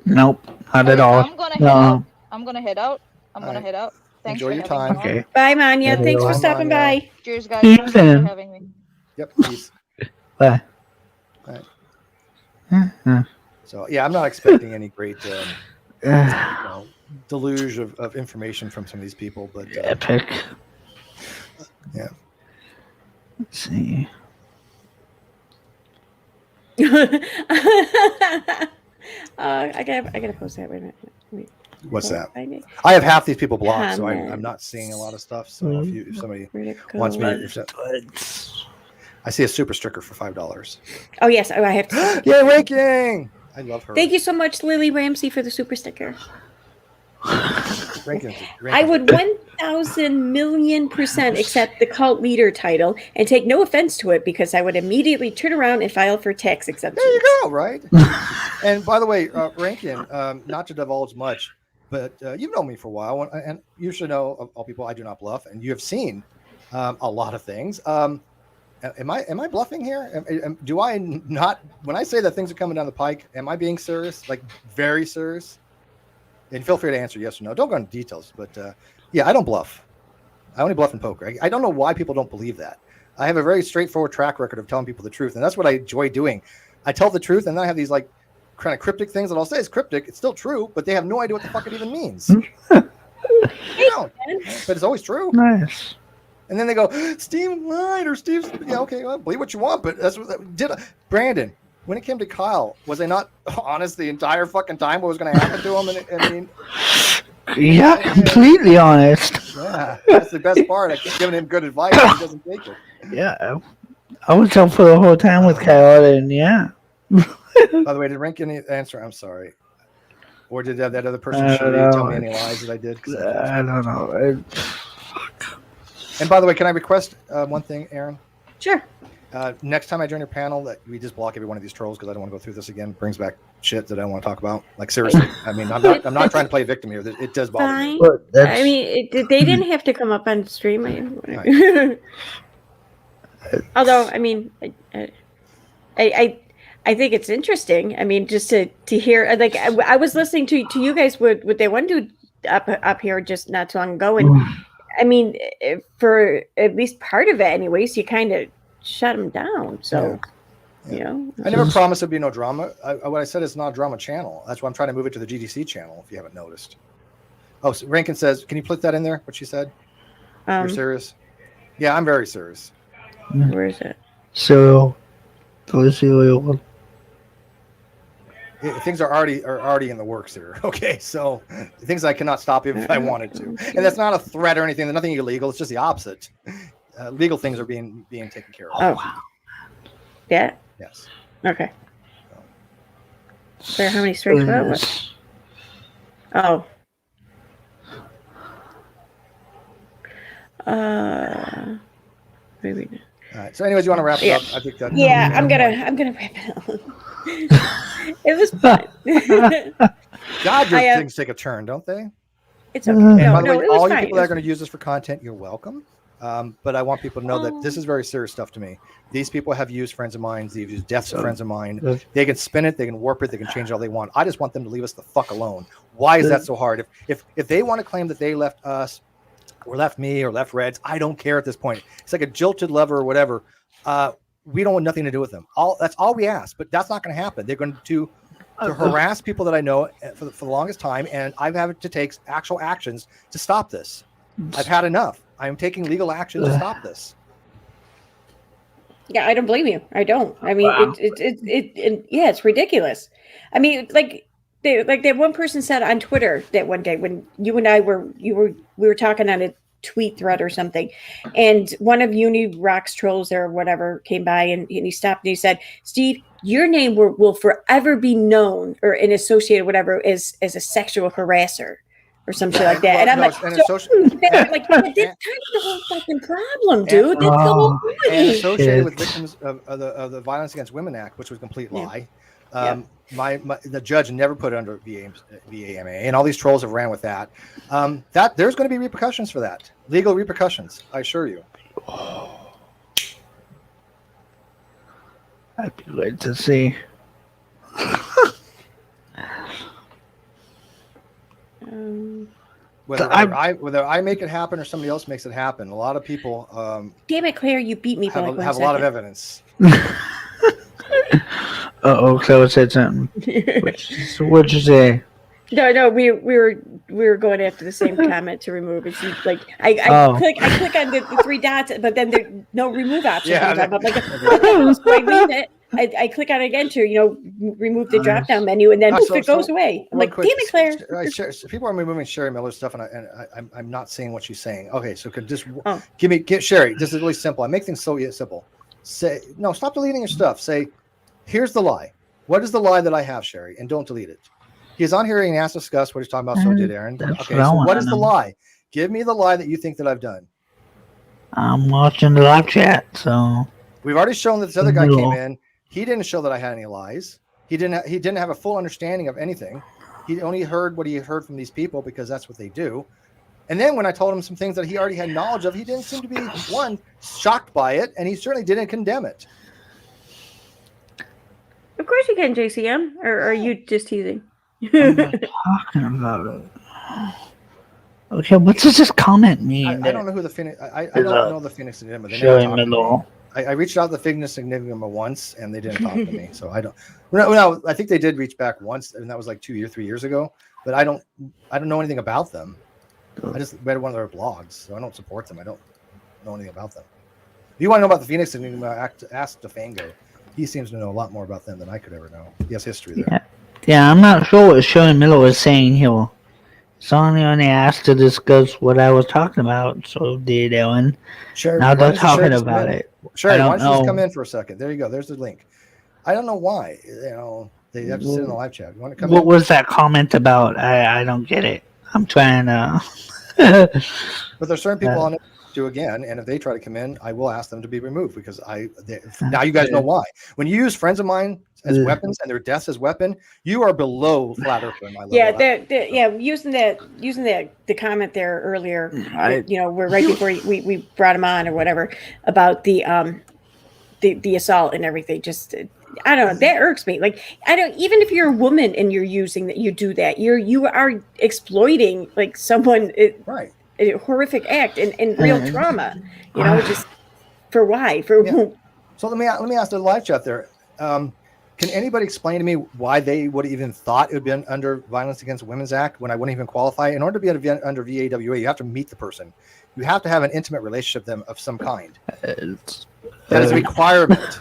Nope. Not at Alright, all. I'm gonna head No. out. I'm gonna head out. Alright. Thanks Enjoy for your having time. me on. Okay. Bye, Manya. Yeah, Thanks for bye, stopping Manya. by. Cheers, guys. Thanks for Ethan. having me. Yep. Peace. Bye. So yeah, I'm not expecting any great deluge of information from some of these people, but Epic. yeah. Let's see. I gotta post that. Wait a minute. Wait. What's that? Find it. I have half these people blocked, so I'm Comments. not seeing a lot of stuff. So if somebody Critical. wants me, I see a super sticker for $5. Oh yes, I have to. Yay, ranking! I love her. Thank you so much, Lily Ramsey, for the super sticker. Rankings. I would 1,000,000,000% accept the cult leader title and take no offense to it because I would immediately turn around and file for tax exemption. There you go, right? And by the way, Rankin, not to divulge much, but you've known me for a while, and you should know, of all people, I do not bluff, and you have seen a lot of things. Am I bluffing here? Do I not? When I say that things are coming down the pike, am I being serious? Like very serious? And feel free to answer yes or no. Don't go into details, but yeah, I don't bluff. I only bluff in poker. I don't know why people don't believe that. I have a very straightforward track record of telling people the truth, and that's what I enjoy doing. I tell the truth, and then I have these like kind of cryptic things that I'll say is cryptic. It's still true, but they have no idea what the fuck it even means. They don't, but it's always true. Nice. And then they go, Steve lied, or Steve's, yeah, okay, well, believe what you want, but that's what did. Brandon, when it came to Kyle, was I not honest the entire fucking time what was going to happen to him? And I mean, Yeah, completely honest. yeah, that's the best part. I keep giving him good advice, and he doesn't take it. Yeah, I was up for the whole time with Kyle, and yeah. By the way, did Rank any answer? I'm sorry. Or did that other person tell me any lies that I did? I don't know. And by the way, can I request one thing, Aaron? Sure. Next time I join your panel, that we just block every one of these trolls because I don't want to go through this again. It brings back shit that I don't want to talk about. Like seriously, I mean, I'm not trying to play victim here. It does bother me. I mean, they didn't have to come up on stream. Although, I mean, I think it's interesting. I mean, just to hear, like, I was listening to you guys with that one dude up here just not too long ago, and I mean, for at least part of it, anyways, you kind of shut him down. So, you know, I never promised there'd be no drama. What I said is not a drama channel. That's why I'm trying to move it to the GDC channel. If you haven't noticed. Oh, so Rankin says, can you put that in there? What she said? You're serious? Yeah, I'm very serious. Where is it? So, let's see what things are already in the works here. Okay, so things I cannot stop if I wanted to, and that's not a threat or anything. There's nothing illegal. It's just the opposite. Legal things are being taken care of. Oh, wow. Yeah. Yes. Okay. So how many strikes were it? Oh. Maybe. All right. So, anyways, you want to wrap it up? I think that. Yeah, I'm gonna wrap it up. It was fun. God, your things take a turn, don't they? It's okay. And No, by the way, it was all you fine. people that are going to use this for content, you're welcome. But I want people to know that this is very serious stuff to me. These people have used friends of mine. They've used deaths of friends of mine. They can spin it. They can warp it. They can change it all they want. I just want them to leave us the fuck alone. Why is that so hard? If they want to claim that they left us or left me or left Reds, I don't care at this point. It's like a jilted lover or whatever. We don't want nothing to do with them. That's all we ask, but that's not going to happen. They're going to harass people that I know for the longest time, and I've had to take actual actions to stop this. I've had enough. I am taking legal action to stop this. Yeah, I don't blame you. I don't. I mean, yeah, it's ridiculous. I mean, like that one person said on Twitter that one day when you and I we were talking on a tweet thread or something, and one of Uni Rock's trolls or whatever came by and he stopped and he said, Steve, your name will forever be known or and associated whatever as a sexual harasser or some shit like that. And I'm like, that's kind of the whole fucking problem, dude. That's the whole point. And associated with victims of the Violence Against Women Act, which was a complete lie. The judge never put it under VAMA, and all these trolls have ran with that. That there's going to be repercussions for that, legal repercussions. I assure you. I'd be glad to see. Whether I make it happen or somebody else makes it happen, a lot of people. Damn it, Claire, you beat me. Have a lot of evidence. Claire said something. What'd you say? No, we were going after the same comment to remove it. She, like I click on the three dots, but then there's no remove option. Yeah, I'm like, do I leave it? I click on it again to remove the drop down menu, and then poof, it goes away. I'm real like, quick, damn it, Claire. people are removing Sherry Miller stuff, and I'm not seeing what she's saying. Okay, so could just Oh. get Sherry. This is really simple. I make things so simple. Say no. Stop deleting your stuff. Say, here's the lie. What is the lie that I have, Sherry? And don't delete it. He's on here and he asked us discuss what he's talking about. So did Aaron. That's Okay, what I so what wanna is the know. lie? Give me the lie that you think that I've done. I'm watching the live chat, so We've already shown that this other guy No. came in. He didn't show that I had any lies. He didn't have a full understanding of anything. He only heard what he heard from these people because that's what they do. And then when I told him some things that he already had knowledge of, he didn't seem to be shocked by it, and he certainly didn't condemn it. Of course you can, JCM. Or are you just teasing? I'm not talking about it. Okay, what does this comment mean? I don't know who the Phoenix. I Is don't a know the Phoenix Enigma. They never Sherry talked to me. Miller. I reached out to the Phoenix Enigma once, and they didn't talk to me. So I don't. No, I think they did reach back once, and that was like 3 years ago. But I don't know anything about them. I just read one of their blogs, so I don't support them. I don't know anything about them. If you want to know about the Phoenix Enigma, ask DeFango. He seems to know a lot more about them than I could ever know. He has history there. Yeah, I'm not sure what Sherry Miller was saying here. Sonny only asked to discuss what I was talking about, so did Ellen. Sherry, Now why they're don't you talking just about come in? it. Sherry, I why don't don't you just know. come in for a second? There you go. There's the link. I don't know why. They have to sit in the live chat. You want to come What in? was that comment about? I don't get it. I'm trying to. But there's certain people on it do again, and if they try to come in, I will ask them to be removed because now you guys know why. When you use friends of mine as weapons and their deaths as weapon, you are below flat earther in my level. Yeah, using the comment there earlier, we're right before we brought him on or whatever about the assault and everything. Just I don't know, that irks me. Like even if you're a woman and you're using that, you do that, you are exploiting like someone, right? A horrific act and real trauma. Just for why for. Yeah. So let me ask the live chat there. Can anybody explain to me why they would even thought it would be under Violence Against Women's Act when I wouldn't even qualify? In order to be under VAWA, you have to meet the person. You have to have an intimate relationship with them of some kind. That is a requirement.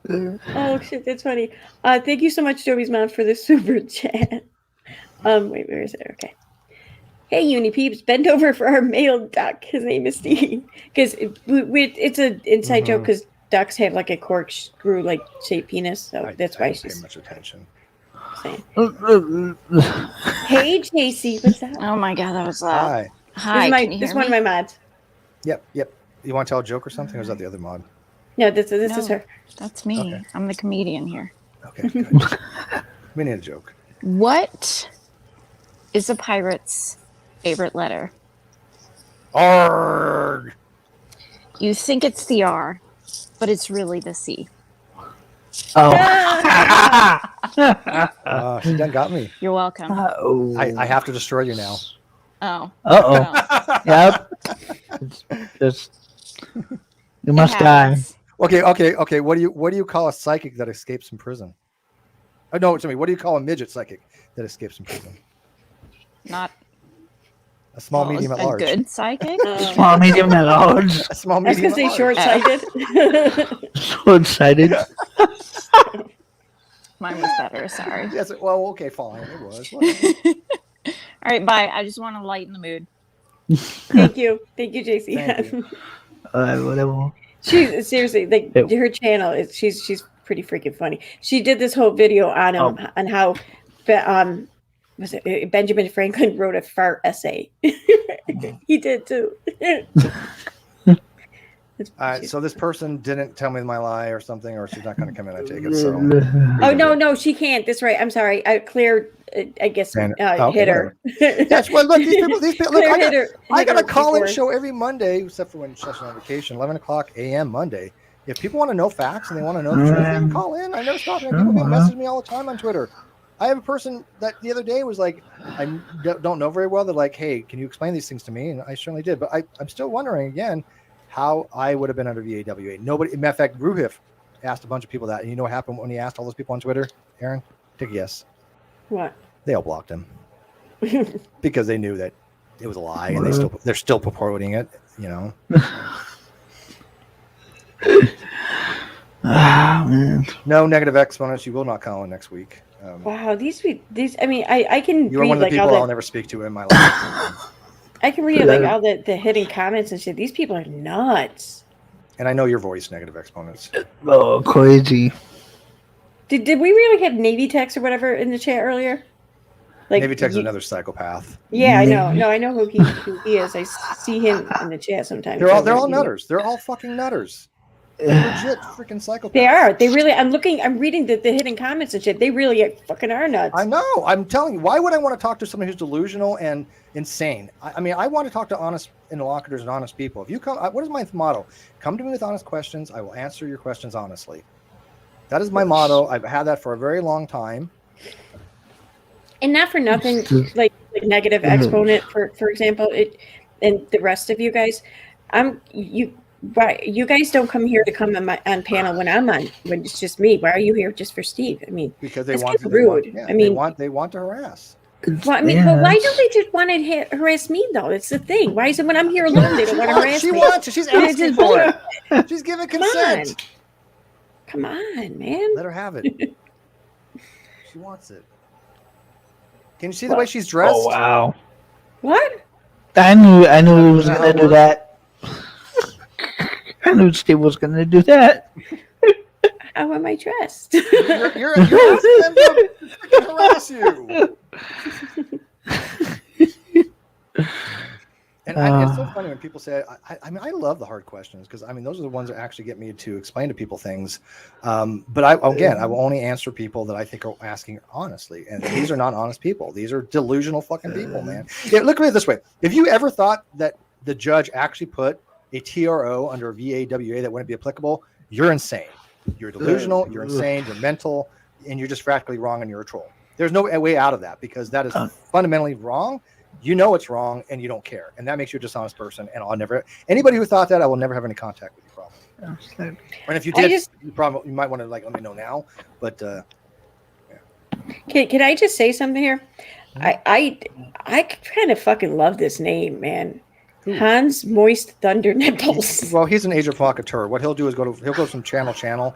Oh shit, that's funny. Thank you so much, Joey's mom, for the super chat. Wait, where is it? Okay. Hey, Uni peeps, bend over for our male duck. His name is Steve. Because it's an inside joke because ducks have like a corkscrew like shaped penis, so that's why I she's pay much attention. saying. Hey, JC, what's up? Oh my god, that was loud. Hi. Hi, can you This hear is one of me? my mods. Yep. You want to tell a joke or something, or is that the other mod? No, this is her. That's me. Okay. I'm the comedian here. Okay, good. We need a joke. What is a pirate's favorite letter? Arrgh! You think it's the R, but it's really the C. Oh. She done got me. You're welcome. I have to destroy you now. Oh. Uh-oh. Well, Yep. You must die. happens. Okay. What do you call a psychic that escapes from prison? Oh, no, to me. What do you call a midget psychic that escapes from prison? Not A small, medium, at a large. good psychic. Small, medium, and large. A small, I was medium, gonna say at large. short-sighted. Short-sighted. Mine was better. Sorry. Yes. Well, okay, fine. It was. Whatever. All right, bye. I just want to lighten the mood. Thank you, JC. Thank you. Whatever. She's seriously like her channel is she's pretty freaking funny. She did this whole video on how was it Benjamin Franklin wrote a fart essay. He did too. All right. So this person didn't tell me my lie or something, or she's not going to come in. I take it. So. Oh no, she can't. That's right. I'm sorry. Claire, I guess, Okay, hit her. Yes. Well, look, these people. Look, Claire I got a call-in before. show every Monday, except for when she's on vacation. 11:00 a.m. Monday. If people want to know facts and they want to know the truth, they can call in. I never stop. People message me all the time on Twitter. I have a person that the other day was like, I don't know very well. They're like, hey, can you explain these things to me? And I certainly did. But I'm still wondering again how I would have been under VAWA. Nobody. Matter of fact, Ruhif asked a bunch of people that. And you know what happened when he asked all those people on Twitter, Aaron? Take a guess. What? They all blocked him because they knew that it was a lie, and they're still purporting it. You know. Man. No negative exponents. You will not call in next week. Wow, these. I mean, I can You are read one of the like people all I'll the. never speak to in my life. I can read like all the hidden comments and shit. These people are nuts. And I know your voice, negative exponents. Oh, crazy. Did we really have Navy Tex or whatever in the chat earlier? Like Maybe Tex is another psychopath. Yeah, I know. No, I know who he is. I see him in the chat sometimes. They're all nutters. They're all fucking nutters. They're legit freaking psychopaths. They are. They really. I'm reading the hidden comments and shit. They really fucking are nuts. I know. I'm telling you. Why would I want to talk to someone who's delusional and insane? I mean, I want to talk to honest interlocutors and honest people. If you come, what is my motto? Come to me with honest questions. I will answer your questions honestly. That is my motto. I've had that for a very long time. And not for nothing, like negative exponent, for example, and the rest of you guys, why you guys don't come here to come on panel when it's just me? Why are you here just for Steve? I mean, because they that's want kind of rude. Yeah, I mean, they want to harass. Well, I mean, but why don't they just want to harass me though? It's the thing. Why is it when I'm here alone they don't want to harass me? She wants to. She's asking for it. She's giving consent. Come on, man. Let her have it. She wants it. Can you see the way she's dressed? Oh wow! What? I knew he was gonna do that. I knew Steve was gonna do that. How am I dressed? You're asking them to freaking harass you. And it's so funny when people say, I mean, I love the hard questions because, I mean, those are the ones that actually get me to explain to people things. But I will only answer people that I think are asking honestly. And these are not honest people. These are delusional fucking people, man. Yeah, look at it this way. If you ever thought that the judge actually put a TRO under a VAWA that wouldn't be applicable, you're insane. You're delusional, you're insane, you're mental, and you're just practically wrong and you're a troll. There's no way out of that because that is fundamentally wrong. You know it's wrong and you don't care. And that makes you a dishonest person. And anybody who thought that, I will never have any contact with you probably. And if you did, you might want to let me know now. But can I just say something here? I kind of fucking love this name, man. Hans Moist Thunder Nipples. Well, he's an Asia provocateur. What he'll do is he'll go from channel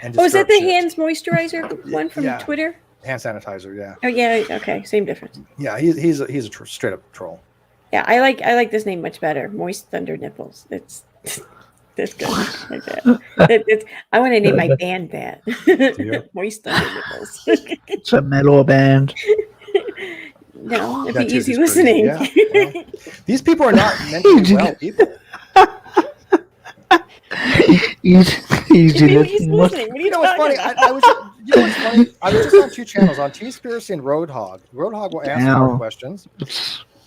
and is that the Hands Moisturizer one from Twitter? Hand sanitizer, yeah. Oh yeah, okay, same difference. Yeah, he's a straight up troll. Yeah, I like this name much better. Moist Thunder Nipples. That's good. Like that. I want to name my band that. Moist Thunder Nipples. It's a metal band. No, it'd be easy listening. Yeah, well, these people are not mentally well people. Easy listening. What are you what's funny? What's funny? I was just on two channels, on T-Spiracy and Roadhog. Roadhog will ask hard questions,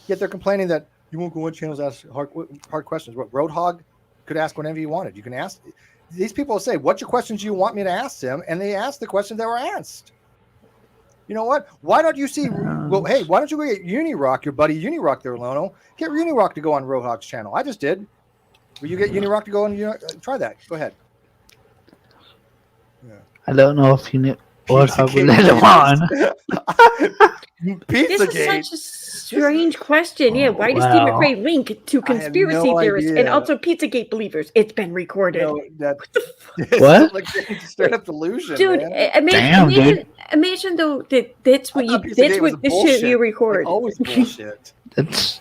yet they're complaining that you won't go on channels ask hard questions. What Roadhog could ask whenever you wanted. You can ask. These people will say, "What's your questions you want me to ask them?" And they ask the questions that were asked. You know what? Why don't you see? Well, hey, why don't you go get Unirock, your buddy Unirock there, Lono? Get Unirock to go on Roadhog's channel. I just did. Will you get Unirock to go and try that? Go ahead. Yeah. I don't know if you knew what I would let him on. This is such a strange question. Yeah, why does Steve McRae link to conspiracy theorists and also Pizzagate believers? It's been recorded. What? Like straight up delusion, dude. Imagine though that that's what this shit you record. Always bullshit. That's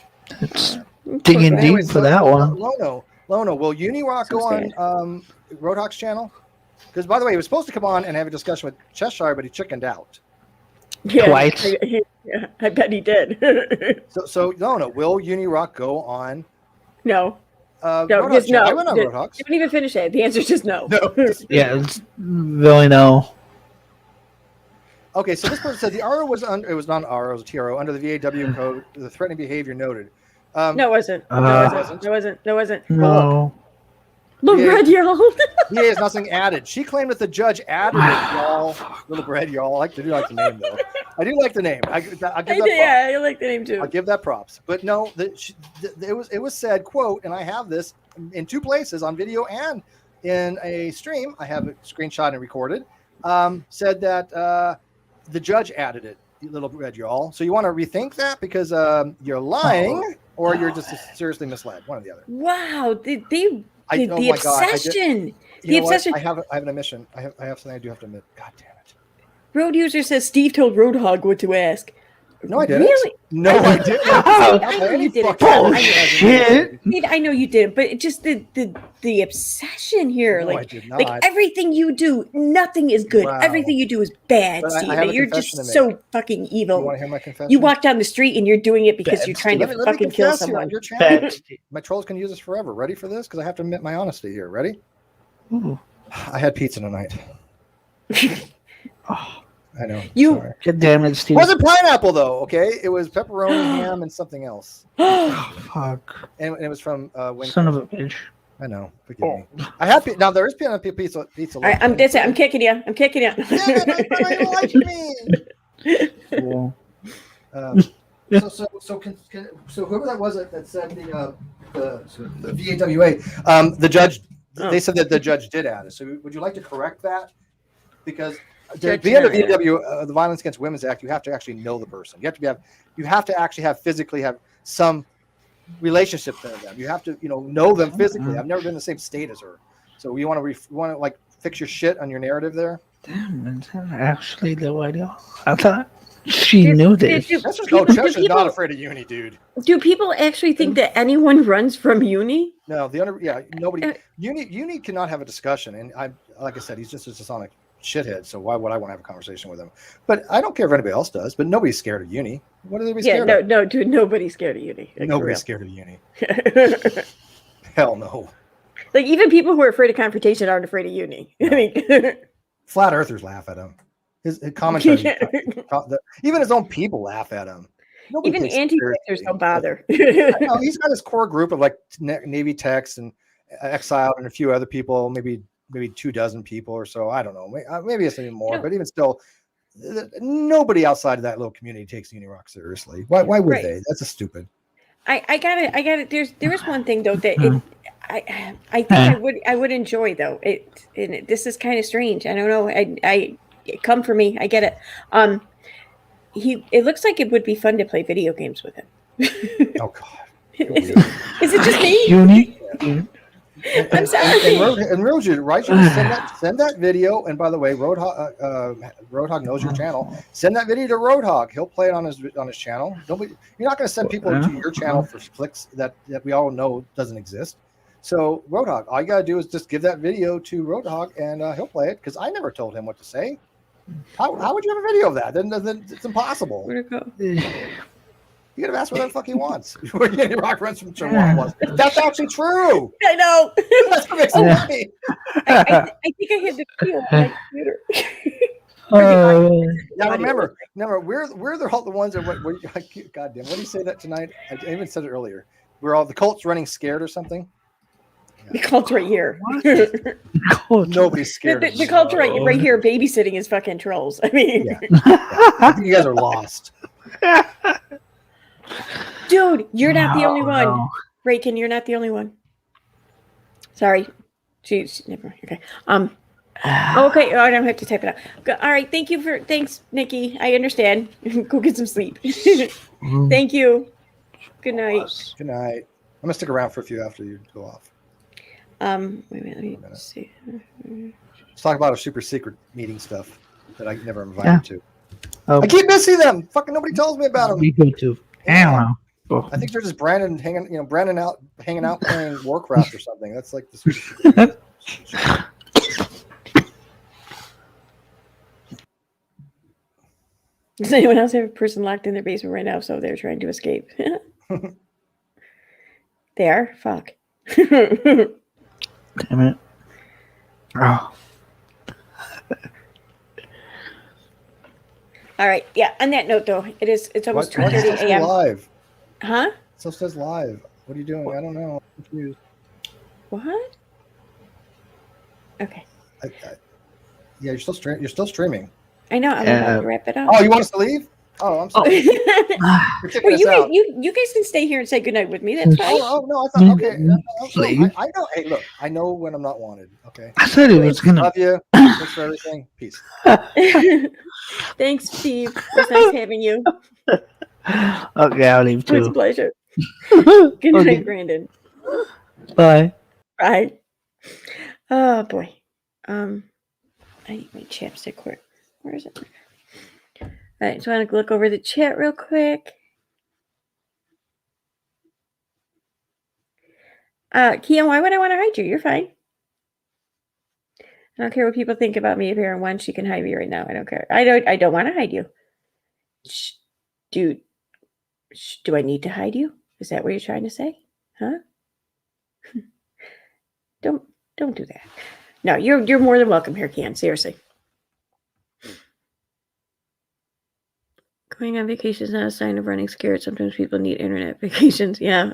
digging deep for that one. Lono, will Unirock go on Roadhog's channel? Because, by the way, he was supposed to come on and have a discussion with Cheshire, but he chickened out. Yeah, twice. I bet he did. so Lono, will Unirock go on? No. No, just no. I went on Roadhogs. Don't even finish it. The answer is just no. Yeah, it's really no. Okay, so this person said the RO was under. It was not an RO, it was a TRO under the VAW code. The threatening behavior noted. No, it wasn't. No, it wasn't. No. Look, Red Y'all. Yeah, it's nothing added. She claimed that the judge added it, y'all. Little Bread Y'all. I do like the name, though. I do like the name. I give that props. Yeah, I like the name, too. I'll give that props. But no, it was said, quote, and I have this in two places, on video and in a stream. I have it screenshot and recorded. Said that the judge added it, Little Bread Y'all. So you want to rethink that because you're lying or you're just seriously misled, one or the other. Wow, the obsession. The obsession. I have an admission. I have something I do have to admit. God damn it. Road user says Steve told Roadhog what to ask. No, I didn't. Really? No, I didn't. I know you didn't. Bullshit. I know you didn't, but just the obsession here, No, like, I did not. like everything you do, nothing is good. Wow. Everything you do is bad, But I Steve. have a You're confession just to so make. fucking You evil. want to hear my confession? You walk down the street and you're doing it because Bad, you're trying to Let me fucking kill confess here someone. on your channel. Bad. My trolls can use this forever. Ready for this? Because I have to admit my honesty here. Ready? Ooh. I had pizza tonight. Oh, I know. You- Sorry. God damn it, It Steve. wasn't pineapple though. Okay, it was pepperoni, ham, and something else. Oh, fuck. And it was from Son of a bitch. I know. Forgive me. I have now. There is pineapple pizza. All right, that's it. I'm kicking you. I'm kicking you. Damn it, I thought you liked me. Cool. So whoever that was that said the VAWA, the judge, they said that the judge did add it. So would you like to correct that? Because to be under VAW, the Violence Against Women's Act, you have to actually know the person. You have to actually physically have some relationship to them. You have to know them physically. I've never been in the same state as her. So you want to like fix your shit on your narrative there. Damn, is that actually the idea? I thought she knew this. That's just Chesh's not afraid of uni, dude. Do people actually think that anyone runs from uni? No, nobody. Uni cannot have a discussion, and like I said, he's just a dishonest shithead. So why would I want to have a conversation with him? But I don't care if anybody else does. But nobody's scared of uni. What are they scared of? No, dude, nobody's scared of uni. Like, Nobody's scared of uni. Hell no. Like even people who are afraid of confrontation aren't afraid of uni. I mean, Flat earthers laugh at him. His commentary, even his own people laugh at him. Nobody even takes him anti-vaxxers seriously. don't bother. I know, he's got his core group of like Navy techs and exiled and a few other people, maybe 24 people or so. I don't know. Maybe it's even more, but even still, nobody outside of that little community takes Uni Rock seriously. Why would they? That's a stupid. I got it. There is one thing though that I think I would enjoy though. This is kind of strange. I don't know. I come for me. I get it. It looks like it would be fun to play video games with him. Oh God. Is it just me? Uni? I'm sorry. And Roju, right? Send that video. And by the way, Roadhog knows your channel. Send that video to Roadhog. He'll play it on his channel. You're not going to send people to your channel for clicks that we all know doesn't exist. So Roadhog, all you got to do is just give that video to Roadhog, and he'll play it. Because I never told him what to say. How would you have a video of that? Then it's impossible. Where'd it go? You gotta ask what the fuck he wants. Rock runs from Chihuahua. That's actually true. I know. That's what makes it funny. I think I hit the video on my computer. Now remember, we're the ones that goddamn. What did you say that tonight? I even said it earlier. We're all the cult's running scared or something. The cult's right here. Nobody's scared. The cult's right here babysitting his fucking trolls. I mean, I think you guys are lost. Dude, you're not the only one. No. Raken, you're not the only one. Sorry. She's never okay. Okay, I don't have to type it out. All right, thanks, Nikki. I understand. Go get some sleep. Thank you. Good night. Good night. I'm gonna stick around for a few after you go off. Wait a minute, let me see. Let's talk about our super secret meeting stuff that I never invited to. Oh, I keep missing them. Fucking nobody tells me about them. me too. I don't know. I think they're just Brandon hanging out playing Warcraft or something. That's like the super secret. Does anyone else have a person locked in their basement right now? So they're trying to escape. They are? Fuck. Damn it. Oh. All right. Yeah. On that note, though, it's almost 2:30 a.m. Live. Huh? So it says live. What are you doing? I don't know. I'm confused. What? Okay. Yeah, you're still streaming. I know. I'm about to wrap it up. Oh, you want us to leave? Oh, I'm sorry. You're kicking Well, us out. you guys can stay here and say goodnight with me. That's fine. Oh no, I thought okay. Leave. I know. Hey, look, I know when I'm not wanted. Okay. I said it was gonna. Love you. Thanks for everything. Peace. Thanks, Steve. It was nice having you. Okay, I'll leave It was a too. pleasure. Good night, Okay. Brandon. Bye. Bye. Oh boy. I need my chapstick. Where is it? All right, so I want to look over the chat real quick. Kian, why would I want to hide you? You're fine. I don't care what people think about me if you're in one. She can hide me right now. I don't care. I don't want to hide you. Do I need to hide you? Is that what you're trying to say? Huh? Don't do that. No, you're more than welcome here, Kian. Seriously. Going on vacation is not a sign of running scared. Sometimes people need internet vacations. Yeah.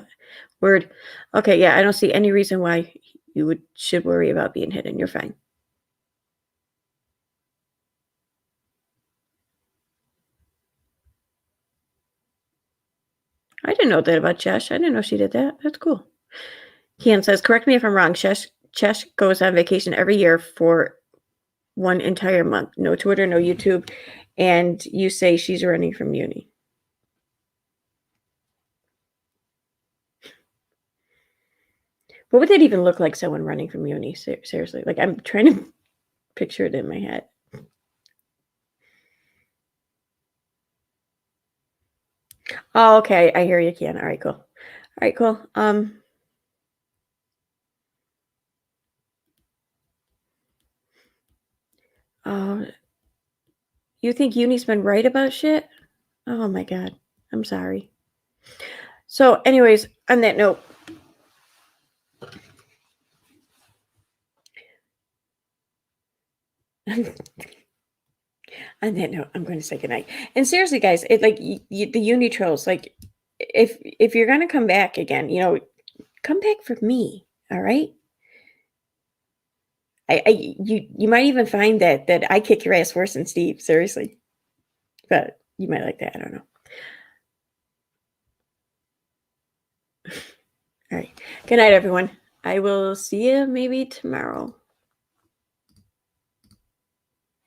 Word. Okay, yeah, I don't see any reason why you should worry about being hidden. You're fine. I didn't know that about Chesh. I didn't know she did that. That's cool. Kian says, correct me if I'm wrong. Chesh goes on vacation every year for one entire month. No Twitter, no YouTube. And you say she's running from uni. What would that even look like, someone running from uni? Seriously. Like, I'm trying to picture it in my head. Oh, okay. I hear you, Kian. All right, cool. All right, cool. Oh, you think uni's been right about shit? Oh my God. I'm sorry. So, anyways, on that note, I'm going to say goodnight. And seriously, guys, it like the uni trolls, like if you're gonna come back again, come back for me. All right. You might even find that I kick your ass worse than Steve. Seriously, but you might like that. I don't know. All right. Good night, everyone. I will see you maybe tomorrow.